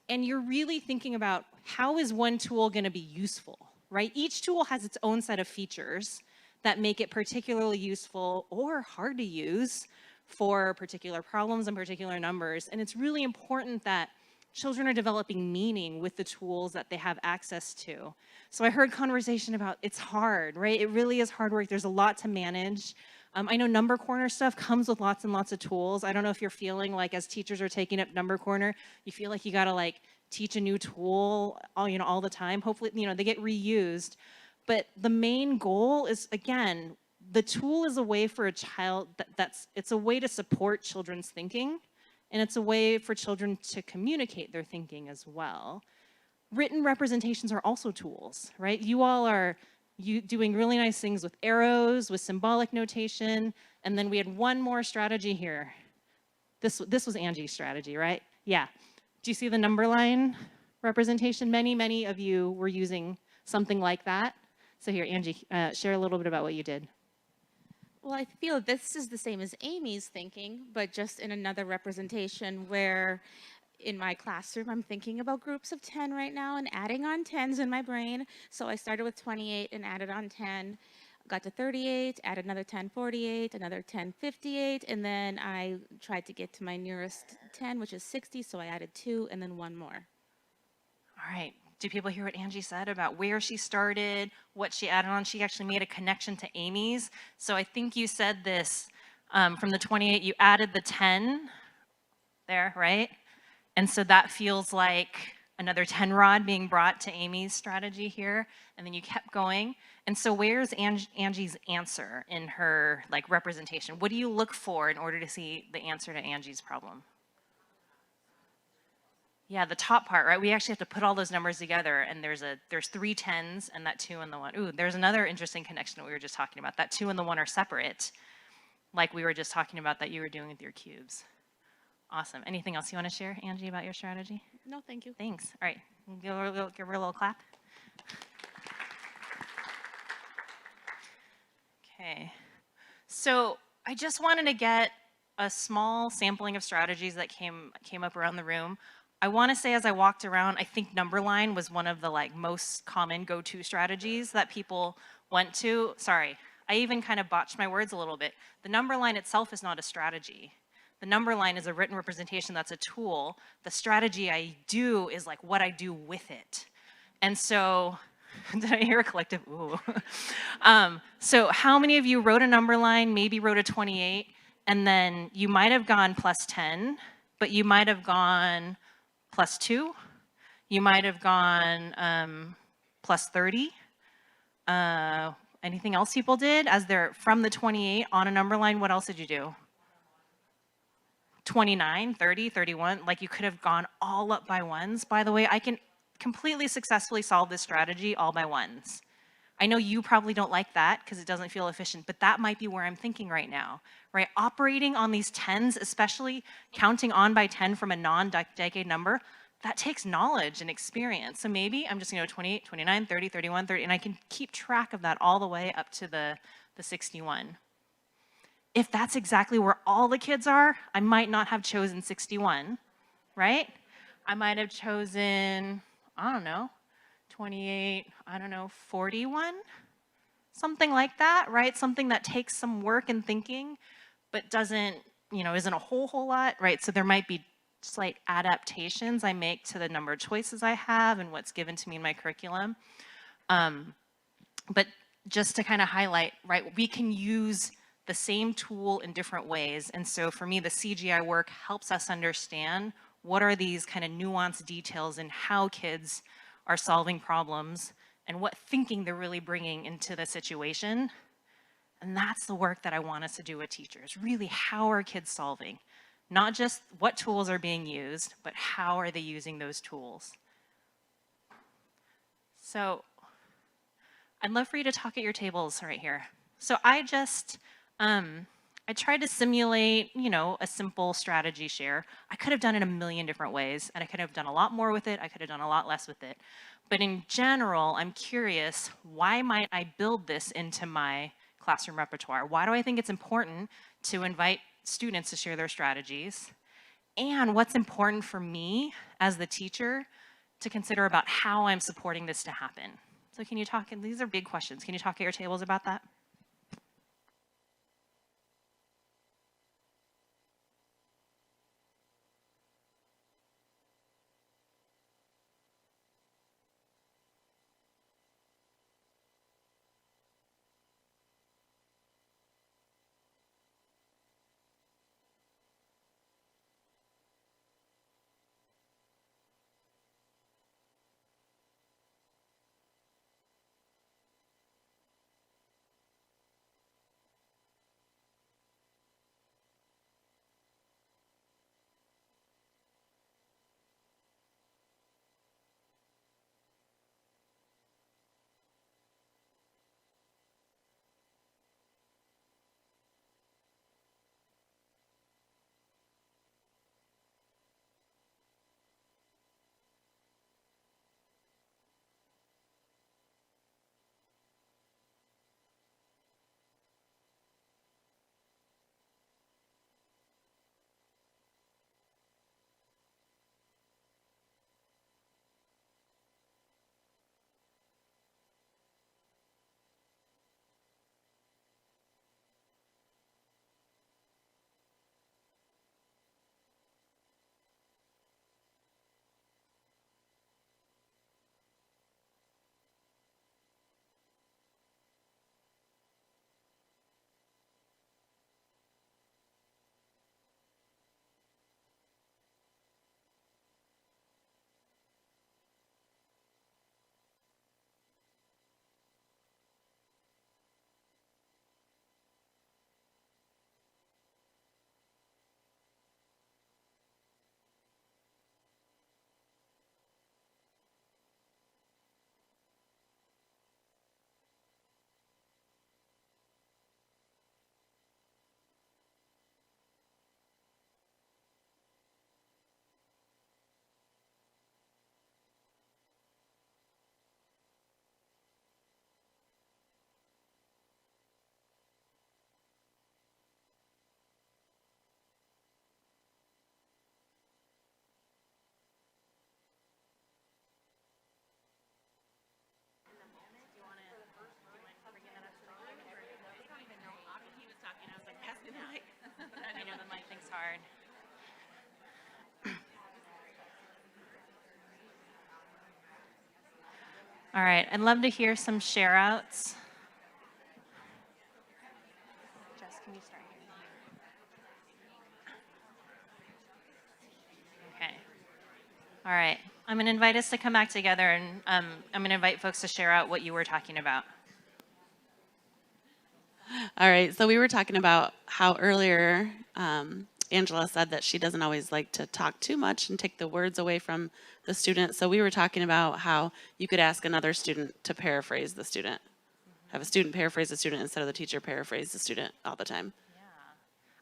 And you're really thinking about how is one tool going to be useful, right? Each tool has its own set of features that make it particularly useful or hard to use for particular problems and particular numbers. And it's really important that children are developing meaning with the tools that they have access to. So I heard conversation about it's hard, right? It really is hard work. There's a lot to manage. I know Number Corner stuff comes with lots and lots of tools. I don't know if you're feeling like as teachers are taking up Number Corner, you feel like you gotta like teach a new tool all the time. Hopefully, they get reused. But the main goal is, again, the tool is a way for a child it's a way to support children's thinking, and it's a way for children to communicate their thinking as well. Written representations are also tools, right? You all are doing really nice things with arrows, with symbolic notation, and then we had one more strategy here. This was Angie's strategy, right? Yeah. Do you see the number line representation? Many of you were using something like that. So here, Angie, share a little bit about what you did. Well, I feel this is the same as Amy's thinking, but just in another representation where in my classroom, I'm thinking about groups of 10 right now and adding on 10s in my brain. So I started with 28 and added on 10, got to 38, added another 10, 48, another 10, 58, and then I tried to get to my nearest 10, which is 60, so I added 2 and then 1 more. All right. Do people hear what Angie said about where she started, what she added on? She actually made a connection to Amy's. So I think you said this from the 28, you added the 10 there, right? And so that feels like another 10 rod being brought to Amy's strategy here. And then you kept going. And so where's Angie's answer in her representation? What do you look for in order to see the answer to Angie's problem? Yeah, the top part, right? We actually have to put all those numbers together, and there's 3 10s and that 2 and the 1. Ooh, there's another interesting connection that we were just talking about. That 2 and the 1 are separate, like we were just talking about that you were doing with your cubes. Awesome. Anything else you want to share, Angie, about your strategy? No, thank you. Thanks. All right, give her a little clap. Okay. So I just wanted to get a small sampling of strategies that came up around the room. I want to say as I walked around, I think number line was one of the most common go-to strategies that people went to. Sorry, I even kind of botched my words a little bit. The number line itself is not a strategy. The number line is a written representation that's a tool. The strategy I do is what I do with it. And so, did I hear a collective ooh? So how many of you wrote a number line, maybe wrote a 28, and then you might have gone plus 10, but you might have gone plus 2, you might have gone plus 30. Anything else people did as they're from the 28 on a number line? What else did you do? 29, 30, 31, you could have gone all up by ones. By the way, I can completely successfully solve this strategy all by ones. I know you probably don't like that because it doesn't feel efficient, but that might be where I'm thinking right now, right? Operating on these 10s, especially counting on by 10 from a non-decade number, that takes knowledge and experience. So maybe I'm just going to go 28, 29, 30, 31, 30, and I can keep track of that all the way up to the 61. If that's exactly where all the kids are, I might not have chosen 61, right? I might have chosen, I don't know, 28, 41, something like that, right? Something that takes some work and thinking, but doesn't, isn't a whole lot, right? So there might be slight adaptations I make to the number of choices I have and what's given to me in my curriculum. But just to kind of highlight, right, we can use the same tool in different ways. And so for me, the CGI work helps us understand what are these kind of nuanced details in how kids are solving problems and what thinking they're really bringing into the situation. And that's the work that I want us to do with teachers. Really, how are kids solving? Not just what tools are being used, but how are they using those tools? So I'd love for you to talk at your tables right here. So I tried to simulate, a simple strategy share. I could have done it a million different ways, and I could have done a lot more with it. I could have done a lot less with it. But in general, I'm curious, why might I build this into my classroom repertoire? Why do I think it's important to invite students to share their strategies? And what's important for me as the teacher to consider about how I'm supporting this to happen? So can you talk, and these are big questions, can you talk at your tables about that? All right, I'd love to hear some share outs. Jess, can you start here? Okay. All right, I'm going to invite us to come back together, and I'm going to invite folks to share out what you were talking about. All right, so we were talking about how earlier Angela said that she doesn't always like to talk too much and take the words away from the student. So we were talking about how you could ask another student to paraphrase the student. Have a student paraphrase the student instead of the teacher paraphrase the student all the time.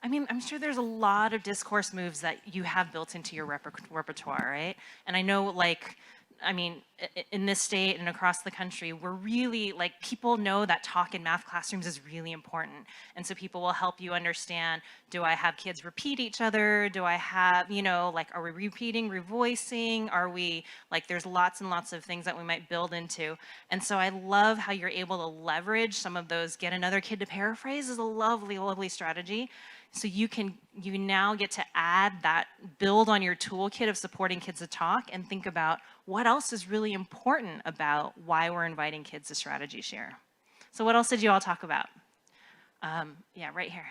I mean, I'm sure there's a lot of discourse moves that you have built into your repertoire, right? And I know, like, I mean, in this state and across the country, we're really, like, people know that talk in math classrooms is really important. And so people will help you understand, do I have kids repeat each other? Do I have, you know, like, are we repeating, revoicing? Are we, like, there's lots and lots of things that we might build into. And so I love how you're able to leverage some of those, get another kid to paraphrase is a lovely, lovely strategy. So you now get to add that, build on your toolkit of supporting kids to talk and think about what else is really important about why we're inviting kids to strategy share. So what else did you all talk about? Yeah, right here.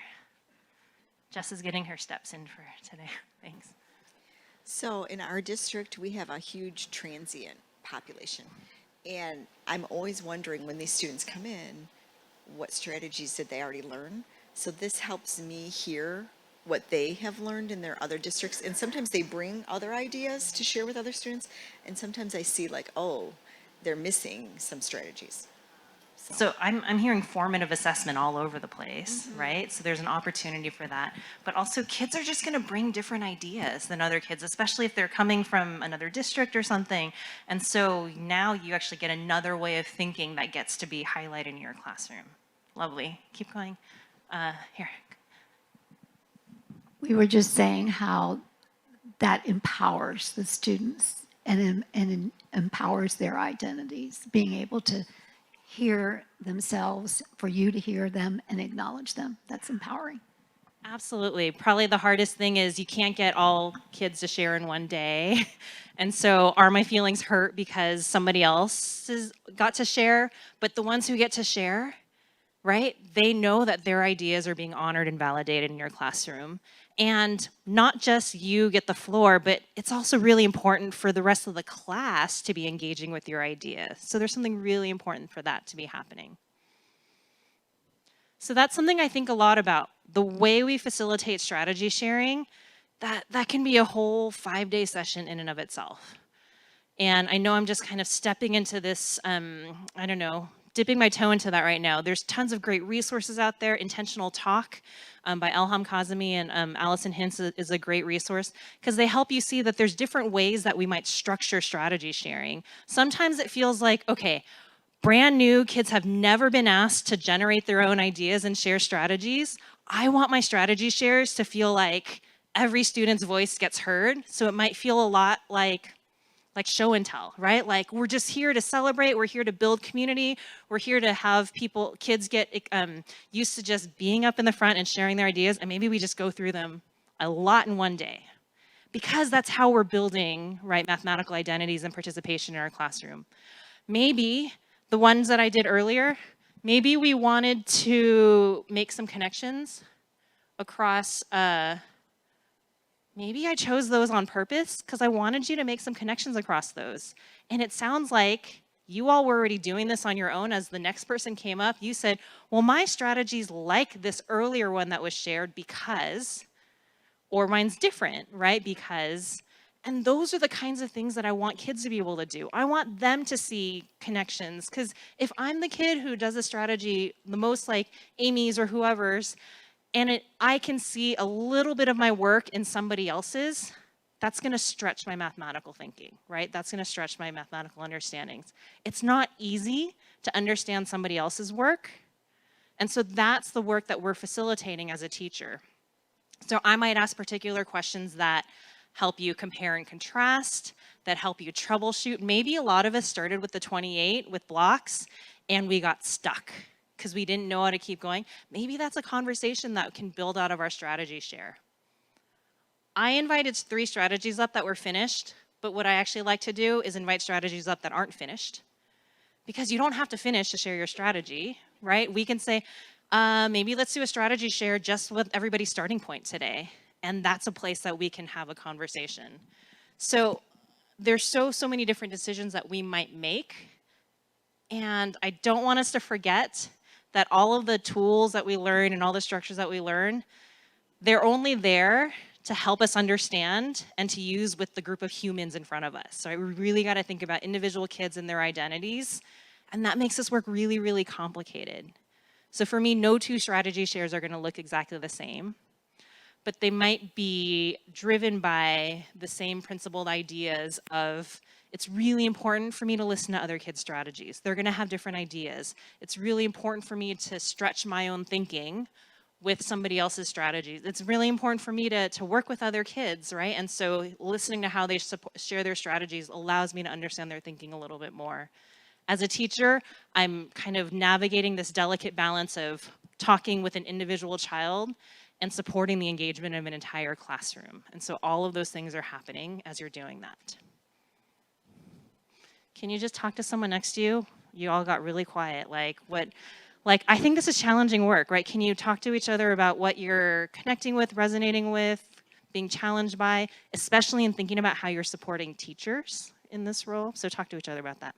Jess is getting her steps in for today. Thanks. So in our district, we have a huge transient population. And I'm always wondering when these students come in, what strategies did they already learn? So this helps me hear what they have learned in their other districts. And sometimes they bring other ideas to share with other students. And sometimes I see like, oh, they're missing some strategies. So I'm hearing formative assessment all over the place, right? So there's an opportunity for that. But also kids are just going to bring different ideas than other kids, especially if they're coming from another district or something. And so now you actually get another way of thinking that gets to be highlighted in your classroom. Lovely. Keep going. Here. We were just saying how that empowers the students and empowers their identities, being able to hear themselves, for you to hear them and acknowledge them. That's empowering. Absolutely. Probably the hardest thing is you can't get all kids to share in one day. And so are my feelings hurt because somebody else got to share? But the ones who get to share, right? They know that their ideas are being honored and validated in your classroom. And not just you get the floor, but it's also really important for the rest of the class to be engaging with your ideas. So there's something really important for that to be happening. So that's something I think a lot about. The way we facilitate strategy sharing, that can be a whole 5-day session in and of itself. And I know I'm just kind of stepping into this, I don't know, dipping my toe into that right now. There's tons of great resources out there. Intentional Talk by Elham Kazemi and Allison Hintz is a great resource because they help you see that there's different ways that we might structure strategy sharing. Sometimes it feels like, okay, brand new kids have never been asked to generate their own ideas and share strategies. I want my strategy shares to feel like every student's voice gets heard. So it might feel a lot like show and tell, right? Like we're just here to celebrate, we're here to build community, we're here to have kids get used to just being up in the front and sharing their ideas, and maybe we just go through them a lot in one day. Because that's how we're building, right, mathematical identities and participation in our classroom. Maybe the ones that I did earlier, maybe we wanted to make some connections across maybe I chose those on purpose because I wanted you to make some connections across those. And it sounds like you all were already doing this on your own. As the next person came up, you said, well, my strategy's like this earlier one that was shared because, or mine's different, right? Because, and those are the kinds of things that I want kids to be able to do. I want them to see connections because if I'm the kid who does a strategy the most like Amy's or whoever's, and I can see a little bit of my work in somebody else's, that's going to stretch my mathematical thinking, right? That's going to stretch my mathematical understandings. It's not easy to understand somebody else's work. And so that's the work that we're facilitating as a teacher. So I might ask particular questions that help you compare and contrast, that help you troubleshoot. Maybe a lot of us started with the 28 with blocks and we got stuck because we didn't know how to keep going. Maybe that's a conversation that can build out of our strategy share. I invited 3 strategies up that were finished, but what I actually like to do is invite strategies up that aren't finished. because you don't have to finish to share your strategy, right? We can say, maybe let's do a strategy share just with everybody's starting point today. And that's a place that we can have a conversation. So there's so many different decisions that we might make. And I don't want us to forget that all of the tools that we learn and all the structures that we learn, they're only there to help us understand and to use with the group of humans in front of us. So we really got to think about individual kids and their identities. And that makes this work really, really complicated. So for me, no two strategy shares are going to look exactly the same, but they might be driven by the same principled ideas of, it's really important for me to listen to other kids' strategies. They're gonna have different ideas. It's really important for me to stretch my own thinking with somebody else's strategies. It's really important for me to work with other kids, right? And so listening to how they share their strategies allows me to understand their thinking a little bit more. As a teacher, I'm kind of navigating this delicate balance of talking with an individual child and supporting the engagement of an entire classroom. And so all of those things are happening as you're doing that. Can you just talk to someone next to you? You all got really quiet. Like, I think this is challenging work, right? Can you talk to each other about what you're connecting with, resonating with, being challenged by, especially in thinking about how you're supporting teachers in this role? So talk to each other about that.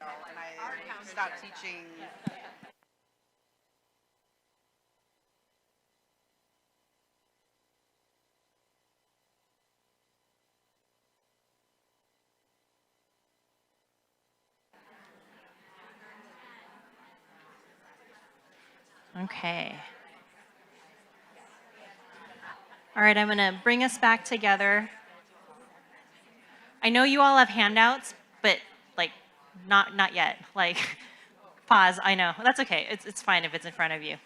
And I stopped teaching Okay. All right, I'm gonna bring us back together. I know you all have handouts, but like, not yet. Like, pause, I know. That's okay, it's fine if it's in front of you.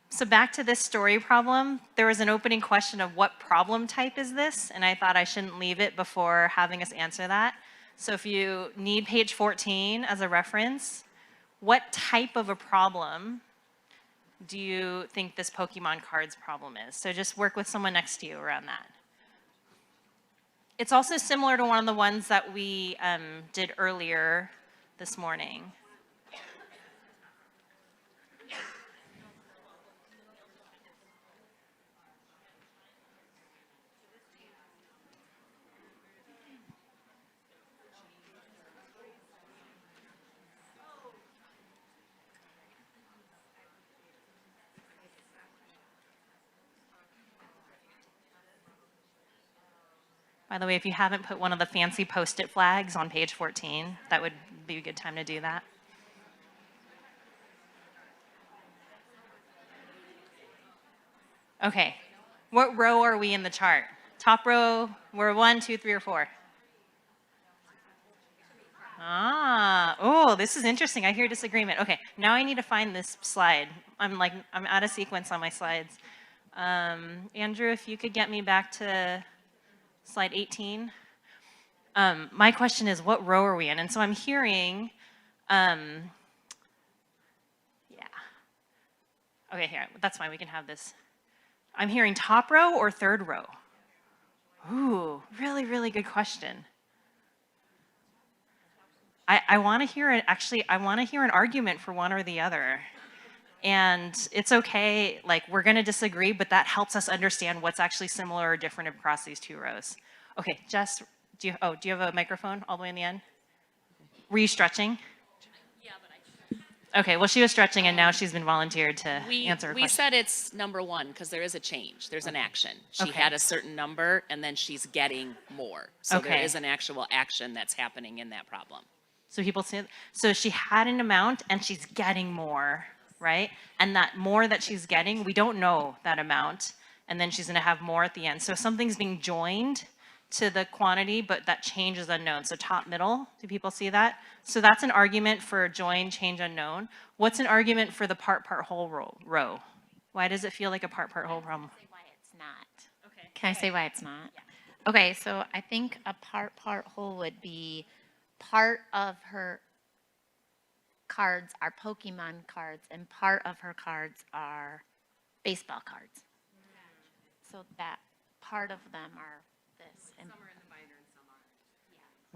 So back to this story problem, there was an opening question of what problem type is this? And I thought I shouldn't leave it before having us answer that. So if you need page 14 as a reference, what type of a problem do you think this Pokemon cards problem is? So just work with someone next to you around that. It's also similar to one of the ones that we did earlier this morning. By the way, if you haven't put one of the fancy Post-it flags on page 14, that would be a good time to do that. Okay, what row are we in the chart? Top row, we're 1, 2, 3, or 4? Ah, oh, this is interesting. I hear disagreement. Okay, now I need to find this slide. I'm out of sequence on my slides. Andrew, if you could get me back to slide 18. My question is, what row are we in? And so I'm hearing, yeah. Okay, here, that's fine, we can have this. I'm hearing top row or third row? Ooh, really, really good question. I want to hear it, actually, I want to hear an argument for one or the other. And it's okay, like we're gonna disagree, but that helps us understand what's actually similar or different across these two rows. Okay, Jess, do you have a microphone all the way in the end? Were you stretching? Yeah, but Okay, well she was stretching and now she's been volunteered to answer her we question. said it's number 1 because there is a change. There's an action. She Okay. had a certain number and then she's getting more. So there Okay. is an actual action that's happening in that problem. So people say, so she had an amount and she's getting more, right? And that more that she's getting, we don't know that amount, and then she's gonna have more at the end. So something's being joined to the quantity, but that change is unknown. So top, middle, do people see that? So that's an argument for join, change, unknown. What's an argument for the part, whole row? Why does it feel like a part, whole problem? Why it's not. Okay. Can I say why it's not? Yeah. Okay, so I think a part whole would be part of her cards are Pokemon cards and part of her cards are baseball cards. So that part of them are this. And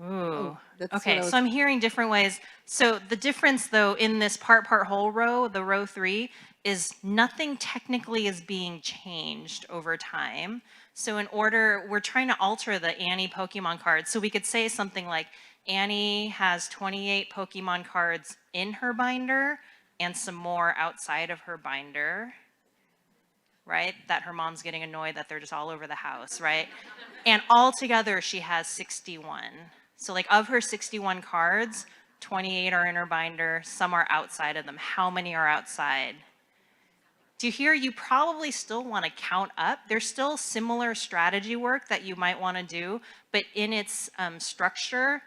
Ooh, that's okay, what I was- so I'm hearing different ways. So the difference though in this part, whole row, the row 3, is nothing technically is being changed over time. So in order, we're trying to alter the Annie Pokemon cards. So we could say something like, Annie has 28 Pokemon cards in her binder and some more outside of her binder, right? That her mom's getting annoyed that they're just all over the house, right? And altogether she has 61. So like of her 61 cards, 28 are in her binder, some are outside of them. How many are outside? Do you hear? You probably still want to count up. There's still similar strategy work that you might want to do, but in its structure,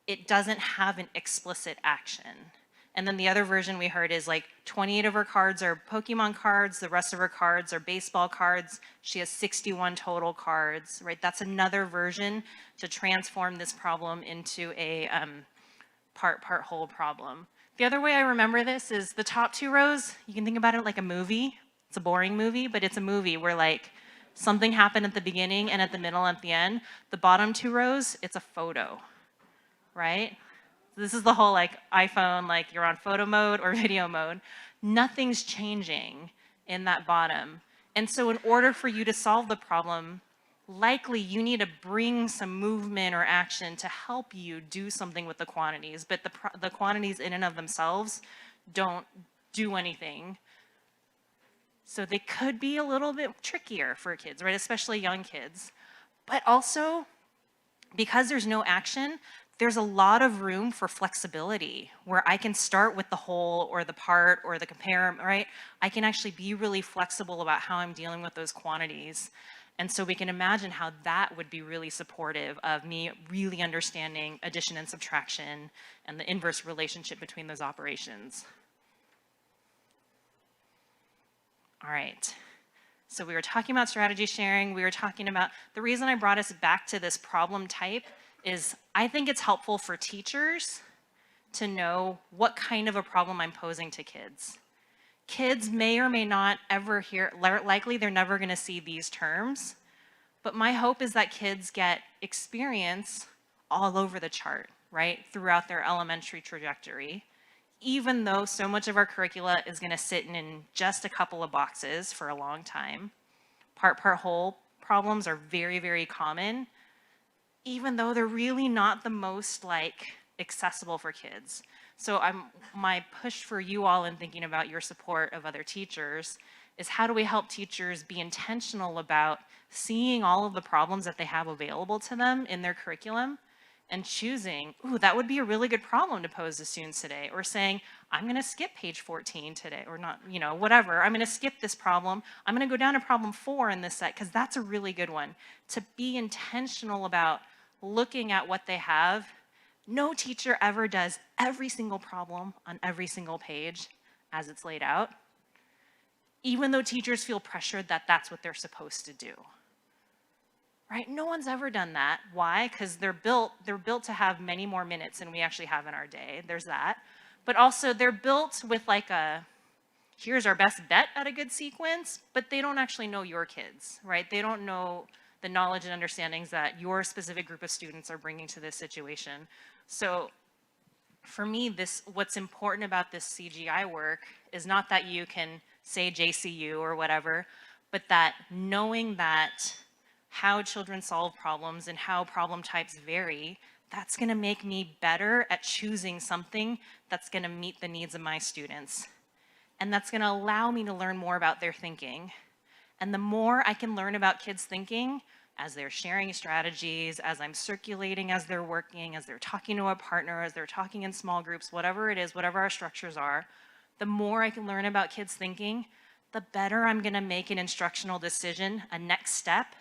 it doesn't have an explicit action. And then the other version we heard is like 28 of her cards are Pokemon cards, the rest of her cards are baseball cards. She has 61 total cards, right? That's another version to transform this problem into a part, whole problem. The other way I remember this is the top 2 rows, you can think about it like a movie. It's a boring movie, but it's a movie where like something happened at the beginning and at the middle and at the end. The bottom 2 rows, it's a photo, right? This is the whole like iPhone, like you're on photo mode or video mode. Nothing's changing in that bottom. And so in order for you to solve the problem, likely you need to bring some movement or action to help you do something with the quantities, but the quantities in and of themselves don't do anything. So they could be a little bit trickier for kids, right? Especially young kids. But also, because there's no action, there's a lot of room for flexibility where I can start with the whole or the part or the compare, right? I can actually be really flexible about how I'm dealing with those quantities. And so we can imagine how that would be really supportive of me really understanding addition and subtraction and the inverse relationship between those operations. All right. So we were talking about strategy sharing. We were talking about, the reason I brought us back to this problem type is I think it's helpful for teachers to know what kind of a problem I'm posing to kids. Kids may or may not ever hear, likely they're never gonna see these terms, but my hope is that kids get experience all over the chart, right, throughout their elementary trajectory, even though so much of our curricula is gonna sit in just a couple of boxes for a long time. Part, whole problems are very, very common, even though they're really not the most like accessible for kids. So my push for you all in thinking about your support of other teachers is how do we help teachers be intentional about seeing all of the problems that they have available to them in their curriculum and choosing, ooh, that would be a really good problem to pose to students today, or saying, I'm gonna skip page 14 today, or not, you know, whatever, I'm gonna skip this problem, I'm gonna go down to problem 4 in this set, because that's a really good one. To be intentional about looking at what they have. No teacher ever does every single problem on every single page as it's laid out, even though teachers feel pressured that that's what they're supposed to do. Right? No one's ever done that. Why? Because they're built to have many more minutes than we actually have in our day. There's that. But also they're built with like a, here's our best bet at a good sequence, but they don't actually know your kids, right? They don't know the knowledge and understandings that your specific group of students are bringing to this situation. So for me, what's important about this CGI work is not that you can say JCU or whatever, but that knowing that how children solve problems and how problem types vary, that's gonna make me better at choosing something that's gonna meet the needs of my students. And that's gonna allow me to learn more about their thinking. And the more I can learn about kids' thinking, as they're sharing strategies, as I'm circulating, as they're working, as they're talking to a partner, as they're talking in small groups, whatever it is, whatever our structures are, the more I can learn about kids' thinking, the better I'm gonna make an instructional decision, a next step,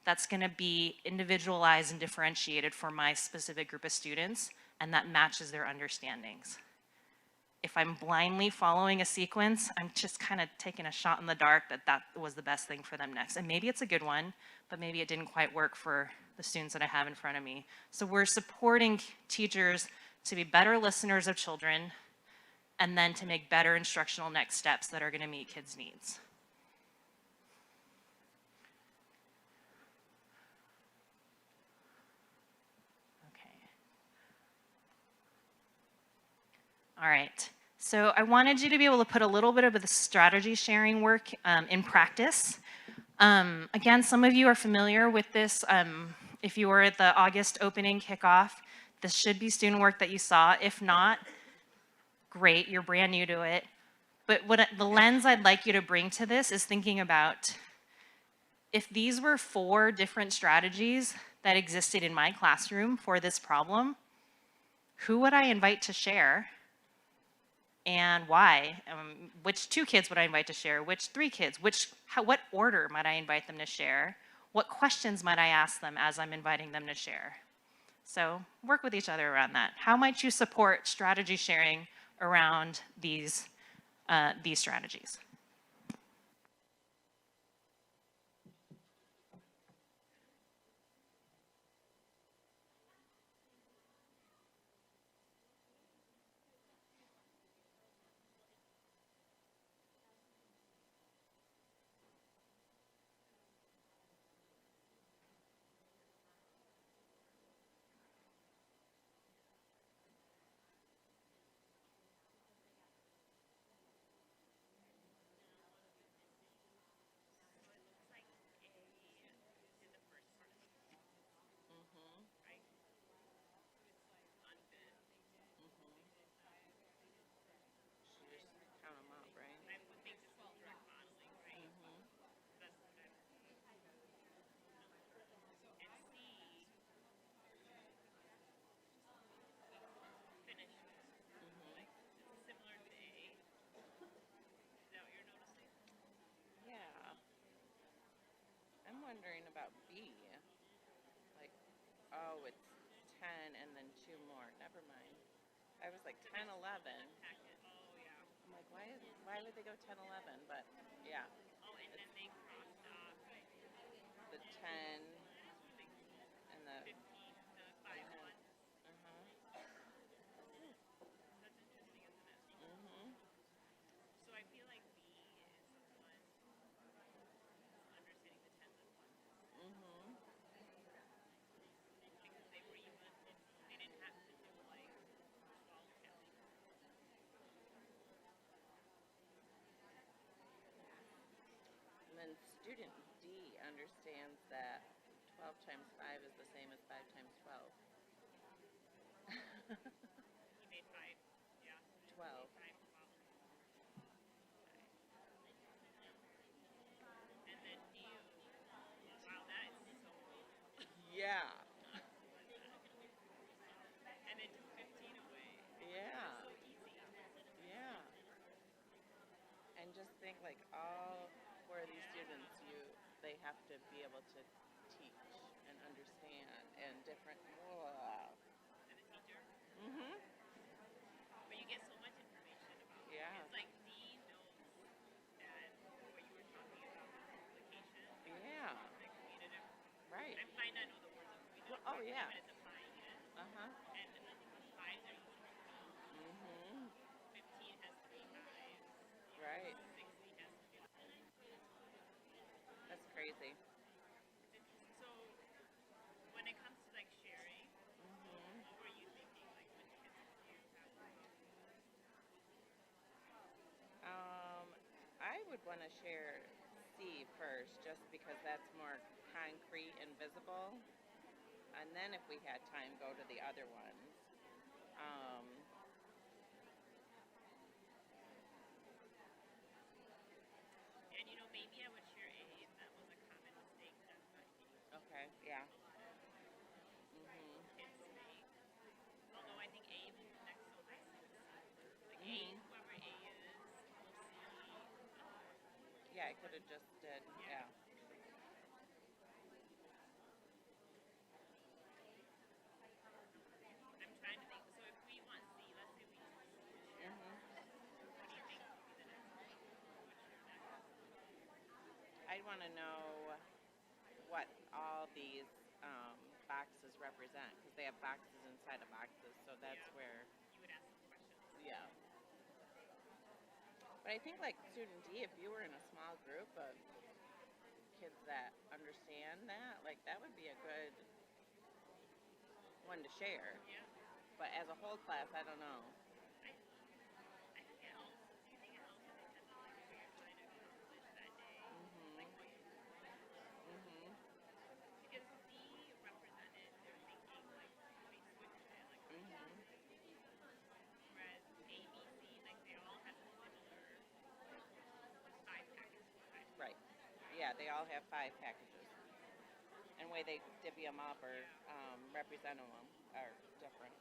that's gonna be individualized and differentiated for my specific group of students, and that matches their understandings. If I'm blindly following a sequence, I'm just kind of taking a shot in the dark that that was the best thing for them next. And maybe it's a good one, but maybe it didn't quite work for the students that I have in front of me. So we're supporting teachers to be better listeners of children and then to make better instructional next steps that are gonna meet kids' needs. All right, so I wanted you to be able to put a little bit of the strategy sharing work in practice. Again, some of you are familiar with this. If you were at the August opening kickoff, this should be student work that you saw. If not, great, you're brand new to it. But the lens I'd like you to bring to this is thinking about if these were 4 different strategies that existed in my classroom for this problem, who would I invite to share? And why? Which 2 kids would I invite to share? Which 3 kids? What order might I invite them to share? What questions might I ask them as I'm inviting them to share? So work with each other around that. How might you support strategy sharing around these strategies? wondering about B. Like, oh, it's 10 and then 2 more. Never mind. I was like 10, 11. I'm like, why would they go 10, 11? But yeah. Oh, and then they crossed off the 10 and the 15, the 5 ones. So I feel like B is the one understanding the 10s and 1s. Because they were even, they didn't have to do like 12 tally. And then student D understands that 12 times 5 is the same as 5 times 12. He made 5, yeah. 12. 5, 12. And then D, wow, that is so. Yeah. And it took 15 away. Yeah. So easy. Yeah. And just think like all 4 of these students, they have to be able to teach and understand and different. Whoa. And a teacher. But you get so much information about it. Yeah. It's like D knows that what you were talking about multiplication. Yeah. Like commutative. Right. I might not know the words of commutative. Well, oh yeah. But it's applying it. And the 5s are usually 15 has 3 5s. Right. 60 has 50. That's crazy. So when it comes to like sharing, what were you thinking like when kids you have? I would want to share C first, just because that's more concrete and visible. And then if we had time, go to the other ones. And maybe I would share A if that was a common mistake done by me. Okay, yeah. Kids make. Although I think A connects so nicely with C. Like A, whoever A is, will see. Yeah, I could have just did, yeah. I'm trying to think. So if we want C, let's say we do C. What do you think would be the next one? I'd want to know what all these boxes represent, because they have boxes inside of boxes, so that's where you would ask some questions. Yeah. But I think like student D, if you were in a small group of kids that understand that, like that would be a good one to share. Yeah. But as a whole class, I don't know. I think it also, do you think it also depends on like what you're trying to accomplish that day? Like what you're because C represented their thinking like they switched it like whereas A, B, C, like they all have similar 5 packages. Right. Yeah, they all have 5 packages. And the way they divvy them up or represent them are different.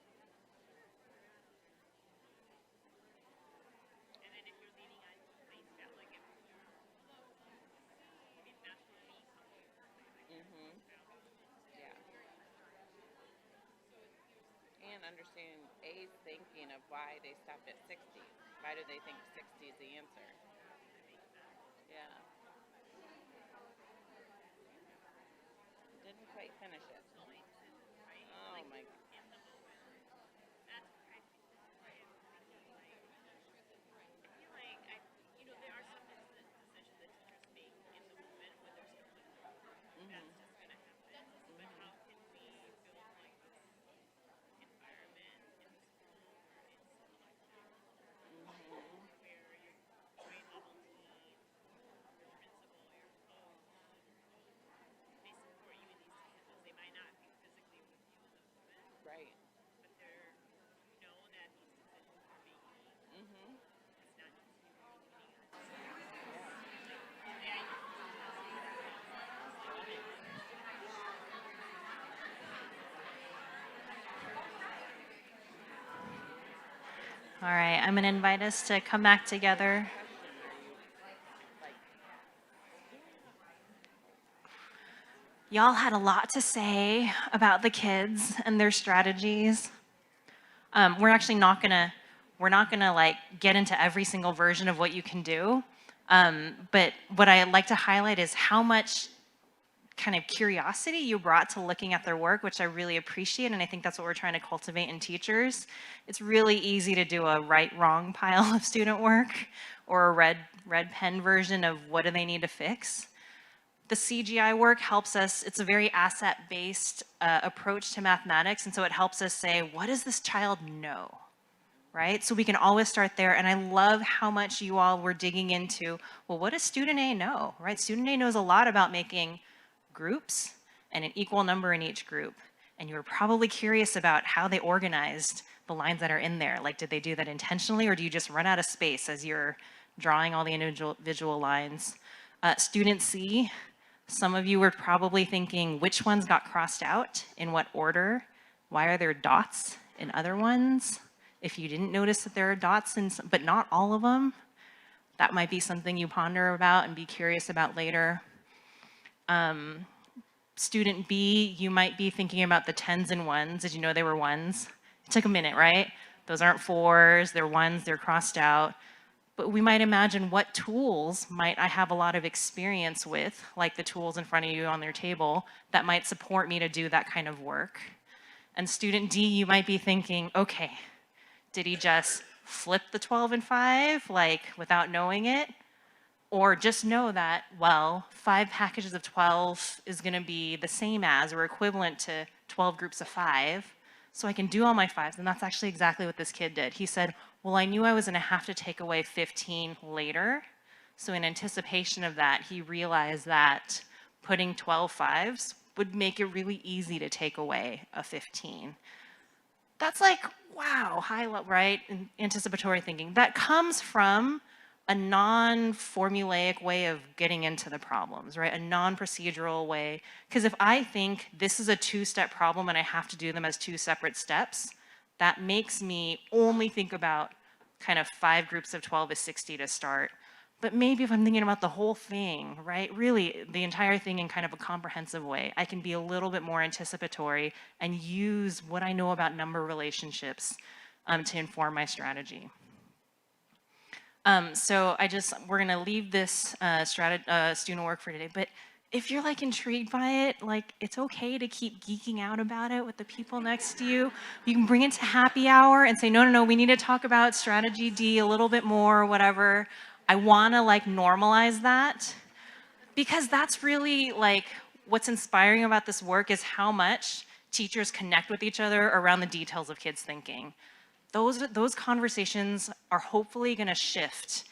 And then if you're leaning on place that, like if that's where B comes into play. Yeah. And understand A's thinking of why they stopped at 60. Why do they think 60 is the answer? Yeah. Didn't quite finish it. Oh my God. In the moment. That's what I feel like. I feel like there are some decisions that teachers make in the moment when there's conflict. That's just gonna happen. But how can we build like this environment in school or in school where your grade level team, your principal, your coach, they support you in these decisions. They might not be physically with you in the moment. Right. But you know that these decisions are being made. It's not just you leaning on. All right, I'm going to invite us to come back together. Y'all had a lot to say about the kids and their strategies. We're actually not gonna, like get into every single version of what you can do. But what I'd like to highlight is how much kind of curiosity you brought to looking at their work, which I really appreciate, and I think that's what we're trying to cultivate in teachers. It's really easy to do a right-wrong pile of student work or a red pen version of what do they need to fix. The CGI work helps us, it's a very asset-based approach to mathematics, and so it helps us say, what does this child know? Right? So we can always start there, and I love how much you all were digging into, well, what does student A know, right? Student A knows a lot about making groups and an equal number in each group, and you were probably curious about how they organized the lines that are in there. Like, did they do that intentionally, or do you just run out of space as you're drawing all the individual lines? Student C, some of you were probably thinking, which ones got crossed out, in what order? Why are there dots in other ones? If you didn't notice that there are dots, but not all of them, that might be something you ponder about and be curious about later. Student B, you might be thinking about the 10s and 1s. Did you know they were 1s? It took a minute, right? Those aren't 4s, they're 1s, they're crossed out. But we might imagine, what tools might I have a lot of experience with, like the tools in front of you on their table, that might support me to do that kind of work. And student D, you might be thinking, okay, did he just flip the 12 and 5, like without knowing it? Or just know that, well, 5 packages of 12 is gonna be the same as or equivalent to 12 groups of 5, so I can do all my 5s, and that's actually exactly what this kid did. He said, well, I knew I was gonna have to take away 15 later, so in anticipation of that, he realized that putting 12 5s would make it really easy to take away a 15. That's like, wow, high level, right? Anticipatory thinking. That comes from a non-formulaic way of getting into the problems, right? A non-procedural way. Because if I think this is a 2-step problem and I have to do them as 2 separate steps, that makes me only think about kind of 5 groups of 12 is 60 to start. But maybe if I'm thinking about the whole thing, right, really the entire thing in kind of a comprehensive way, I can be a little bit more anticipatory and use what I know about number relationships to inform my strategy. So we're gonna leave this student work for today, but if you're like intrigued by it, like it's okay to keep geeking out about it with the people next to you. You can bring it to happy hour and say, no, we need to talk about strategy D a little bit more or whatever. I wanna like normalize that, because that's really like what's inspiring about this work is how much teachers connect with each other around the details of kids' thinking. Those conversations are hopefully gonna shift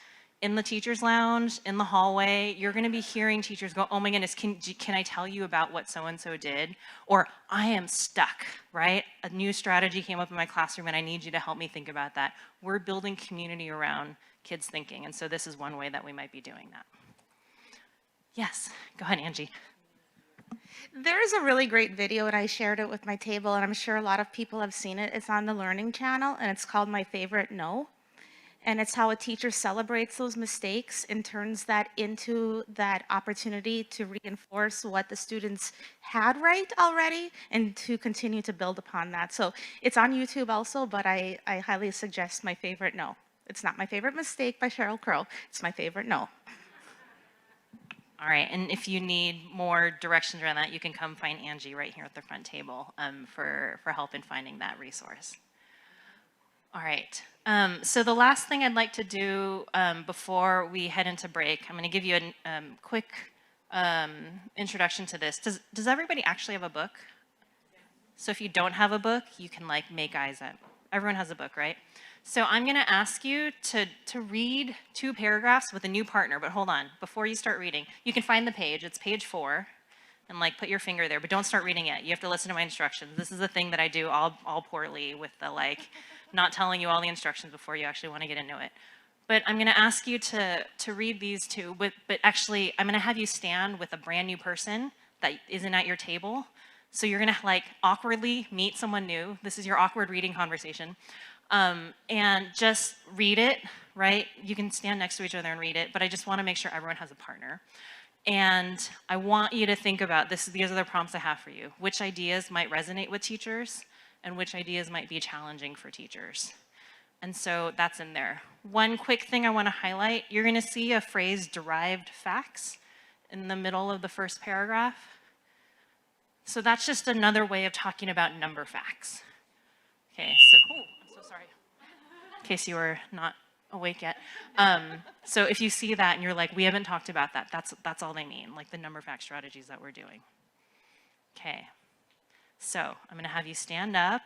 in the teacher's lounge, in the hallway. You're gonna be hearing teachers go, oh my goodness, can I tell you about what so-and-so did? Or I am stuck, right? A new strategy came up in my classroom and I need you to help me think about that. We're building community around kids thinking, and so this is one way that we might be doing that. Yes, go ahead, Angie. There's a really great video, and I shared it with my table, and I'm sure a lot of people have seen it. It's on the Learning Channel, and it's called My Favorite No. And it's how a teacher celebrates those mistakes and turns that into that opportunity to reinforce what the students had right already and to continue to build upon that. So it's on YouTube also, but I highly suggest My Favorite No. It's not My Favorite Mistake by Sheryl Crow. It's My Favorite No. All right, and if you need more directions around that, you can come find Angie right here at the front table for help in finding that resource. All right, so the last thing I'd like to do before we head into break, I'm gonna give you a quick introduction to this. Does everybody actually have a book? So if you don't have a book, you can like make eyes at. Everyone has a book, right? So I'm gonna ask you to read 2 paragraphs with a new partner, but hold on, before you start reading, you can find the page, it's page 4, and like put your finger there, but don't start reading it. You have to listen to my instructions. This is the thing that I do all poorly with the like, not telling you all the instructions before you actually wanna get into it. But I'm gonna ask you to read these 2, but actually I'm gonna have you stand with a brand new person that isn't at your table. So you're gonna like awkwardly meet someone new. This is your awkward reading conversation. And just read it, right? You can stand next to each other and read it, but I just wanna make sure everyone has a partner. And I want you to think about this. These are the prompts I have for you. Which ideas might resonate with teachers and which ideas might be challenging for teachers. And so that's in there. One quick thing I want to highlight, you're going to see a phrase derived facts in the middle of the first paragraph. So that's just another way of talking about number facts. Okay, so, oh, I'm so sorry. In case you were not awake yet. So if you see that and you're like, we haven't talked about that, that's all they mean, like the number fact strategies that we're doing. Okay, so I'm gonna have you stand up,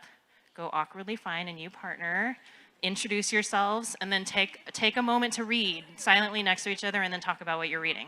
go awkwardly find a new partner, introduce yourselves, and then take a moment to read silently next to each other and then talk about what you're reading.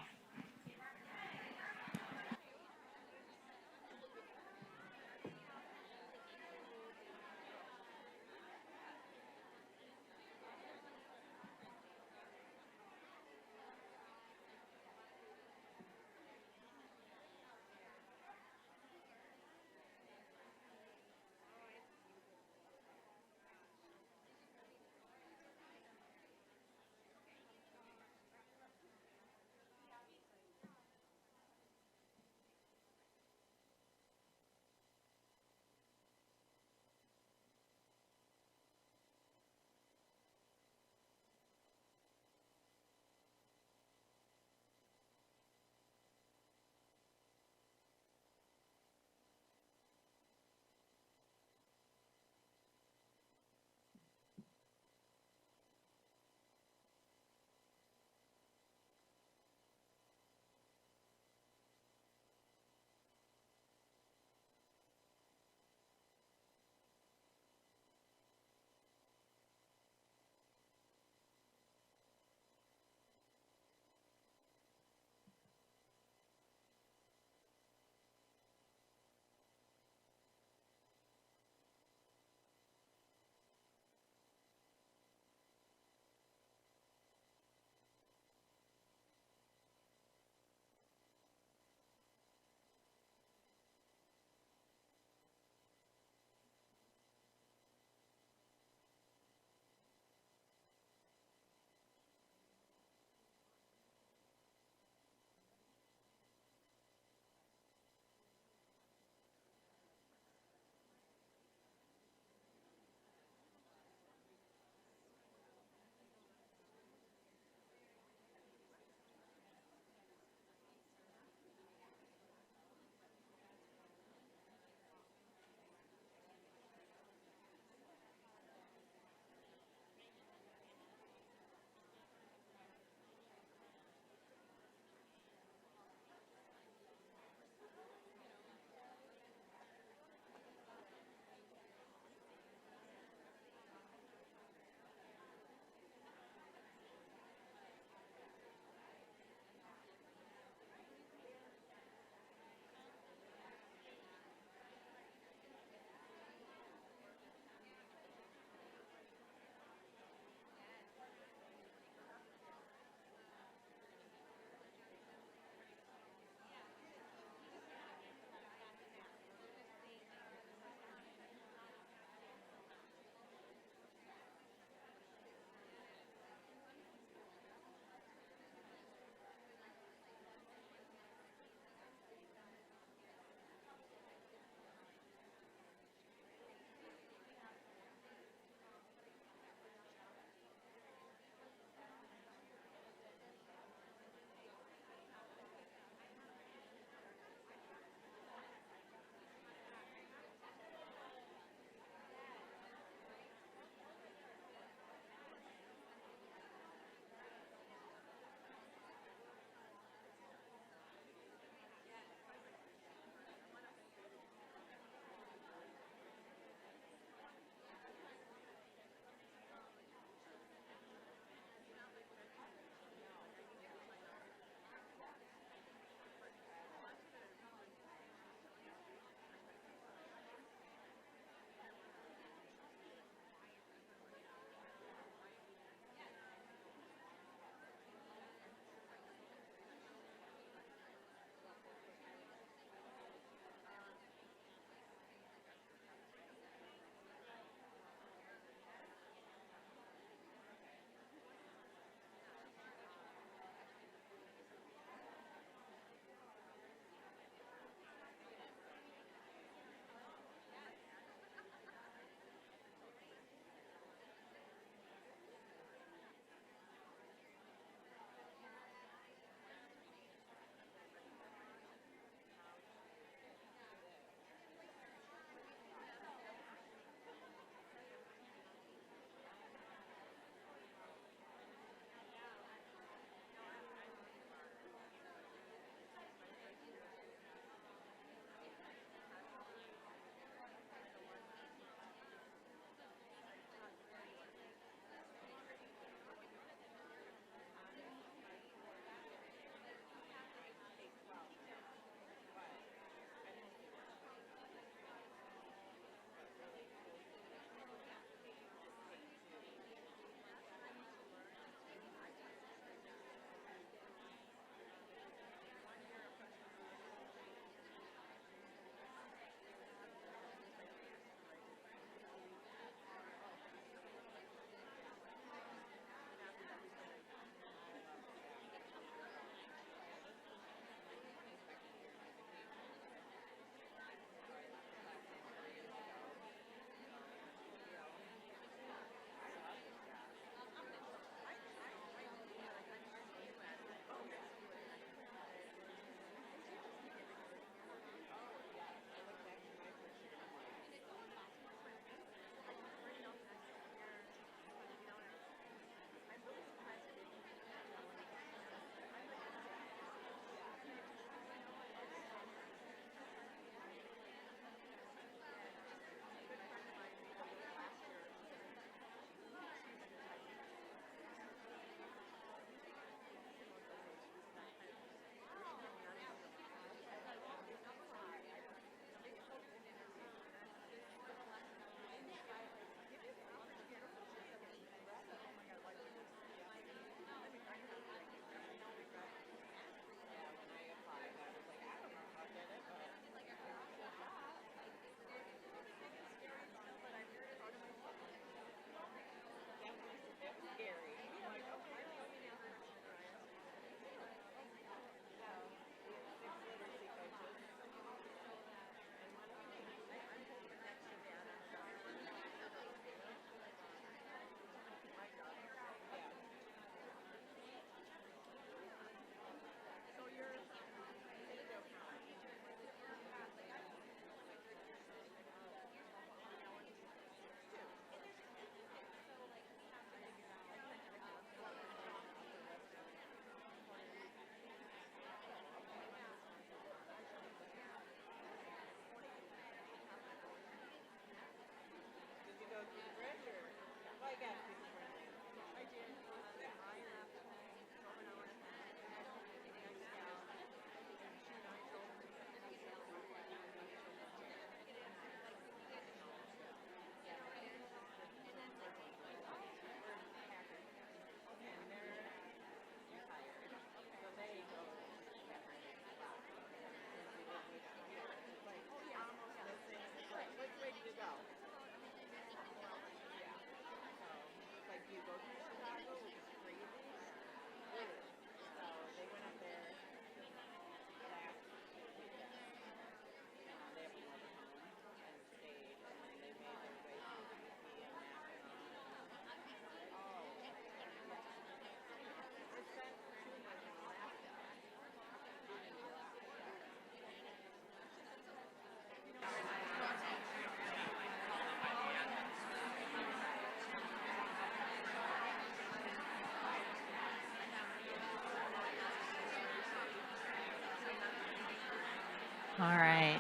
All right.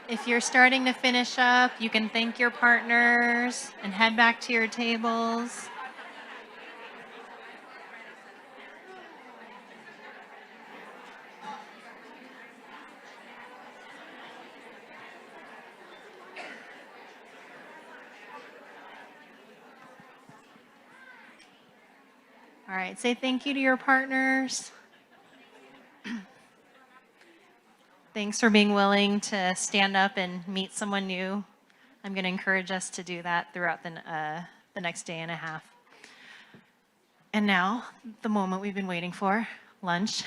If you're starting to finish up, you can thank your partners and head back to your tables. All right, say thank you to your partners. Thanks for being willing to stand up and meet someone new. I'm going to encourage us to do that throughout the next day and a half. And now, the moment we've been waiting for, lunch.